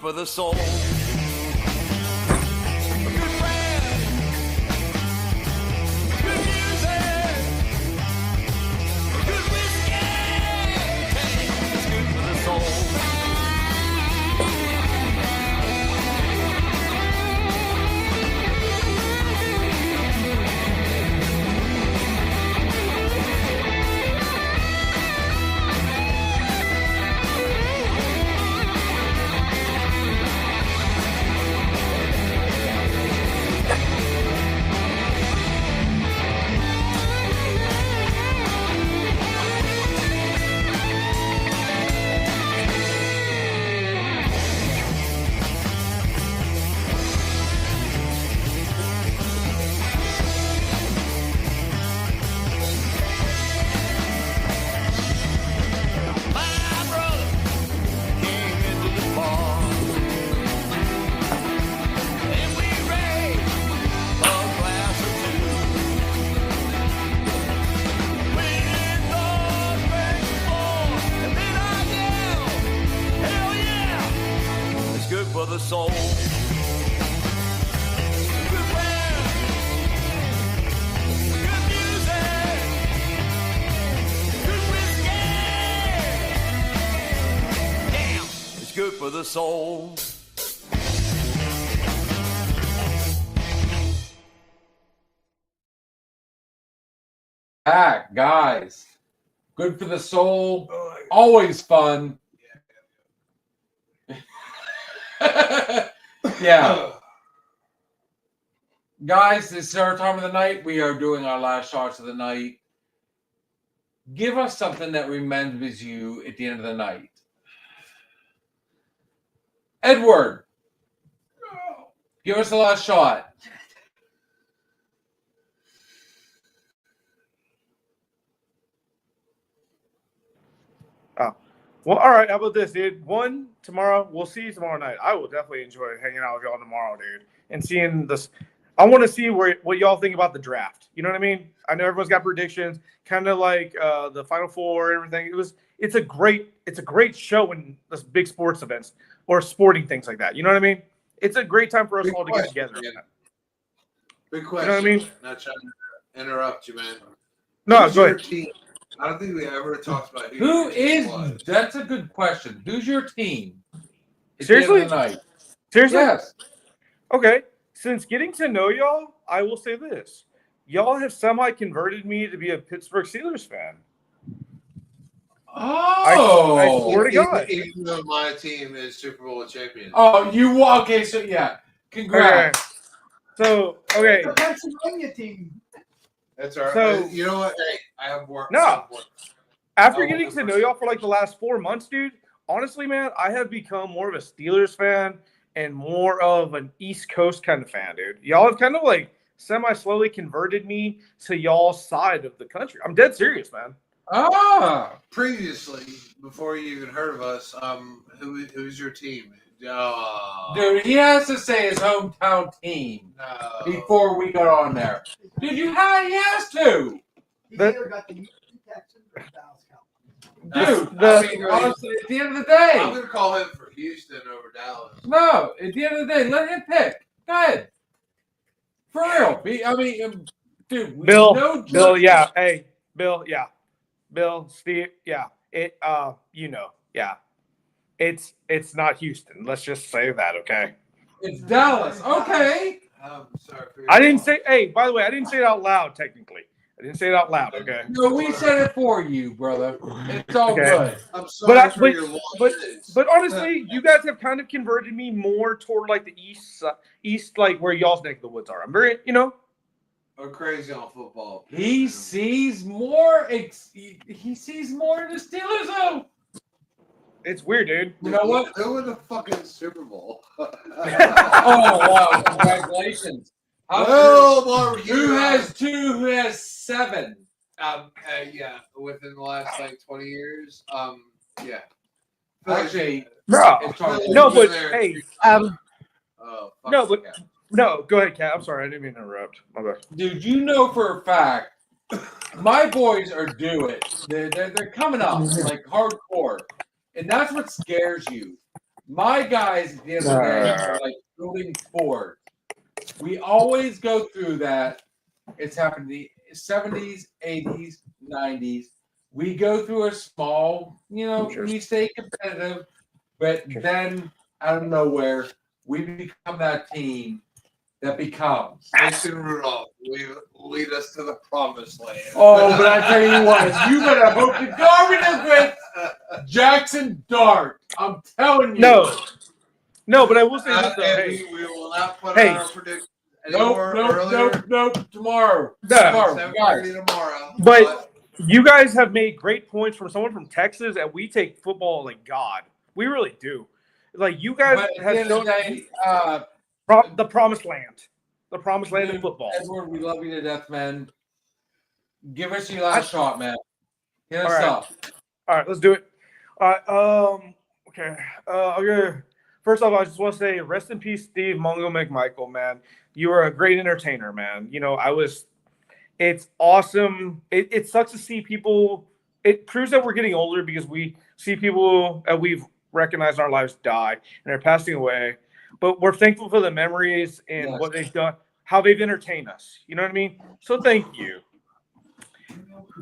for the soul. Good friends, good music, good whiskey. It's good for the soul. My brother came into the bar, and we raised a glass or two. We did those things before, and then I yelled, hell yeah! It's good for the soul. Good friends, good music, good whiskey. Damn, it's good for the soul. Back, guys. Good for the soul. Always fun. Yeah. Guys, this is our time of the night. We are doing our last shots of the night. Give us something that remembers you at the end of the night. Edward, give us the last shot. Well, all right. How about this, dude? One, tomorrow. We'll see you tomorrow night. I will definitely enjoy hanging out with y'all tomorrow, dude, and seeing this. I want to see what y'all think about the draft. You know what I mean? I know everyone's got predictions, kind of like the Final Four and everything. It's a great show in this big sports events or sporting things like that. You know what I mean? It's a great time for us all to get together. Big You question. know what I mean? Not trying to interrupt you, man. No, Who's go your ahead. team? I don't think we ever talked about Who your team is? was. That's a good question. Who's your team? At Seriously? the end of the night? Seriously? Yes. Okay. Since getting to know y'all, I will say this. Y'all have semi-converted me to be a Pittsburgh Steelers fan. Oh. I swear to God. Even though my team is Super Bowl champion. Oh, okay? So yeah, congrats. So, okay. The Pennsylvania team. That's all right. So- You know what? Hey, I have work. No. I have work. After Oh, getting to know y'all for like the last 4 months, dude, honestly, man, I have become more of a Steelers fan and more of an East Coast kind of fan, dude. Y'all have kind of like semi-slowly converted me to y'all's side of the country. I'm dead serious, man. Ah, Previously, before you even heard of us, who's your team? dude, he has to say his hometown team No. before we got on there. Dude, he has to. He That- either got the Houston Texans or Dallas Cowboys. Dude, The- I mean, honestly, at the end of the day, I'm gonna call him for Houston over Dallas. no. At the end of the day, let him pick. Go ahead. For real. Dude. Bill, no Bill, joke. yeah. Hey, Bill, yeah. Bill, Steve, yeah. Yeah. It's not Houston. Let's just say that, okay? It's Dallas. Okay. I'm sorry for your I didn't loss. say. Hey, by the way, I didn't say it out loud. Technically, I didn't say it out loud. Okay. No, we said it for you, brother. It's all Okay. good. I'm sorry But for your loss. But honestly, you guys have kind of converted me more toward like the east, like where y'all's neck of the woods are. I'm very, I'm crazy on football. He sees more. He sees more in the Steelers, though. it's weird, dude. You know what? Who in the fucking Super Bowl? Oh wow! Congratulations. Oh, Marvin, Who has 2? Who has 7? Yeah, within the last like 20 years. Yeah. Actually, Bro. it's probably No, but There. hey, Oh, fuck No, but- yeah. no, go ahead, Kat. I'm sorry, I didn't mean to interrupt. My bad. dude, you know for a fact, my boys are due it. They're coming up like hardcore, and that's what scares you. My guys at the end of the day are like building forward. We always go through that. It's happened in the 70s, 80s, 90s. We go through a small, we stay competitive, but then out of nowhere, we become that team that becomes. Mason Rudolph, lead us to the promised land. Oh, but I tell you what, you better hope to God we with Jackson Dart. I'm telling you. No, but I will say this though. And Hey, we will not put Hey. out our prediction anymore earlier. Nope. Tomorrow. No. 7:30 tomorrow. But you guys have made great points from someone from Texas, and we take football like God. We really do. Like you guys But at the have end of shown the day, the promised land, of football. Edward, we love you to death, man. Give us your last shot, man. Hit us All right. up. All right, let's do it. All right. Okay. Okay. First off, I just want to say, rest in peace, Steve Mongo McMichael, man. You are a great entertainer, man. It's awesome. It sucks to see people. It proves that we're getting older because we see people that we've recognized in our lives die and they're passing away. But we're thankful for the memories and Yes. what they've done, how they've entertained us. You know what I mean? So thank you.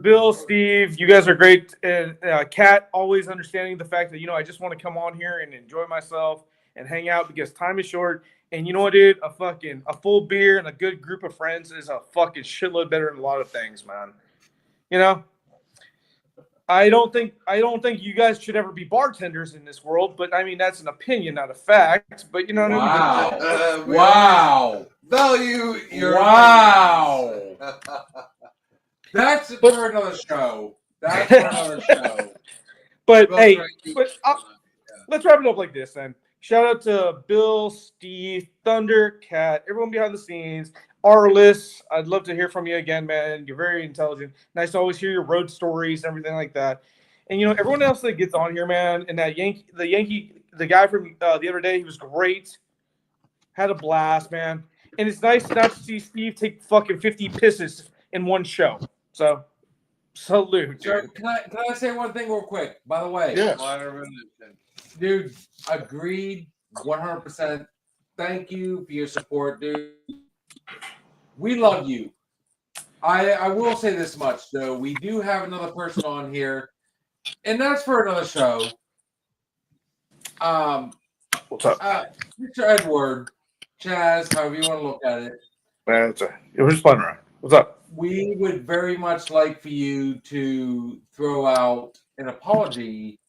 Bill, Steve, you guys are great. And Kat, always understanding the fact that, I just want to come on here and enjoy myself and hang out because time is short. And you know what, dude? A full beer and a good group of friends is a fucking shitload better than a lot of things, man. I don't think you guys should ever be bartenders in this world, but I mean that's an opinion, not a fact. But you know what I mean? Wow. Value your Wow. That's for another show. That's for another show. But Both hey, right. let's wrap it up like this then. Shout out to Bill, Steve, Thunder, Cat, everyone behind the scenes. Arliss, I'd love to hear from you again, man. You're very intelligent. Nice to always hear your road stories and everything like that. And everyone else that gets on here, man, and that the guy from the other day, he was great. Had a blast, man. And it's nice not to see Steve take fucking 50 pisses in one show. So, salute. Sir, can I say one thing real quick? By the way, Yeah. dude, agreed 100%. Thank you for your support, dude. We love you. I will say this much, though. We do have another person on here, and that's for another show. What's up? Mr. Edward, Chaz, however you want to look at it, We're just playing around. What's up? we would very much like for you to throw out an apology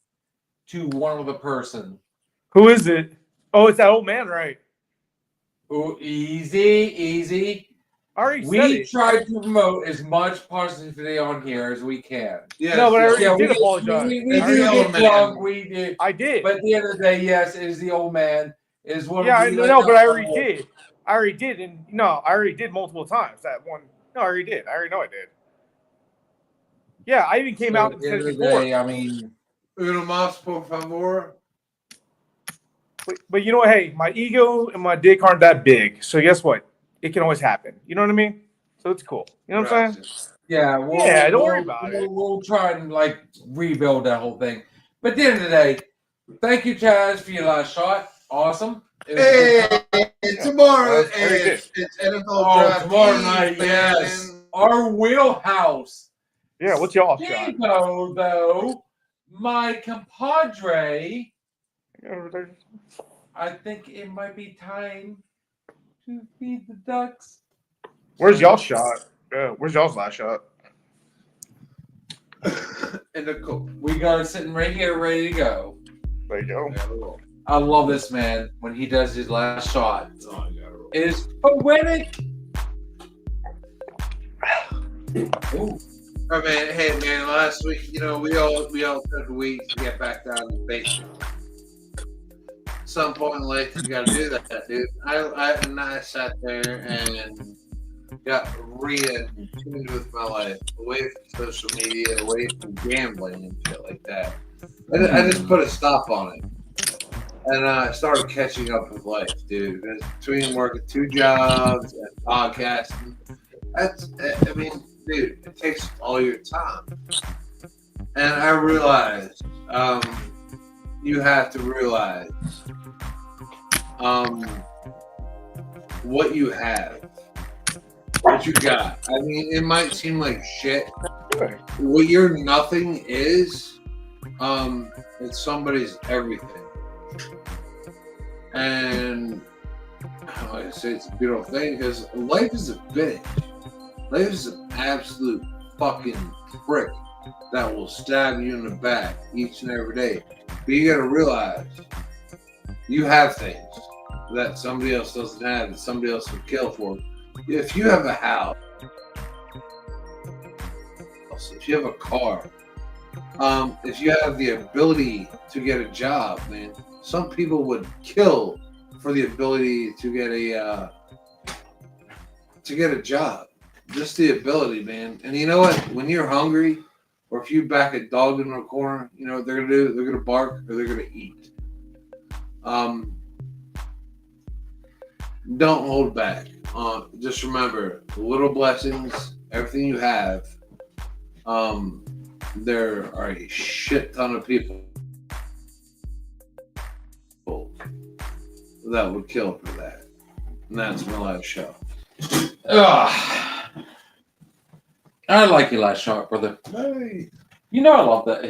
to one other person. Who is it? Oh, it's that old man, right? Oh, easy. I already said We it. try to promote as much positivity on here as we can. Yes, No, but I yes. already did apologize. We It's do the old get man. drunk. We did. I did. But at the end of the day, yes, it is the old man. It is one Yeah, of the but I already did. I already did multiple times. That one. No, I already did. I already know I did. Yeah, I even came out At and the said end it of the before. day, I mean, Uno más, por favor. But you know what? Hey, my ego and my dick aren't that big. So guess what? It can always happen. You know what I mean? So it's cool. You know what I'm saying? yeah, Don't worry about it. We'll try and rebuild that whole thing. But at the end of the day, thank you, Chaz, for your last shot. Awesome. It was a good Hey, tomorrow That's very it's NFL Oh, draft. tomorrow Eve, night, man. yes. Our wheelhouse. Yeah, what's y'all shot? Steve-O, though, my compadre, I think it might be time to feed the ducks. Where's y'all shot? Where's y'all's last shot? In the cook. We got it sitting right here, ready to go. There you go. I love this man when he does his last shot. It is poetic. Ooh. I mean, hey man, last week, we all took a week to get back down to basics. At some point in life, you gotta do that, dude. I sat there and got re-tuned with my life, away from social media, away from gambling and shit like that. I just put a stop on it. And I started catching up with life, dude. Between working 2 jobs and podcasting, dude, it takes all your time. And I realized, you have to realize what you have, what you got. I mean, it might seem like shit. What your nothing is, it's somebody's everything. And like I say, it's a beautiful thing because life is a bitch. Life is an absolute fucking prick that will stab you in the back each and every day. But you gotta realize you have things that somebody else doesn't have, that somebody else would kill for. If you have a house, if you have a car, if you have the ability to get a job, man, some people would kill for the ability to get a job. Just the ability, man. And you know what? When you're hungry, or if you back a dog in a corner, you know what they're gonna do? They're gonna bark or they're gonna eat. Don't hold back. Just remember, the little blessings, everything you have. There are a shit ton of people that would kill for that. And that's my last show. I like your last shot, brother. Hey. You know I love that.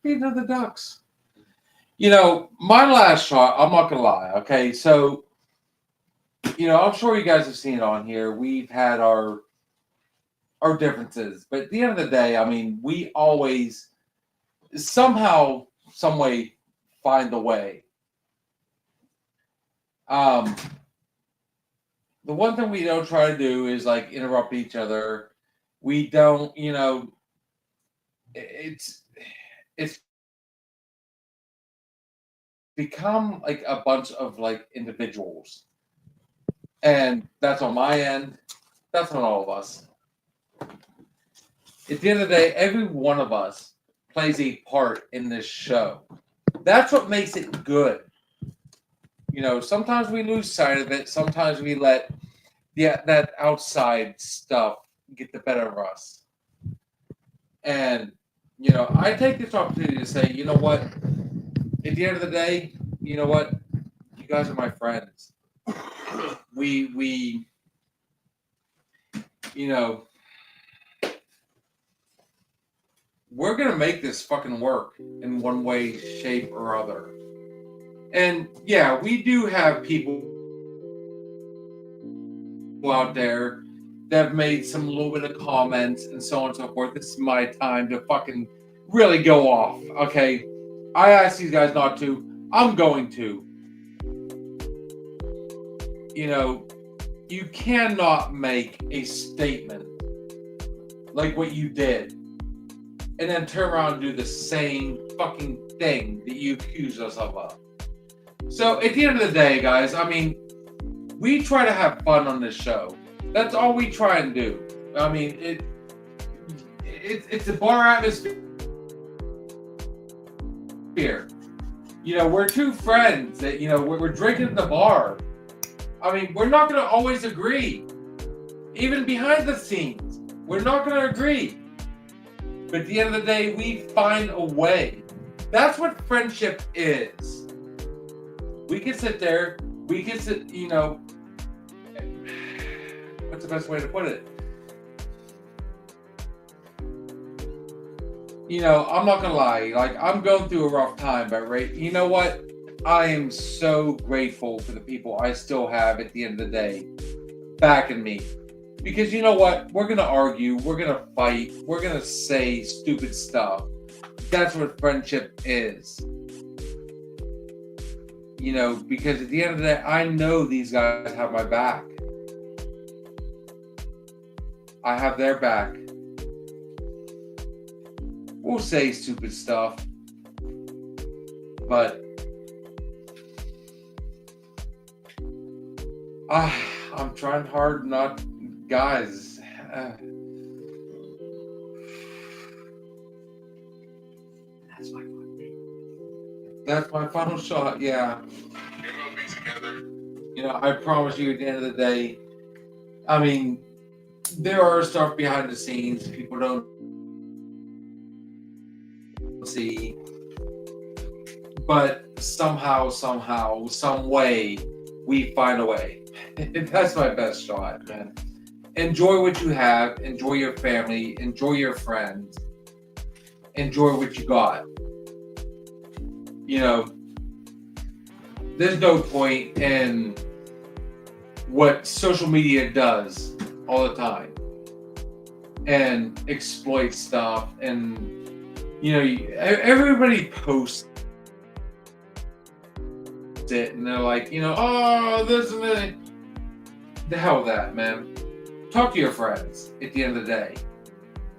These are the Ducks. You know, my last shot, I'm not going to lie, okay? So, you know, I'm sure you guys have seen it on here. We've had our differences. But at the end of the day, I mean, we always somehow, some way, find the way. The one thing we don't try to do is, like, interrupt each other. We don't, you know, it's become like a bunch of like individuals. And that's on my end. That's on all of us. At the end of the day, every one of us plays a part in this show. That's what makes it good. You know, sometimes we lose sight of it. Sometimes we let that outside stuff get the better of us. And, you know, I take this opportunity to say, you know what? At the end of the day, you know what? You guys are my friends. We you know, we're going to make this fucking work in one way, shape, or other. And, yeah, we do have people out there that have made some little bit of comments and so on and so forth. This is my time to fucking really go off, okay? I asked these guys not to. I'm going to. You know, you cannot make a statement like what you did and then turn around and do the same fucking thing that you accused us of. So at the end of the day, guys, I mean, we try to have fun on this show. That's all we try and do. I mean, it's a bar atmosphere. You know, we're two friends that, you know, we're drinking at the bar. I mean, we're not going to always agree. Even behind the scenes, we're not going to agree. But at the end of the day, we find a way. That's what friendship is. We can sit there, you know, what's the best way to put it? You know, I'm not gonna lie, like, I'm going through a rough time, but you know what? I am so grateful for the people I still have at the end of the day backing me. Because you know what? We're gonna argue, we're gonna fight, we're gonna say stupid stuff. That's what friendship is. You know, because at the end of the day, I know these guys have my back. I have their back. We'll say stupid stuff, but I'm trying hard not, guys. That's my final shot. Yeah. We'll be together. You know, I promise you, at the end of the day, I mean, there are stuff behind the scenes people don't see, but somehow, some way, we find a way. That's my best shot, man. Enjoy what you have. Enjoy your family. Enjoy your friends. Enjoy what you got. You know, there's no point in what social media does all the time and exploit stuff. And, you know, everybody posts it and they're like, you know, oh, this and that. The hell with that, man. Talk to your friends at the end of the day.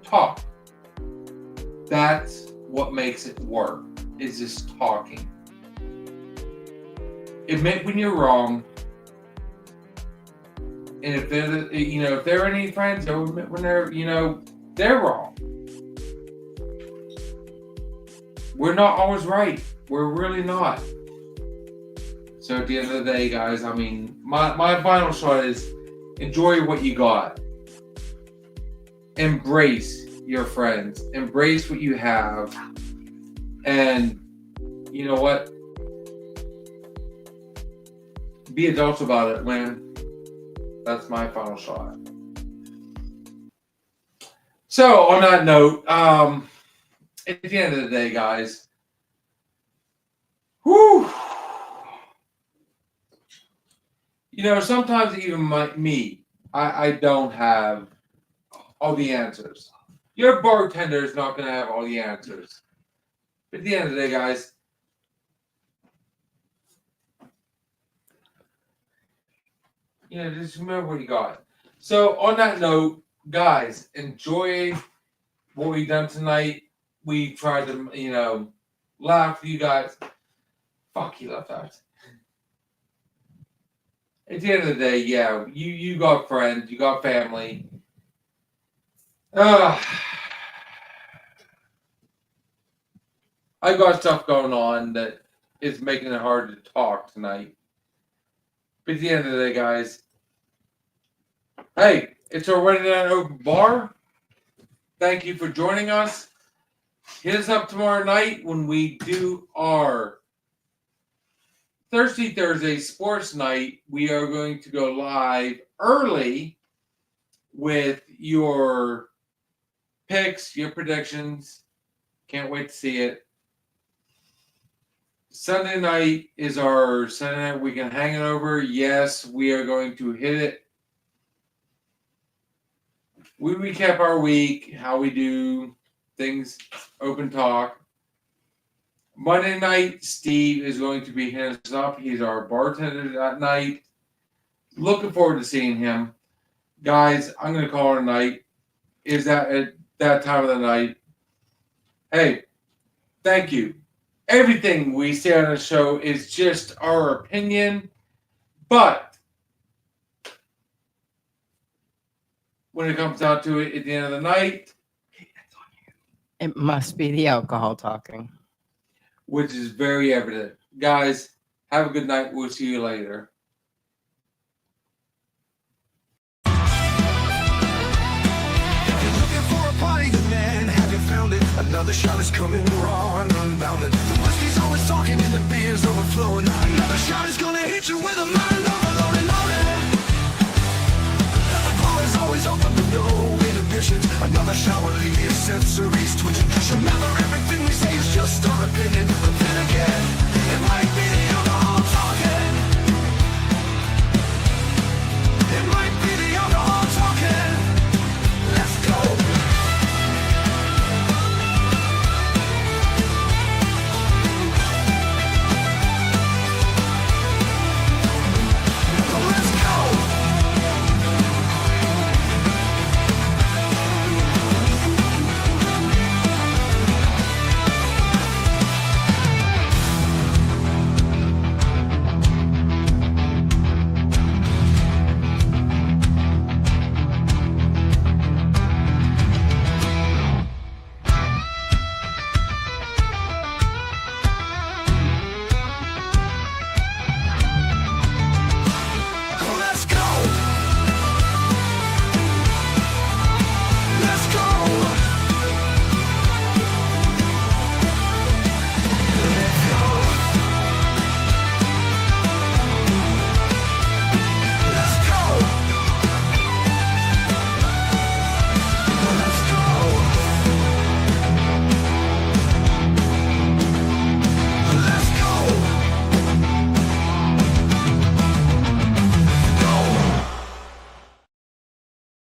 Talk. That's what makes it work, is just talking. Admit when you're wrong. And if they're, you know, if there are any friends, they'll admit when they're, you know, they're wrong. We're not always right. We're really not. So at the end of the day, guys, I mean, my final shot is enjoy what you got. Embrace your friends. Embrace what you have. And you know what? Be adults about it, man. That's my final shot. So on that note, at the end of the day, guys, whew. You know, sometimes even I don't have all the answers. Your bartender is not going to have all the answers. But at the end of the day, guys, you know, just remember what you got. So on that note, guys, enjoy what we've done tonight. We tried to, you know, laugh with you guys. Fuck, he left out. At the end of the day, yeah, you got friends, you got family. I got stuff going on that is making it hard to talk tonight. But at the end of the day, guys, hey, it's our Wednesday Night Open Bar. Thank you for joining us. Hit us up tomorrow night when we do our Thirsty Thursday Sports Night. We are going to go live early with your picks, your predictions. Can't wait to see it. Sunday night is our Sunday night weekend hangover. Yes, we are going to hit it. We recap our week, how we do things, open talk. Monday night, Steve is going to be hitting us up. He's our bartender that night. Looking forward to seeing him. Guys, I'm going to call it a night. Is that at that time of the night? Hey, thank you. Everything we say on the show is just our opinion, but when it comes down to it at the end of the night, It must be the alcohol talking. which is very evident. Guys, have a good night. We'll see you later. If you're looking for a party, good man, have you found it? Another shot is coming raw and unbounded. The whiskey's always talking and the beer's overflowing. Another shot is gonna hit you with a mind overloaded. The bar is always open with no inhibitions. Another shot will leave the accessories twitching. Just remember, everything we say is just our opinion.